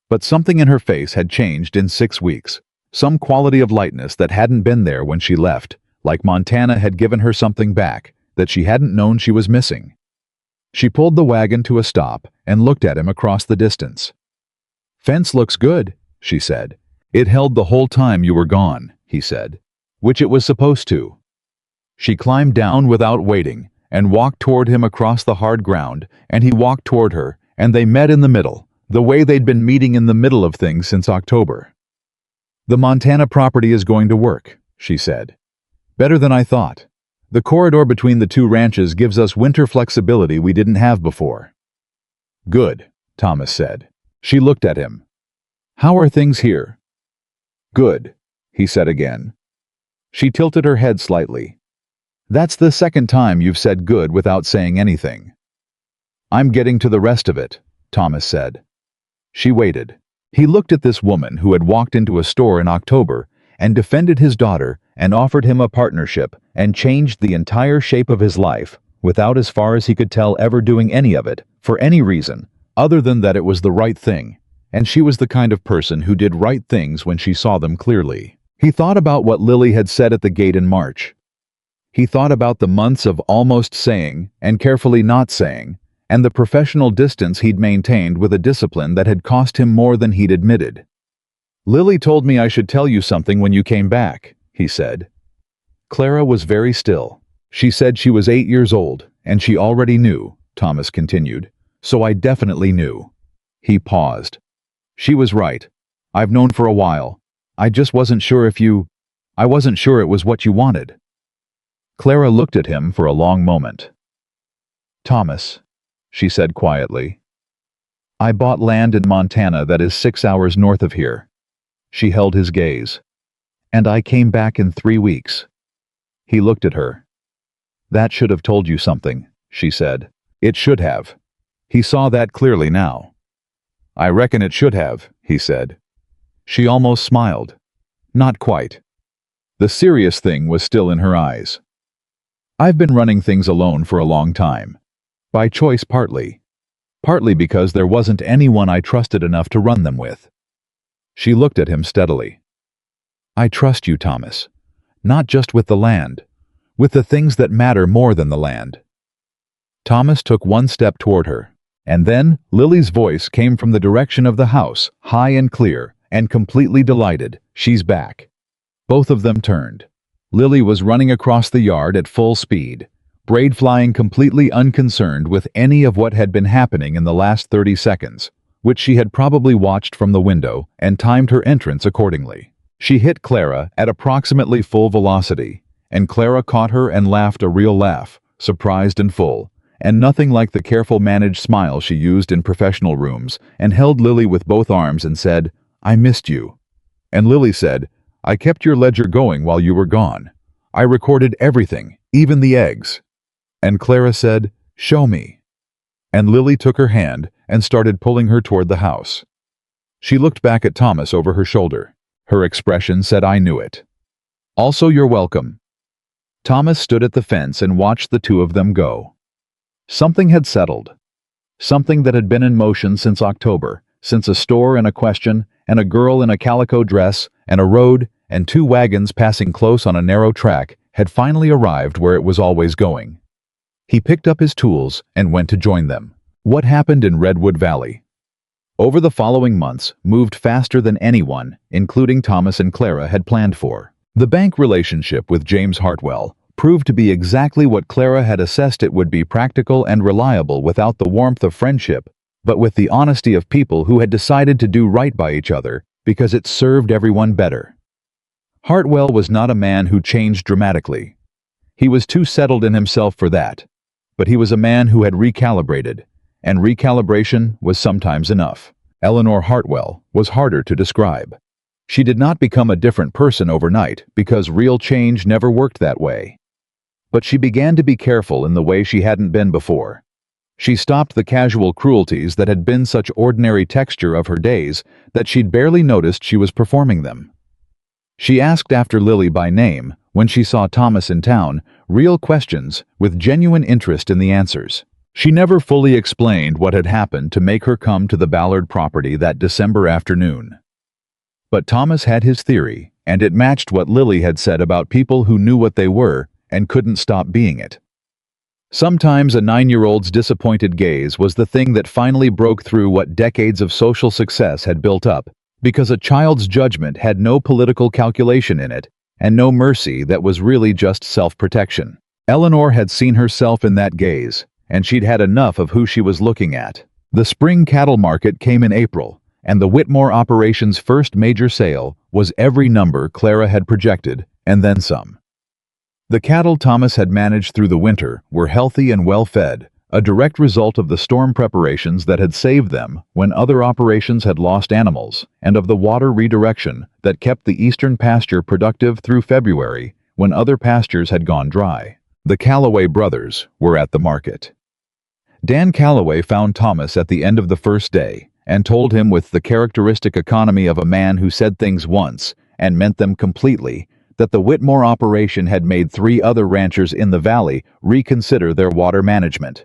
[SPEAKER 1] But something in her face had changed in 6 weeks, some quality of lightness that hadn't been there when she left, like Montana had given her something back that she hadn't known she was missing. She pulled the wagon to a stop and looked at him across the distance. "Fence looks good," she said. "It held the whole time you were gone," he said. "Which it was supposed to." She climbed down without waiting and walked toward him across the hard ground, and he walked toward her, and they met in the middle, the way they'd been meeting in the middle of things since October. "The Montana property is going to work," she said. "Better than I thought. The corridor between the 2 ranches gives us winter flexibility we didn't have before." "Good," Thomas said. She looked at him. "How are things here?" "Good," he said again. She tilted her head slightly. "That's the second time you've said good without saying anything." "I'm getting to the rest of it," Thomas said. She waited. He looked at this woman who had walked into a store in October and defended his daughter and offered him a partnership and changed the entire shape of his life, without, as far as he could tell, ever doing any of it, for any reason, other than that it was the right thing, and she was the kind of person who did right things when she saw them clearly. He thought about what Lily had said at the gate in March. He thought about the months of almost saying and carefully not saying, and the professional distance he'd maintained with a discipline that had cost him more than he'd admitted. "Lily told me I should tell you something when you came back," he said. Clara was very still. "She said she was 8 years old, and she already knew," Thomas continued. "So I definitely knew." He paused. "She was right. I've known for a while. I just wasn't sure I wasn't sure it was what you wanted." Clara looked at him for a long moment. "Thomas," she said quietly, "I bought land in Montana that is 6 hours north of here." She held his gaze. "And I came back in 3 weeks." He looked at her. "That should have told you something," she said. "It should have." He saw that clearly now. "I reckon it should have," he said. She almost smiled. Not quite. The serious thing was still in her eyes. "I've been running things alone for a long time. By choice partly. Partly because there wasn't anyone I trusted enough to run them with." She looked at him steadily. "I trust you, Thomas. Not just with the land. With the things that matter more than the land." Thomas took one step toward her, and then Lily's voice came from the direction of the house, high and clear, and completely delighted. "She's back." Both of them turned. Lily was running across the yard at full speed, braid flying completely unconcerned with any of what had been happening in the last 30 seconds, which she had probably watched from the window and timed her entrance accordingly. She hit Clara at approximately full velocity, and Clara caught her and laughed a real laugh, surprised and full, and nothing like the careful managed smile she used in professional rooms, and held Lily with both arms and said, "I missed you." And Lily said, "I kept your ledger going while you were gone. I recorded everything, even the eggs." And Clara said, "Show me." And Lily took her hand and started pulling her toward the house. She looked back at Thomas over her shoulder. Her expression said, "I knew it." "Also, you're welcome." Thomas stood at the fence and watched the two of them go. Something had settled. Something that had been in motion since October, since a store and a question, and a girl in a calico dress, and a road, and 2 wagons passing close on a narrow track, had finally arrived where it was always going. He picked up his tools and went to join them. What happened in Redwood Valley? Over the following months, moved faster than anyone, including Thomas and Clara, had planned for. The bank relationship with James Hartwell proved to be exactly what Clara had assessed it would be: practical and reliable without the warmth of friendship, but with the honesty of people who had decided to do right by each other because it served everyone better. Hartwell was not a man who changed dramatically. He was too settled in himself for that, but he was a man who had recalibrated, and recalibration was sometimes enough. Eleanor Hartwell was harder to describe. She did not become a different person overnight because real change never worked that way. But she began to be careful in the way she hadn't been before. She stopped the casual cruelties that had been such ordinary texture of her days that she'd barely noticed she was performing them. She asked after Lily by name when she saw Thomas in town, real questions with genuine interest in the answers. She never fully explained what had happened to make her come to the Ballard property that December afternoon. But Thomas had his theory, and it matched what Lily had said about people who knew what they were and couldn't stop being it. Sometimes a 9-year-old's disappointed gaze was the thing that finally broke through what decades of social success had built up, because a child's judgment had no political calculation in it, and no mercy that was really just self-protection. Eleanor had seen herself in that gaze, and she'd had enough of who she was looking at. The spring cattle market came in April, and the Whitmore operation's first major sale was every number Clara had projected, and then some. The cattle Thomas had managed through the winter were healthy and well-fed, a direct result of the storm preparations that had saved them when other operations had lost animals, and of the water redirection that kept the eastern pasture productive through February when other pastures had gone dry. The Calloway brothers were at the market. Dan Calloway found Thomas at the end of the first day and told him with the characteristic economy of a man who said things once and meant them completely that the Whitmore operation had made 3 other ranchers in the valley reconsider their water management.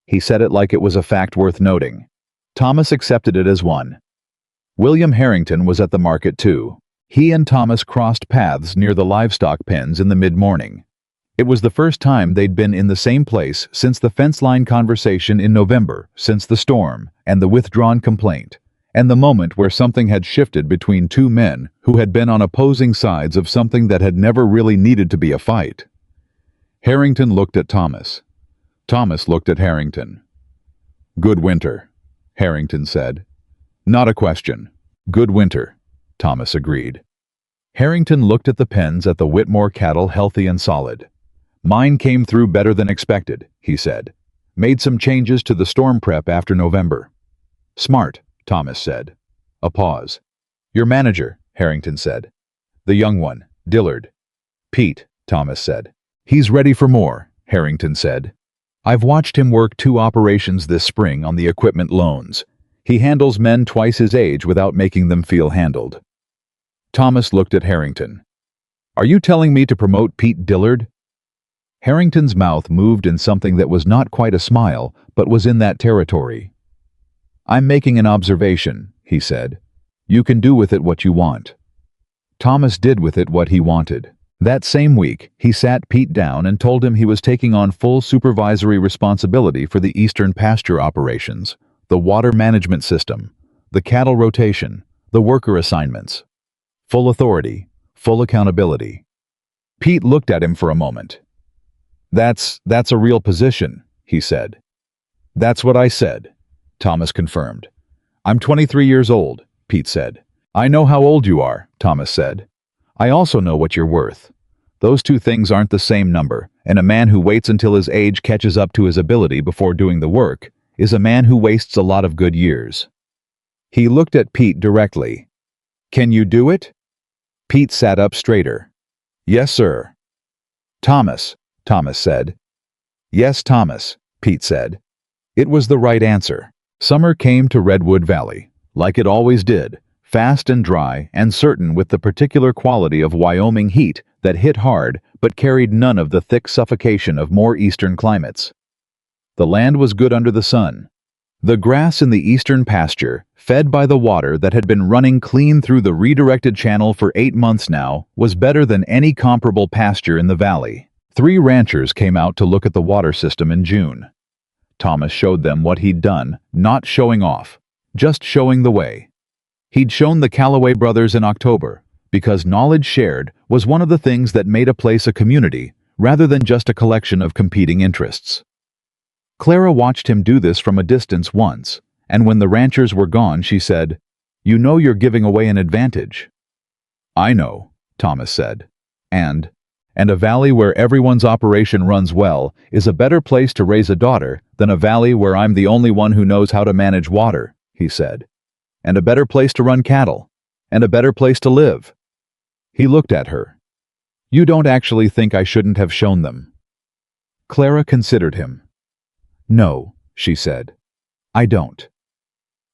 [SPEAKER 1] He said it like it was a fact worth noting. Thomas accepted it as one. William Harrington was at the market too. He and Thomas crossed paths near the livestock pens in the mid-morning. It was the first time they'd been in the same place since the fence line conversation in November, since the storm, and the withdrawn complaint, and the moment where something had shifted between two men who had been on opposing sides of something that had never really needed to be a fight. Harrington looked at Thomas. Thomas looked at Harrington. "Good winter," Harrington said. "Not a question. Good winter," Thomas agreed. Harrington looked at the pens at the Whitmore cattle, healthy and solid. "Mine came through better than expected," he said. "Made some changes to the storm prep after November." "Smart," Thomas said. A pause. "Your manager," Harrington said. "The young one, Dillard." "Pete," Thomas said. "He's ready for more," Harrington said. "I've watched him work 2 operations this spring on the equipment loans. He handles men twice his age without making them feel handled." Thomas looked at Harrington. "Are you telling me to promote Pete Dillard?" Harrington's mouth moved in something that was not quite a smile, but was in that territory. "I'm making an observation," he said. "You can do with it what you want." Thomas did with it what he wanted. That same week, he sat Pete down and told him he was taking on full supervisory responsibility for the eastern pasture operations, the water management system, the cattle rotation, the worker assignments. Full authority, full accountability. Pete looked at him for a moment. That's a real position," he said. "That's what I said," Thomas confirmed. "I'm 23 years old," Pete said. "I know how old you are," Thomas said. "I also know what you're worth. Those 2 things aren't the same number, and a man who waits until his age catches up to his ability before doing the work is a man who wastes a lot of good years." He looked at Pete directly. "Can you do it?" Pete sat up straighter. "Yes, sir." "Thomas," Thomas said. "Yes, Thomas," Pete said. It was the right answer. Summer came to Redwood Valley, like it always did, fast and dry and certain with the particular quality of Wyoming heat that hit hard but carried none of the thick suffocation of more eastern climates. The land was good under the sun. The grass in the eastern pasture, fed by the water that had been running clean through the redirected channel for 8 months now, was better than any comparable pasture in the valley. 3 ranchers came out to look at the water system in June. Thomas showed them what he'd done, not showing off, just showing the way. He'd shown the Calloway brothers in October, because knowledge shared was one of the things that made a place a community, rather than just a collection of competing interests. Clara watched him do this from a distance once, and when the ranchers were gone, she said, "You know you're giving away an advantage." "I know," Thomas said. And a valley where everyone's operation runs well is a better place to raise a daughter than a valley where I'm the only one who knows how to manage water," he said. "And a better place to run cattle. And a better place to live." He looked at her. "You don't actually think I shouldn't have shown them?" Clara considered him. "No," she said. "I don't."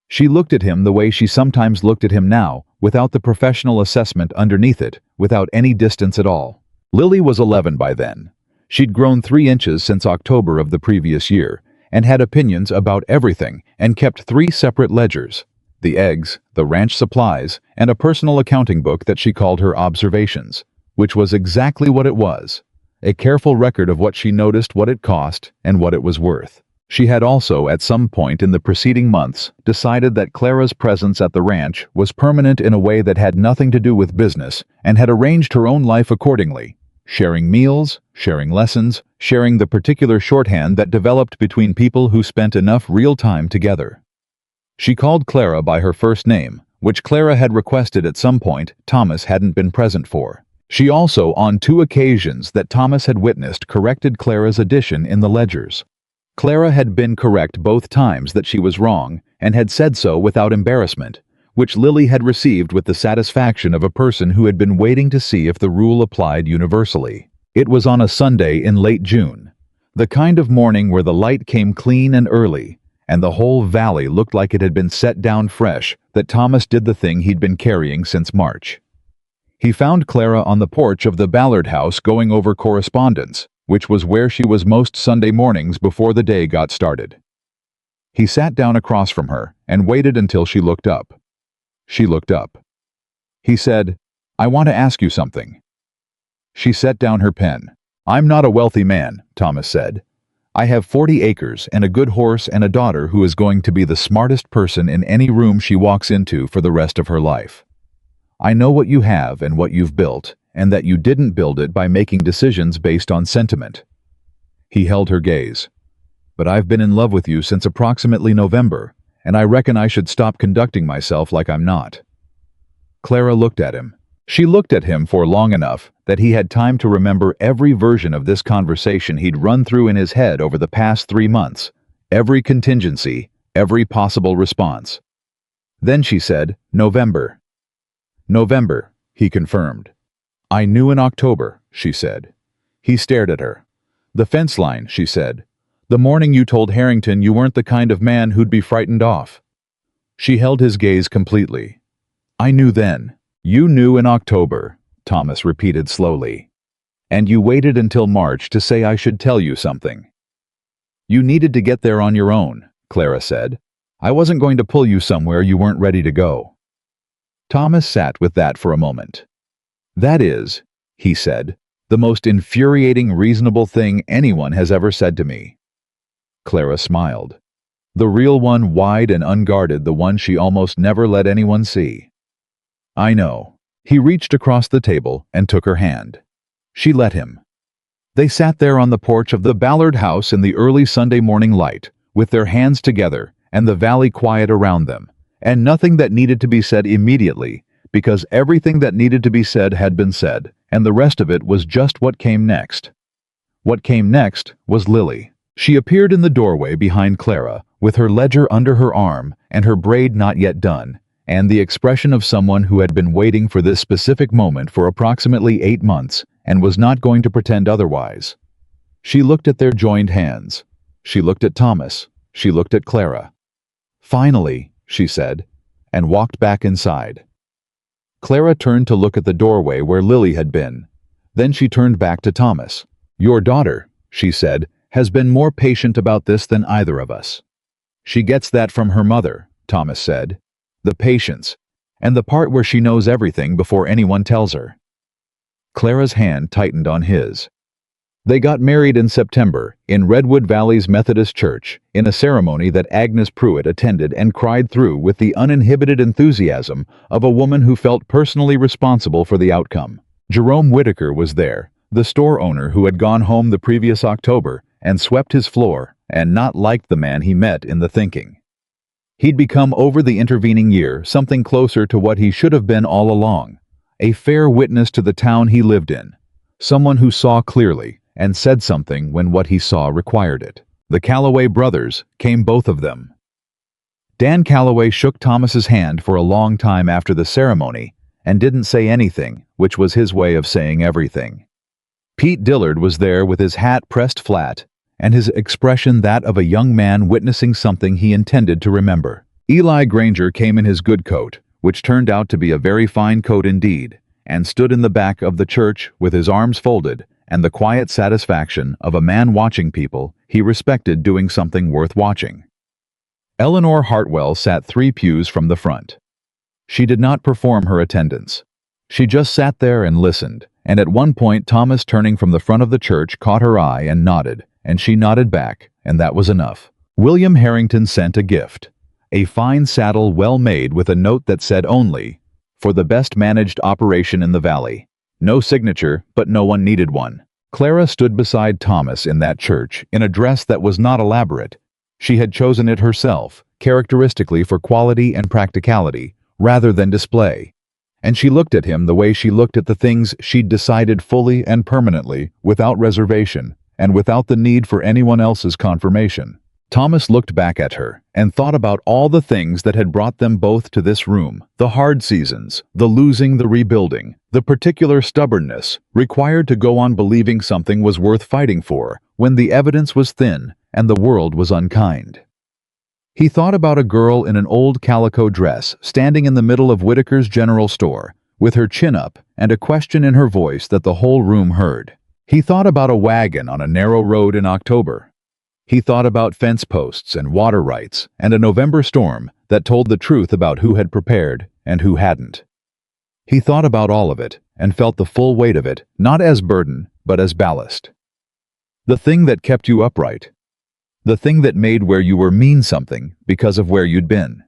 [SPEAKER 1] She looked at him the way she sometimes looked at him now, without the professional assessment underneath it, without any distance at all. Lily was 11 by then. She'd grown 3 inches since October of the previous year, and had opinions about everything, and kept 3 separate ledgers: the eggs, the ranch supplies, and a personal accounting book that she called her observations, which was exactly what it was: a careful record of what she noticed, what it cost, and what it was worth. She had also, at some point in the preceding months, decided that Clara's presence at the ranch was permanent in a way that had nothing to do with business, and had arranged her own life accordingly, sharing meals, sharing lessons, sharing the particular shorthand that developed between people who spent enough real time together. She called Clara by her first name, which Clara had requested at some point Thomas hadn't been present for. She also, on 2 occasions that Thomas had witnessed, corrected Clara's addition in the ledgers. Clara had been correct both times that she was wrong, and had said so without embarrassment, which Lily had received with the satisfaction of a person who had been waiting to see if the rule applied universally. It was on a Sunday in late June, the kind of morning where the light came clean and early, and the whole valley looked like it had been set down fresh, that Thomas did the thing he'd been carrying since March. He found Clara on the porch of the Ballard house going over correspondence, which was where she was most Sunday mornings before the day got started. He sat down across from her and waited until she looked up. She looked up. He said, "I want to ask you something." She set down her pen. "I'm not a wealthy man," Thomas said. "I have 40 acres and a good horse and a daughter who is going to be the smartest person in any room she walks into for the rest of her life. I know what you have and what you've built, and that you didn't build it by making decisions based on sentiment." He held her gaze. "But I've been in love with you since approximately November, and I reckon I should stop conducting myself like I'm not." Clara looked at him. She looked at him for long enough that he had time to remember every version of this conversation he'd run through in his head over the past 3 months, every contingency, every possible response. Then she said, "November." "November," he confirmed. "I knew in October," she said. He stared at her. "The fence line," she said. "The morning you told Harrington you weren't the kind of man who'd be frightened off." She held his gaze completely. "I knew then." "You knew in October," Thomas repeated slowly. "And you waited until March to say I should tell you something." "You needed to get there on your own," Clara said. "I wasn't going to pull you somewhere you weren't ready to go." Thomas sat with that for a moment. "That is," he said, "the most infuriating reasonable thing anyone has ever said to me." Clara smiled. The real one, wide and unguarded, the one she almost never let anyone see. "I know." He reached across the table and took her hand. She let him. They sat there on the porch of the Ballard house in the early Sunday morning light, with their hands together and the valley quiet around them, and nothing that needed to be said immediately, because everything that needed to be said had been said, and the rest of it was just what came next. What came next was Lily. She appeared in the doorway behind Clara, with her ledger under her arm and her braid not yet done, and the expression of someone who had been waiting for this specific moment for approximately 8 months and was not going to pretend otherwise. She looked at their joined hands. She looked at Thomas. She looked at Clara. "Finally," she said, and walked back inside. Clara turned to look at the doorway where Lily had been. Then she turned back to Thomas. "Your daughter," she said, "has been more patient about this than either of us." "She gets that from her mother," Thomas said. "The patience, and the part where she knows everything before anyone tells her." Clara's hand tightened on his. They got married in September, in Redwood Valley's Methodist Church, in a ceremony that Agnes Pruitt attended and cried through with the uninhibited enthusiasm of a woman who felt personally responsible for the outcome. Jerome Whitaker was there, the store owner who had gone home the previous October and swept his floor and not liked the man he met in the thinking. He'd become over the intervening year something closer to what he should have been all along, a fair witness to the town he lived in, someone who saw clearly and said something when what he saw required it. The Calloway brothers came, both of them. Dan Calloway shook Thomas's hand for a long time after the ceremony and didn't say anything, which was his way of saying everything. Pete Dillard was there with his hat pressed flat and his expression that of a young man witnessing something he intended to remember. Eli Granger came in his good coat, which turned out to be a very fine coat indeed, and stood in the back of the church with his arms folded and the quiet satisfaction of a man watching people he respected doing something worth watching. Eleanor Hartwell sat 3 pews from the front. She did not perform her attendance. She just sat there and listened, and at one point Thomas, turning from the front of the church, caught her eye and nodded, and she nodded back, and that was enough. William Harrington sent a gift, a fine saddle well made with a note that said only, "For the best managed operation in the valley." No signature, but no one needed one. Clara stood beside Thomas in that church in a dress that was not elaborate. She had chosen it herself, characteristically for quality and practicality, rather than display. And she looked at him the way she looked at the things she'd decided fully and permanently, without reservation, and without the need for anyone else's confirmation. Thomas looked back at her and thought about all the things that had brought them both to this room, the hard seasons, the losing, the rebuilding, the particular stubbornness required to go on believing something was worth fighting for when the evidence was thin and the world was unkind. He thought about a girl in an old calico dress standing in the middle of Whitaker's general store, with her chin up and a question in her voice that the whole room heard. He thought about a wagon on a narrow road in October. He thought about fence posts and water rights and a November storm that told the truth about who had prepared and who hadn't. He thought about all of it and felt the full weight of it, not as burden, but as ballast. The thing that kept you upright. The thing that made where you were mean something because of where you'd been.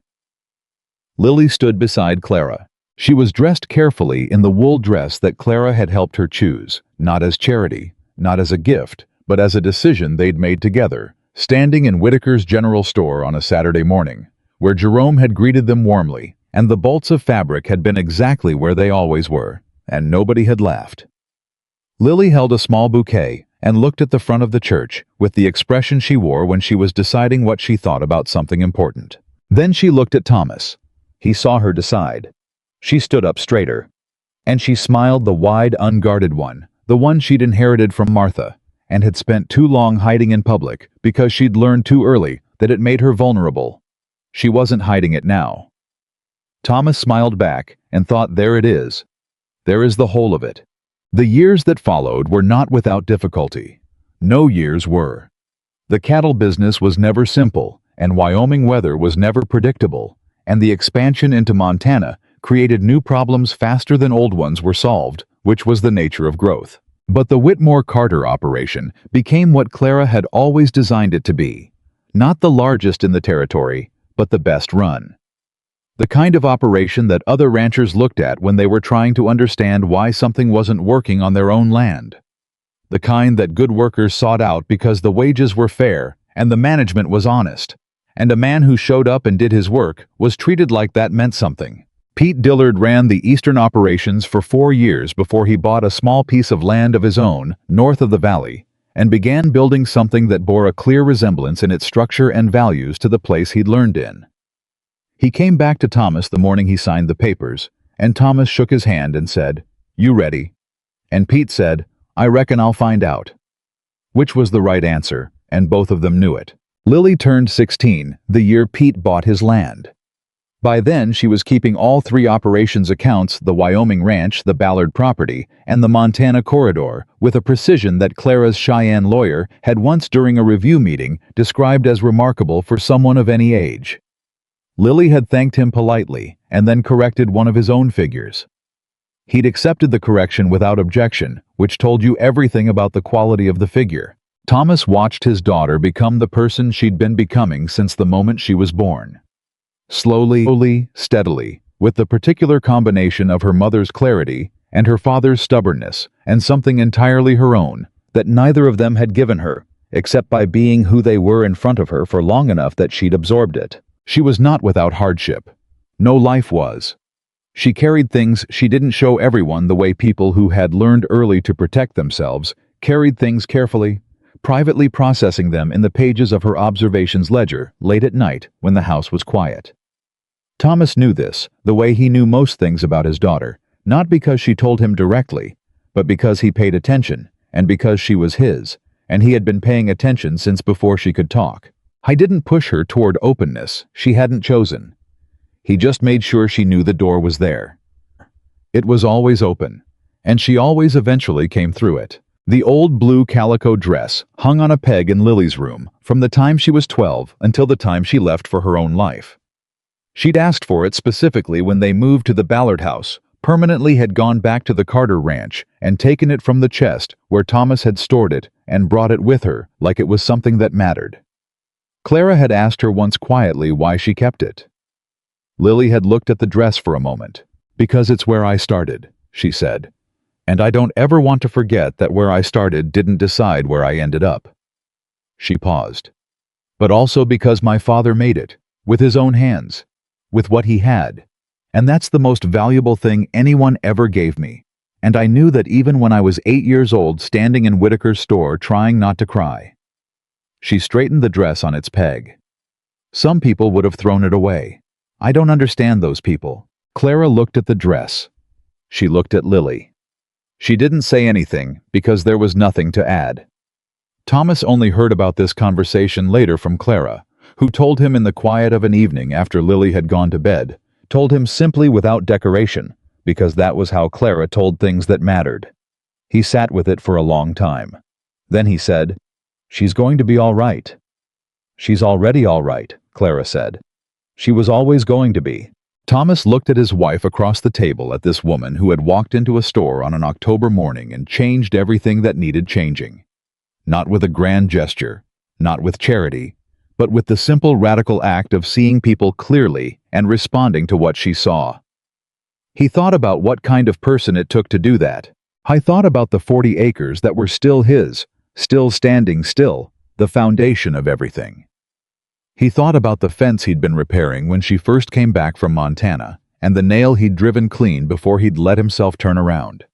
[SPEAKER 1] Lily stood beside Clara. She was dressed carefully in the wool dress that Clara had helped her choose, not as charity, not as a gift, but as a decision they'd made together, standing in Whitaker's general store on a Saturday morning, where Jerome had greeted them warmly, and the bolts of fabric had been exactly where they always were, and nobody had laughed. Lily held a small bouquet and looked at the front of the church with the expression she wore when she was deciding what she thought about something important. Then she looked at Thomas. He saw her decide. She stood up straighter. And she smiled, the wide, unguarded one, the one she'd inherited from Martha, and had spent too long hiding in public because she'd learned too early that it made her vulnerable. She wasn't hiding it now. Thomas smiled back and thought, there it is. There is the whole of it. The years that followed were not without difficulty. No years were. The cattle business was never simple, and Wyoming weather was never predictable, and the expansion into Montana created new problems faster than old ones were solved, which was the nature of growth. But the Whitmore-Carter operation became what Clara had always designed it to be. Not the largest in the territory, but the best run. The kind of operation that other ranchers looked at when they were trying to understand why something wasn't working on their own land. The kind that good workers sought out because the wages were fair and the management was honest, and a man who showed up and did his work was treated like that meant something. Pete Dillard ran the eastern operations for 4 years before he bought a small piece of land of his own north of the valley and began building something that bore a clear resemblance in its structure and values to the place he'd learned in. He came back to Thomas the morning he signed the papers, and Thomas shook his hand and said, "You ready?" And Pete said, "I reckon I'll find out." Which was the right answer, and both of them knew it. Lily turned 16 the year Pete bought his land. By then, she was keeping all 3 operations accounts, the Wyoming ranch, the Ballard property, and the Montana corridor, with a precision that Clara's Cheyenne lawyer had once during a review meeting described as remarkable for someone of any age. Lily had thanked him politely and then corrected one of his own figures. He'd accepted the correction without objection, which told you everything about the quality of the figure. Thomas watched his daughter become the person she'd been becoming since the moment she was born. Slowly, steadily, with the particular combination of her mother's clarity and her father's stubbornness, and something entirely her own that neither of them had given her, except by being who they were in front of her for long enough that she'd absorbed it. She was not without hardship. No life was. She carried things she didn't show everyone the way people who had learned early to protect themselves carried things carefully, privately processing them in the pages of her observations ledger late at night when the house was quiet. Thomas knew this, the way he knew most things about his daughter, not because she told him directly, but because he paid attention, and because she was his, and he had been paying attention since before she could talk. I didn't push her toward openness she hadn't chosen. He just made sure she knew the door was there. It was always open, and she always eventually came through it. The old blue calico dress hung on a peg in Lily's room from the time she was 12 until the time she left for her own life. She'd asked for it specifically when they moved to the Ballard house, permanently had gone back to the Carter ranch, and taken it from the chest where Thomas had stored it and brought it with her like it was something that mattered. Clara had asked her once quietly why she kept it. Lily had looked at the dress for a moment. "Because it's where I started," she said. "And I don't ever want to forget that where I started didn't decide where I ended up." She paused. "But also because my father made it, with his own hands, with what he had. And that's the most valuable thing anyone ever gave me. And I knew that even when I was 8 years old standing in Whitaker's store trying not to cry." She straightened the dress on its peg. "Some people would have thrown it away. I don't understand those people." Clara looked at the dress. She looked at Lily. She didn't say anything because there was nothing to add. Thomas only heard about this conversation later from Clara, who told him in the quiet of an evening after Lily had gone to bed, told him simply without decoration, because that was how Clara told things that mattered. He sat with it for a long time. Then he said, "She's going to be all right." "She's already all right," Clara said. "She was always going to be." Thomas looked at his wife across the table at this woman who had walked into a store on an October morning and changed everything that needed changing. not with a grand gesture, not with charity, but with the simple radical act of seeing people clearly and responding to what she saw. He thought about what kind of person it took to do that. I thought about the 40 acres that were still his, still standing still, the foundation of everything. He thought about the fence he'd been repairing when she first came back from Montana, and the nail he'd driven clean before he'd let himself turn around.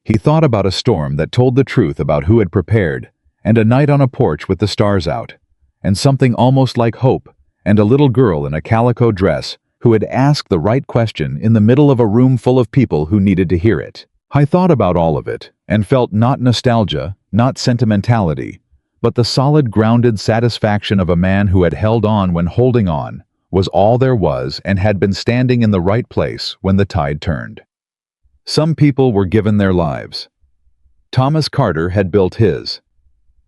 [SPEAKER 1] He thought about a storm that told the truth about who had prepared, and a night on a porch with the stars out, and something almost like hope, and a little girl in a calico dress who had asked the right question in the middle of a room full of people who needed to hear it. I thought about all of it, and felt not nostalgia, not sentimentality, but the solid grounded satisfaction of a man who had held on when holding on was all there was and had been standing in the right place when the tide turned. Some people were given their lives. Thomas Carter had built his.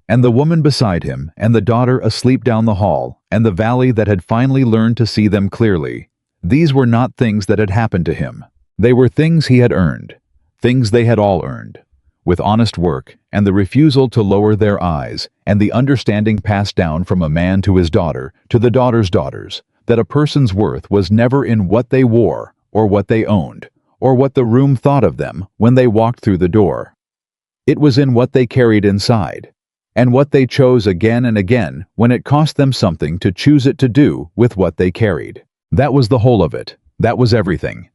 [SPEAKER 1] And the woman beside him, and the daughter asleep down the hall, and the valley that had finally learned to see them clearly. These were not things that had happened to him. They were things he had earned, things they had all earned, with honest work and the refusal to lower their eyes, and the understanding passed down from a man to his daughter, to the daughter's daughters, that a person's worth was never in what they wore, or what they owned, or what the room thought of them when they walked through the door. It was in what they carried inside, and what they chose again and again when it cost them something to choose it to do with what they carried. That was the whole of it. That was everything.